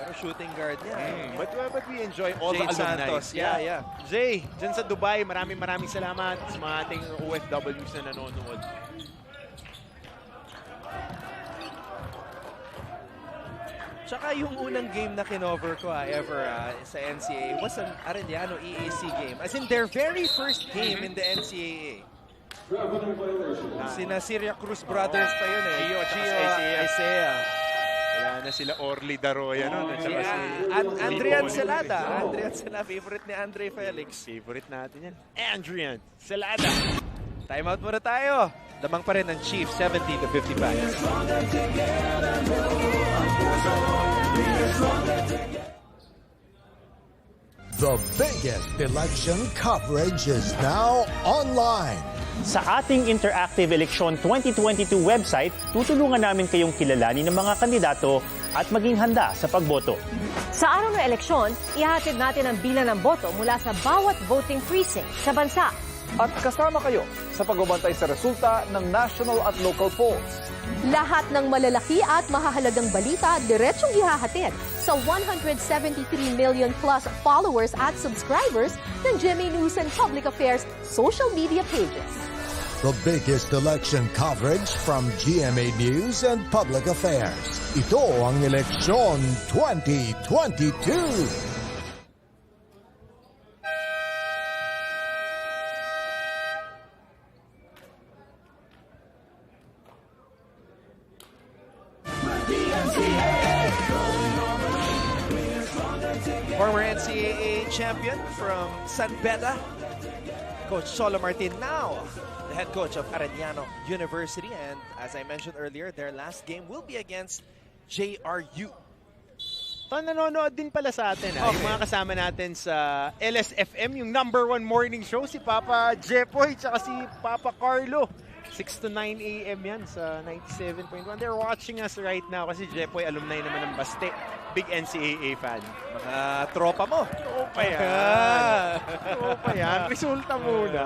Pero shooting guard niya. But we enjoy all Jay the alumni. Santos, yeah. Jay, dyan sa Dubai, maraming salamat sa mga ating OFWs na nanonood. Tsaka yung unang game na kinover ko ever sa NCAA was an Arellano EAC game. As in their very first game in the NCAA. Sina Syria Cruz brothers pa yun Gio, Isaiah. Wala na sila Orly Daroya nun. Andrian Celada. Favorite ni Andre Felix. Favorite natin yan. Andrian Celada. Timeout muna tayo. Damang pa rin ng Chiefs, 70-55. The biggest election coverage is now online. Sa ating Interactive Election 2022 website, tutulungan namin kayong kilalanin ng mga kandidato at maging handa sa pagboto. Sa araw ng eleksyon, ihahatid natin ang bilang ng boto mula sa bawat voting precinct sa bansa. At kasama kayo sa pagbabantay sa resulta ng national at local polls. Lahat ng malalaki at mahahalagang balita diretsyong ihahatid sa 173 million plus followers at subscribers ng GMA News and Public Affairs social media pages. The biggest election coverage from GMA News and Public Affairs. Ito ang Eleksyon 2022. Former NCAA NCAA champion from San Beda, Coach Solo Martin, now the head coach of Arellano University. And as I mentioned earlier, their last game will be against JRU. Nanonood din pala sa atin. Okay. Yung mga kasama natin sa LSFM, yung #1 morning show, si Papa Jepoy tsaka si Papa Carlo. 6 to 9 a.m. yan sa 97.1. They're watching us right now kasi Jepoy alumni naman ng Baste. Big NCAA fan. Mga tropa mo. Tropa yan. Tropa yan. Resulta muna.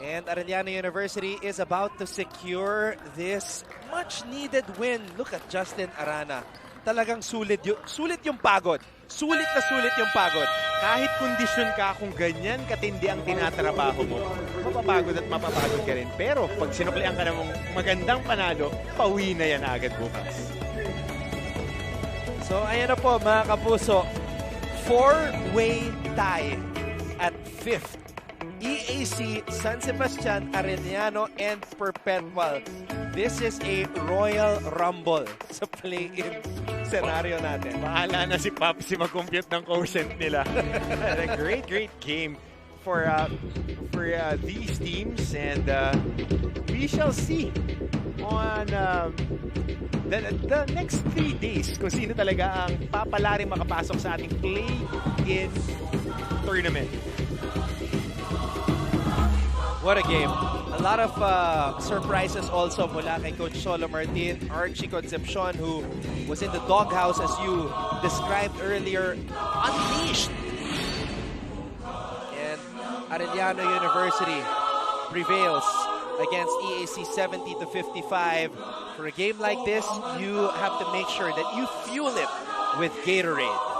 And Arellano University is about to secure this much-needed win. Look at Justin Arana. Talagang sulit yung pagod. Sulit na sulit yung pagod. Kahit kondisyon ka, kung ganyan katindi ang tinatrabaho mo, mapapagod at mapapagod ka rin. Pero pag sinuklian ka namang magandang panalo, pauwi na yan agad bukas. So ayan na po mga kapuso. 4-way tie at 5th. EAC, San Sebastian, Arellano, and Perpetual. This is a Royal Rumble sa play-in scenario natin. Bahala na si Papsi mag-compute ng quotient nila. A great game for these teams, and we shall see on the next 3 days kung sino talaga ang papalaring makapasok sa ating play-in tournament. What a game. A lot of surprises also mula kay Coach Solo Martin, Archie Concepcion, who was in the doghouse as you described earlier, unleashed. And Arellano University prevails against EAC 70-55. For a game like this, you have to make sure that you fuel it with Gatorade.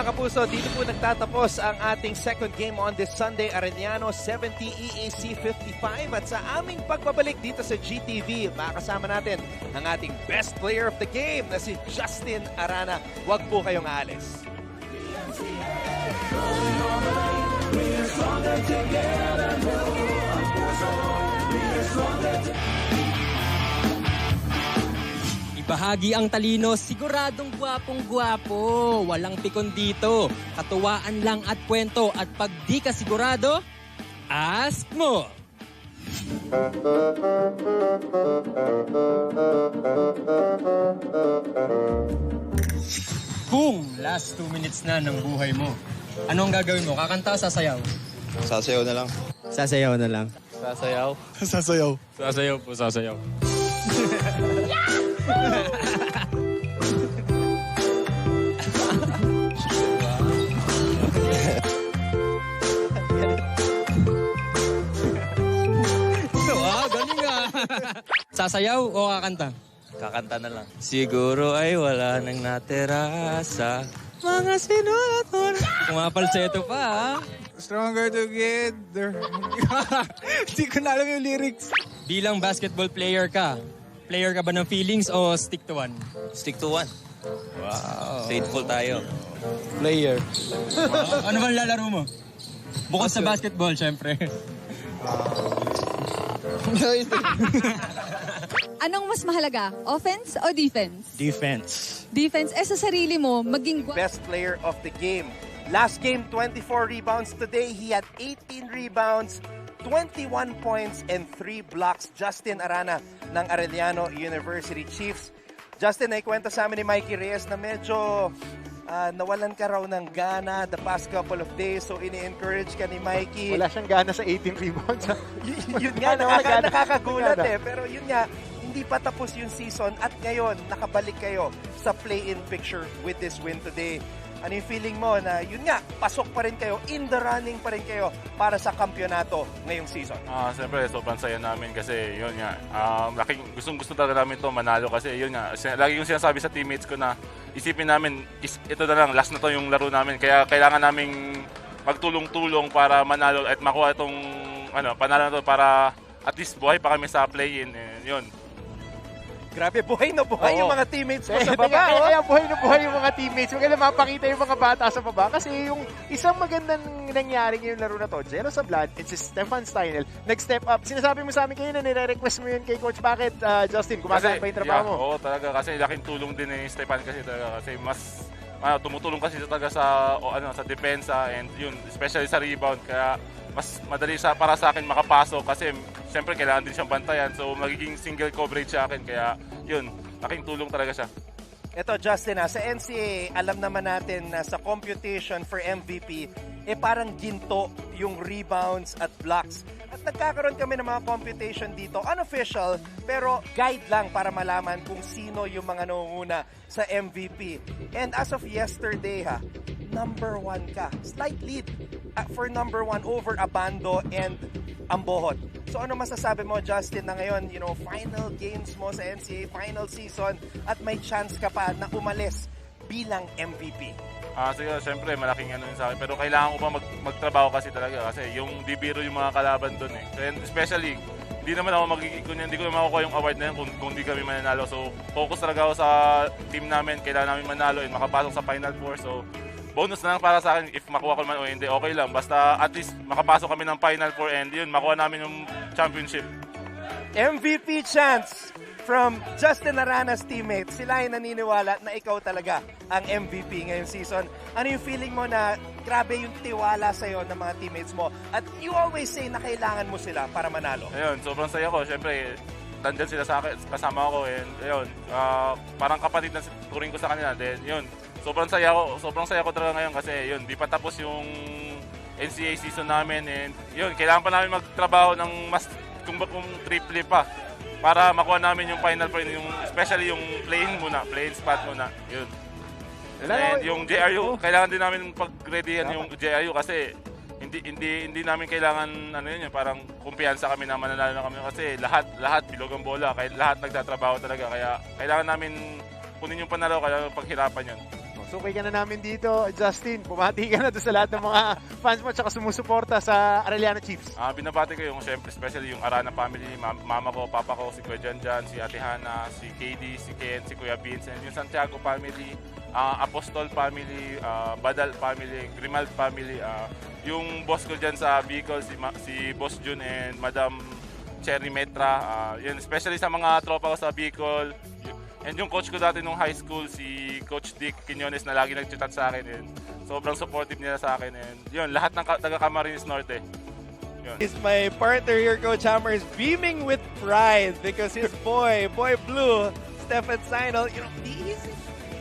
mga kapuso, dito po nagtatapos ang ating second game on this Sunday. Arellano 70, EAC 55. At sa aming pagbabalik dito sa GTV, makakasama natin ang ating best player of the game na si Justin Arana. Huwag po kayong aalis. Ibahagi ang talino, siguradong gwapong-gwapo. Walang pikon dito. Katuwaan lang at kwento. At pag di ka sigurado, ask mo! Kung last 2 minutes na ng buhay mo, anong gagawin mo? Kakanta o sasayaw? Sasayaw na lang. Sasayaw na lang. Sasayaw? Sasayaw. Sasayaw po, sasayaw. Galing nga. Sasayaw o kakanta? Kakanta na lang. Siguro ay wala nang natira sa mga sinulat mo na. Kumapalseto pa, ha? Stronger together. Hindi ko na alam yung lyrics. Bilang basketball player ka ba ng feelings o stick to one? Stick to one. Wow. Faithful tayo. Player. Wow. Ano bang lalaro mo? Bukod sa basketball, syempre. Anong mas mahalaga? Offense o defense? Defense. Defense. Sa sarili mo, maging... Best player of the game. Last game, 24 rebounds. Today, he had 18 rebounds, 21 points, and 3 blocks. Justin Arana ng Arellano University Chiefs. Justin, naikwenta sa amin ni Mikey Reyes na medyo nawalan ka raw ng gana the past couple of days. So, ini-encourage ka ni Mikey. Wala siyang gana sa 18 rebounds. Yun nga, nakakagulat eh. Pero yun nga, hindi pa tapos yung season at ngayon, nakabalik kayo sa play-in picture with this win today. Ano yung feeling mo na yun nga, pasok pa rin kayo, in the running pa rin kayo para sa kampyonato ngayong season? Siyempre, sobrang saya namin kasi yun nga, gustong-gusto talaga namin to manalo kasi yun nga, lagi yung sinasabi sa teammates ko na isipin namin, ito na lang, last na to yung laro namin, kaya kailangan naming magtulong-tulong para manalo at makuha itong panalo na to para at least buhay pa kami sa play-in. Yun. Grabe, buhay na buhay yung mga teammates mo sa baba. Kaya buhay na buhay yung mga teammates. Maganda mapakita yung mga bata sa baba. Kasi yung isang magandang nangyari ngayong laro na to, Jero Sablan and si Stefan Steinel, nag-step up. Sinasabi mo sa amin kayo na nire-request mo yun kay Coach. Bakit, Justin? Kumakaan pa yung trabaho mo? Oo, talaga. Kasi laking tulong din ni Stefan kasi talaga. Kasi mas tumutulong kasi talaga sa depensa and yun, especially sa rebound. Kaya mas madali para sa akin makapasok kasi siyempre kailangan din siyang bantayan. So magiging single coverage sa akin. Kaya yun, laking tulong talaga siya. Ito Justin, sa NCAA, alam naman natin na sa computation for MVP, parang ginto yung rebounds at blocks. At nagkakaroon kami ng mga computation dito, unofficial, pero guide lang para malaman kung sino yung mga nangunguna sa MVP. And as of yesterday, number 1 ka. Slight lead for number 1 over Abando and Ambohot. So ano masasabi mo, Justin, na ngayon, final games mo sa NCAA, final season, at may chance ka pa na umalis bilang MVP? Sige, siyempre, malaking yun sa akin. Pero kailangan ko pa magtrabaho kasi talaga. Kasi yung di biro yung mga kalaban doon eh. And especially, hindi naman ako hindi ko makukuha yung award na yun kung hindi kami mananalo. So, focus talaga ako sa team namin. Kailangan namin manalo and makapasok sa Final Four. So, bonus na lang para sa akin if makuha ko naman o hindi, okay lang. Basta at least makapasok kami ng Final Four and yun, makuha namin yung championship. MVP chance from Justin Arana's teammates. Sila ay naniniwala na ikaw talaga ang MVP ngayong season. Ano yung feeling mo na grabe yung tiwala sa'yo ng mga teammates mo? At you always say na kailangan mo sila para manalo. Ayun, sobrang saya ko. Siyempre, nandyan sila sa akin, kasama ko. And ayun, parang kapatid na turing ko sa kanila. Then yun, sobrang saya ko talaga ngayon kasi yun, di pa tapos yung NCAA season namin. And yun, kailangan pa namin magtrabaho ng mas kung triple pa para makuha namin yung Final Four, especially yung playing spot muna. Yun. And yung JRU, kailangan din namin pag-readyan yung JRU kasi hindi namin kailangan parang kumpiyansa kami na mananalo na kami kasi lahat bilog ang bola, lahat nagtatrabaho talaga kaya kailangan namin kunin yung panalo, kaya paghirapan yun. Sukay ka na namin dito, Justin. Bumati ka na doon sa lahat ng mga fans mo at sumusuporta sa Arellano Chiefs. Binabati ko yung, syempre, especially yung Arana family, mama ko, papa ko, si Kuya Janjan, si Ate Hana, si KD, si Ken, si Kuya Vincent, yung Santiago family, Apostol family, Badal family, Grimal family, yung boss ko dyan sa Bicol, si Boss Jun and Madam Cherry Metra, yun, especially sa mga tropa ko sa Bicol. And yung coach ko dati nung high school, si Coach Dick Quiñones na lagi nag-chat sa akin. And sobrang supportive niya sa akin. And yun, lahat ng taga Camarines Norte. Yun. Is my partner here, Coach Hammer, is beaming with pride because his boy Blue, Stefan Seinel, you know, he's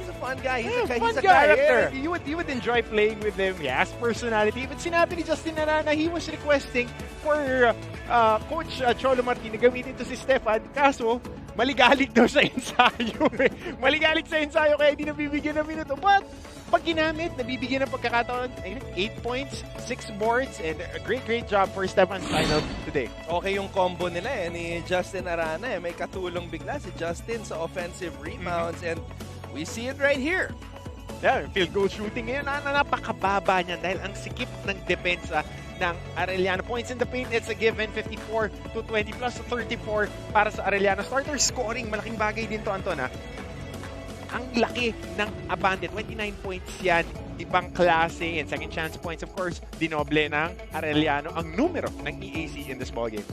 a fun guy. He's a character. Yeah. You would enjoy playing with him. He has personality. But sinabi ni Justin Arana, he was requesting for Coach Cholo Martin na gamitin to si Stefan. Kaso, maligalig daw sa ensayo. Maligalig sa ensayo kaya hindi nabibigyan ng minuto. But pag ginamit, nabibigyan ng pagkakataon. 8 points, 6 boards, and a great job for Stefan Seinel today. Okay yung combo nila ni Justin Arana. May katulong bigla si Justin sa offensive rebounds and we see it right here. Yeah, field goal shooting ngayon, napakababa niyan dahil ang sikip ng depensa ng Arellano. Points in the paint, it's a given, 54-20 plus 34 para sa Arellano. Starter scoring, malaking bagay din to, Anton, ha? Ang laki ng abante, 29 points yan, ibang klase, and second chance points, of course, dinoble ng Arellano ang numero ng EAC in this ballgame.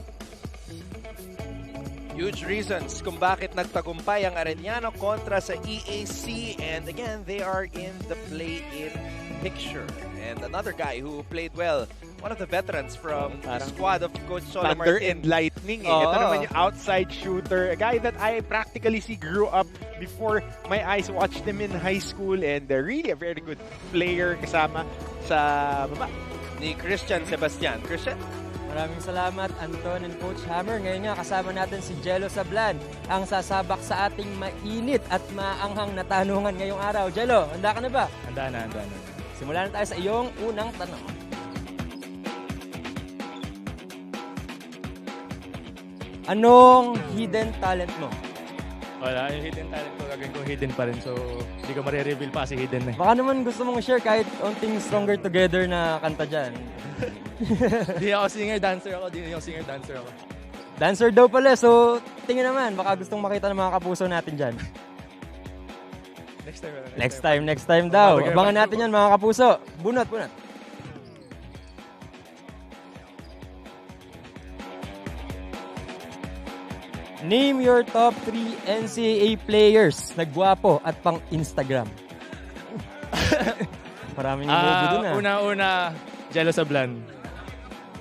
Huge reasons kung bakit nagtagumpay ang Arellano kontra sa EAC, and again, they are in the play-in picture. And another guy who played well, one of the veterans from the squad of Coach Cholo Thunder Martin. and lightning. Ito naman yung outside shooter. A guy that I practically see grew up before my eyes. Watched him in high school and really a very good player kasama sa baba. Ni Christian Sebastian. Christian? Maraming salamat, Anton and Coach Hammer. Ngayon nga, kasama natin si Jello Sablan, ang sasabak sa ating mainit at maanghang na tanungan ngayong araw. Jello, handa ka na ba? Handa na. Simulan na tayo sa iyong unang tanong. Anong hidden talent mo? Wala, yung hidden talent ko, gagawin ko hidden pa rin. So, hindi ko marireveal pa kasi hidden eh. Baka naman gusto mong share kahit onting Stronger Together na kanta dyan. Di ako singer-dancer ako. Dancer daw pala, so tingin naman, baka gustong makita ng mga kapuso natin dyan. Next time daw. Abangan natin yan mga kapuso. Bunot. Name your top 3 NCAA players na gwapo at pang Instagram. Maraming umubo dun ah. Una-una, Jello Sablan.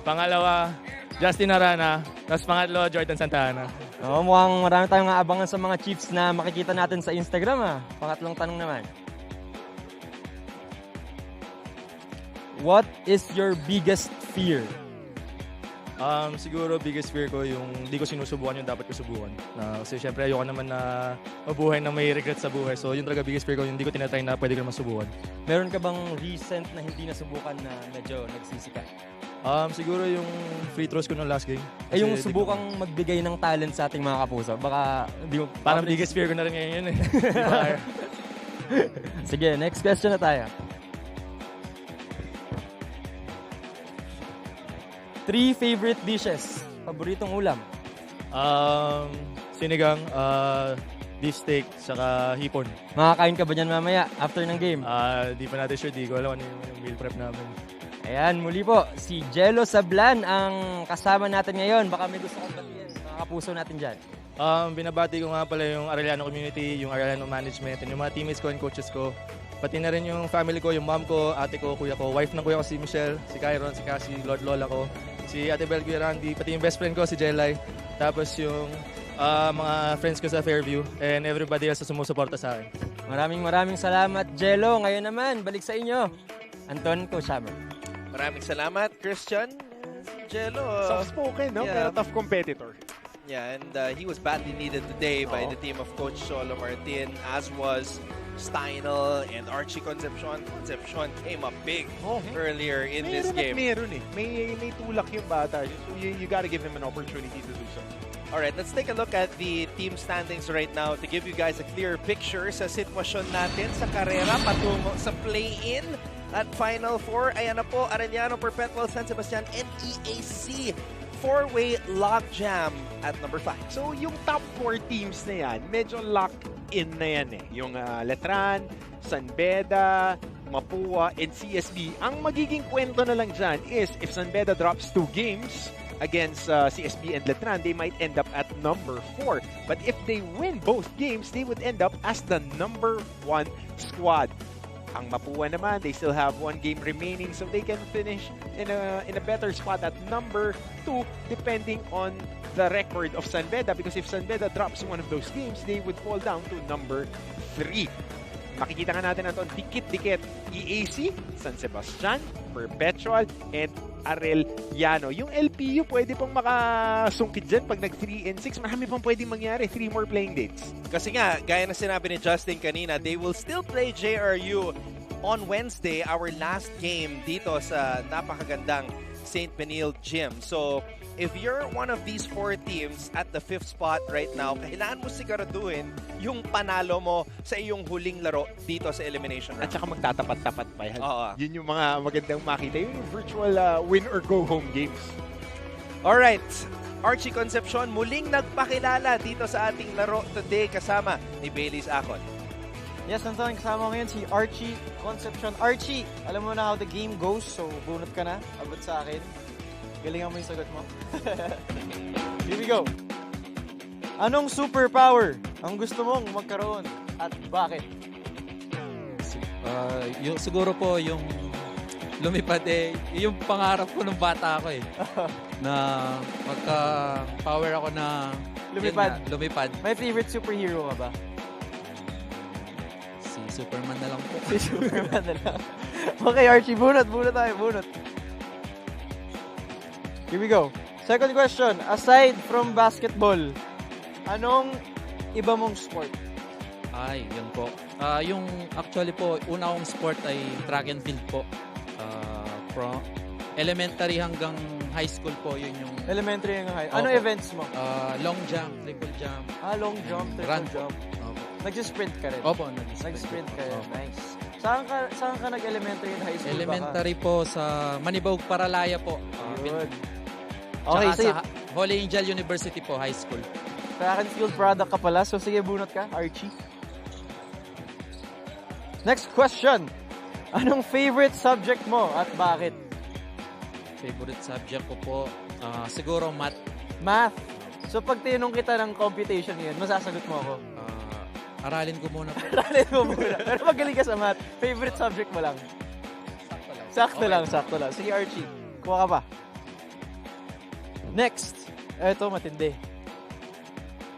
Pangalawa, Justin Arana. Tapos pangatlo, Jordan Santana. Mukhang marami tayong aabangan sa mga Chiefs na makikita natin sa Instagram ah. Pangatlong tanong naman. What is your biggest fear? Siguro biggest fear ko yung hindi ko sinusubukan yung dapat ko subukan. Kasi syempre ayoko naman na mabuhay na may regret sa buhay. So yun talaga biggest fear ko, yung hindi ko tinatry na pwede ko naman subukan. Meron ka bang recent na hindi nasubukan na medyo nagsisikat? Siguro yung free throws ko ng last game. Yung subukang magbigay ng talent sa ating mga kapuso. Baka hindi mo... Parang biggest fear ko na rin ngayon yun eh. Sige, next question na tayo. 3 favorite dishes. Paboritong ulam. Sinigang, beef steak, saka hipon. Makakain ka ba dyan mamaya after ng game? Di pa natin sure, di ko alam ano yung meal prep namin. Ayan, muli po, si Jello Sablan ang kasama natin ngayon. Baka may gusto kong batiin, mga kapuso natin dyan. Binabati ko nga pala yung Arellano community, yung Arellano management, and yung mga teammates ko and coaches ko. Pati na rin yung family ko, yung mom ko, ate ko, kuya ko, wife ng kuya ko si Michelle, si Kyron, si Cassie, Lord Lola ko, si Ate Bel, Kuya Randy, pati yung best friend ko si Jelay, tapos yung mga friends ko sa Fairview, and everybody else na sumusuporta sa akin. Maraming salamat, Jello. Ngayon naman, balik sa inyo. Anton, Coach Hammer. Maraming salamat, Christian. Jello. Soft-spoken, no? Pero tough competitor. Yeah, and he was badly needed today by the team of Coach Cholo Martin, as was Steindl and Archie Concepcion. Concepcion came up big earlier in this game. Meron eh. May tulak yung bata. So you gotta give him an opportunity to do so. Alright, let's take a look at the team standings right now to give you guys a clear picture sa sitwasyon natin sa karera patungo sa play-in at Final Four. Ayan na po, Arellano, Perpetual, San Sebastian, and EAC. Four-way logjam at number 5. So yung top 4 teams na yan, medyo locked in na yan eh. Yung Letran, San Beda, Mapua, and CSB. Ang magiging kwento na lang dyan is if San Beda drops 2 games against CSB and Letran, they might end up at number 4. But if they win both games, they would end up as the number 1 squad. Ang Mapua naman, they still have 1 game remaining, so they can finish in a better spot at number 2 depending on the record of San Beda, because if San Beda drops one of those games, they would fall down to number 3. Makikita nga natin ito, dikit-dikit EAC, San Sebastian, Perpetual, and Arellano. Yung LPU pwede pong makasungkit dyan pag nag 3-6. Marami pong pwedeng mangyari. 3 more playing dates. Kasi nga, gaya na sinabi ni Justin kanina, they will still play JRU on Wednesday, our last game dito sa napakagandang St. Benil Gym. So, if you're one of these 4 teams at the 5th spot right now, kailangan mo siguraduhin yung panalo mo sa iyong huling laro dito sa elimination round. At saka magtatapat-tapat pa yan. Yun yung mga magandang makita. Yung virtual win or go home games. Alright, Archie Concepcion muling nagpakilala dito sa ating laro today kasama ni Bailey's Akon. Yes, Anton, kasama ko ngayon si Archie Concepcion. Archie, alam mo na how the game goes, so bunot ka na. Abot sa akin. Galingan mo yung sagot mo. Here we go. Anong superpower ang gusto mong magkaroon at bakit? Siguro po yung lumipad yung pangarap ko nung bata ako na magka-power ako na lumipad. May favorite superhero ka ba? Si Superman na lang po. Si Superman na lang. Okay, Archie, bunot tayo. Here we go. Second question. Aside from basketball, anong iba mong sport? Ay, yun po. Yung actually po, una kong sport ay track and field po. From elementary hanggang high school po, yun yung... Elementary hanggang high school. Ano events mo? Long jump, triple jump. Long jump, triple jump. Nag-sprint ka rin? Opo, nag-sprint ka rin. Nice. Saan ka nag-elementary and high school? Elementary po sa Manibog, Paralaya po. Good. Okay, sa Holy Angel University po, high school. Track and field product ka pala. So sige, bunot ka, Archie. Next question. Anong favorite subject mo at bakit? Favorite subject ko po, siguro math. Math? So pag tinanong kita ng computation yun, masasagot mo ako? Aralin ko muna po. Aralin mo muna. Pero magaling ka sa math. Favorite subject mo lang? Sakto lang. Sige, Archie. Kuha ka pa. Next. Ito, matindi.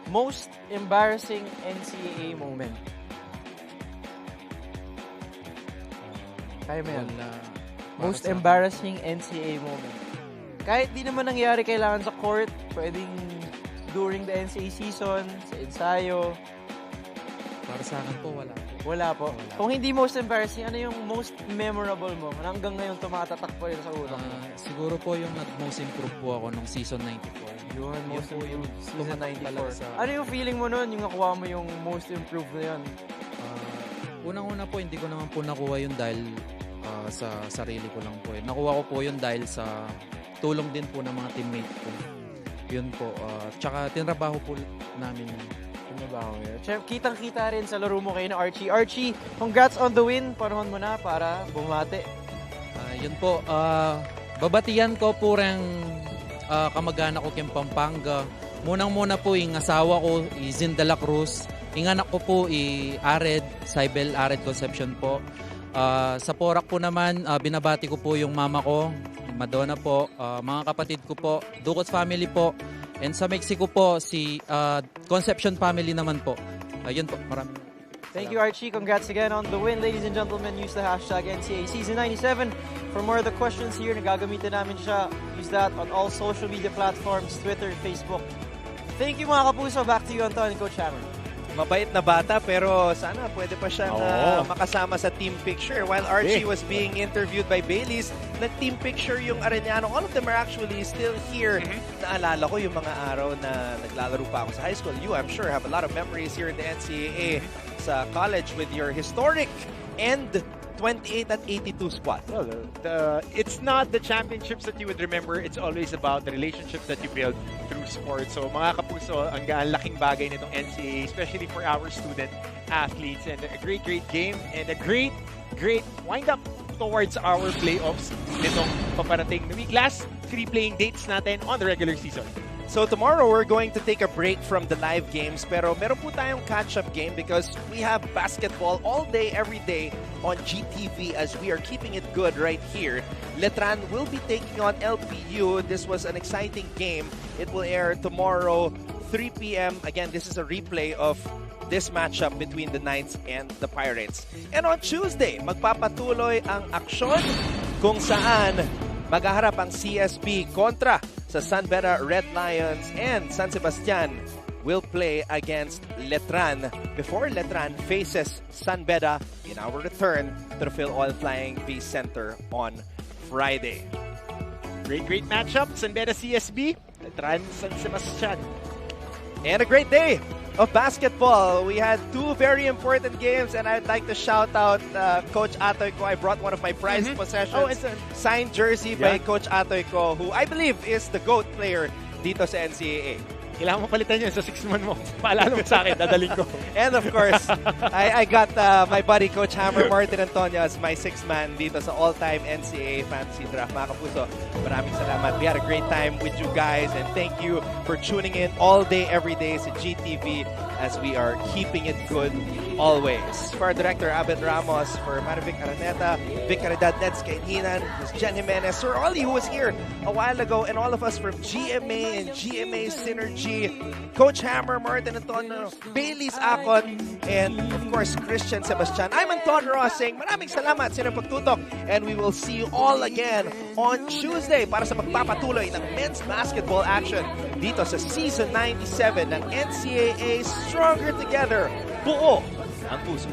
Most embarrassing NCAA moment. Kaya mo yan. Most embarrassing NCAA moment. Kahit di naman nangyari kailangan sa court, pwedeng during the NCAA season, sa ensayo. Para sa akin po, wala. Wala po. Kung hindi most embarrassing, ano yung most memorable mo? Hanggang ngayon tumatatak po yun sa utak mo. Siguro po yung nag-most improve po ako nung season 94. Yun, most po yung season 94. Sa... Ano yung feeling mo nun? Yung nakuha mo yung most improved na yun? Unang-una po, hindi ko naman po nakuha yun dahil sa sarili ko lang po. Nakuha ko po yun dahil sa tulong din po ng mga teammate ko. Yun po. Tsaka tinrabaho po namin yun. Kitang-kita rin sa laro mo kayo na Archie. Archie, congrats on the win. Panahon mo na para bumate. Yun po. Babatian ko po rin kamag-anak ko kay Pampanga. Munang-muna po yung asawa ko, Zin de la Cruz. Yung anak ko po, Saibel Ared Concepcion po. Sa Porac po naman, binabati ko po yung mama ko, Madonna po, mga kapatid ko po, Ducos family po. And sa Mexico po, si Concepcion family naman po. Yun po, maraming. Thank you, Archie. Congrats again on the win. Ladies and gentlemen, use the hashtag NCAA Season 97 for more of the questions here. Nagagamitin namin siya. Use that on all social media platforms, Twitter, Facebook. Thank you, mga kapuso. Back to you, Anton and Coach Hammer. Mabait na bata pero sana pwede pa siyang makasama sa team picture. While Archie was being interviewed by Baileys, nag-team picture yung Arellano. All of them are actually still here. Naalala ko yung mga araw na naglalaro pa ako sa high school. You, I'm sure, have a lot of memories here in the NCAA sa college with your historic and 28 at 82 squad. Well, it's not the championships that you would remember. It's always about the relationships that you build through sports. So mga kapuso, ang laking bagay nitong NCAA, especially for our student athletes. And a great game and a great wind-up towards our playoffs nitong paparating na week. Last 3 playing dates natin on the regular season. So tomorrow, we're going to take a break from the live games. Pero meron po tayong catch-up game because we have basketball all day, every day on GTV as we are keeping it good right here. Letran will be taking on LPU. This was an exciting game. It will air tomorrow, 3 p.m. Again, this is a replay of this matchup between the Knights and the Pirates. And on Tuesday, magpapatuloy ang aksyon kung saan maghaharap ang CSB kontra sa San Beda Red Lions, and San Sebastian will play against Letran before Letran faces San Beda in our return to the Phil Oil Flying V Center on Friday. Great matchup. San Beda CSB, Letran San Sebastian. And a great day of basketball. We had 2 very important games, and I'd like to shout out Coach Atoy ko. I brought one of my prized possessions. Oh, it's a signed jersey by Coach Atoy ko, who I believe is the GOAT player dito sa NCAA. Kailangan mo palitan yun sa 6-man mo. Paalala mo sa akin, dadaling ko. And of course, I got my buddy Coach Hammer Martin Antonio as my 6-man dito sa all-time NCAA Fantasy Draft. Mga kapuso, maraming salamat. We had a great time with you guys, and thank you for tuning in all day, every day sa GTV as we are keeping it good always. For our director, Abed Ramos, for Marivic Araneta, Vic Caridad, Neds Kainhinan, Jen Jimenez, Sir Ollie, who was here a while ago, and all of us from GMA and GMA Synergy, Coach Hammer, Martin Antonio, Baileys Akon, and of course, Christian Sebastian. I'm Anton Ross saying maraming salamat sa inyong pagtutok, and we will see you all again on Tuesday para sa magpapatuloy ng men's basketball action dito sa Season 97 ng NCAA Stronger Together. Buo ang puso.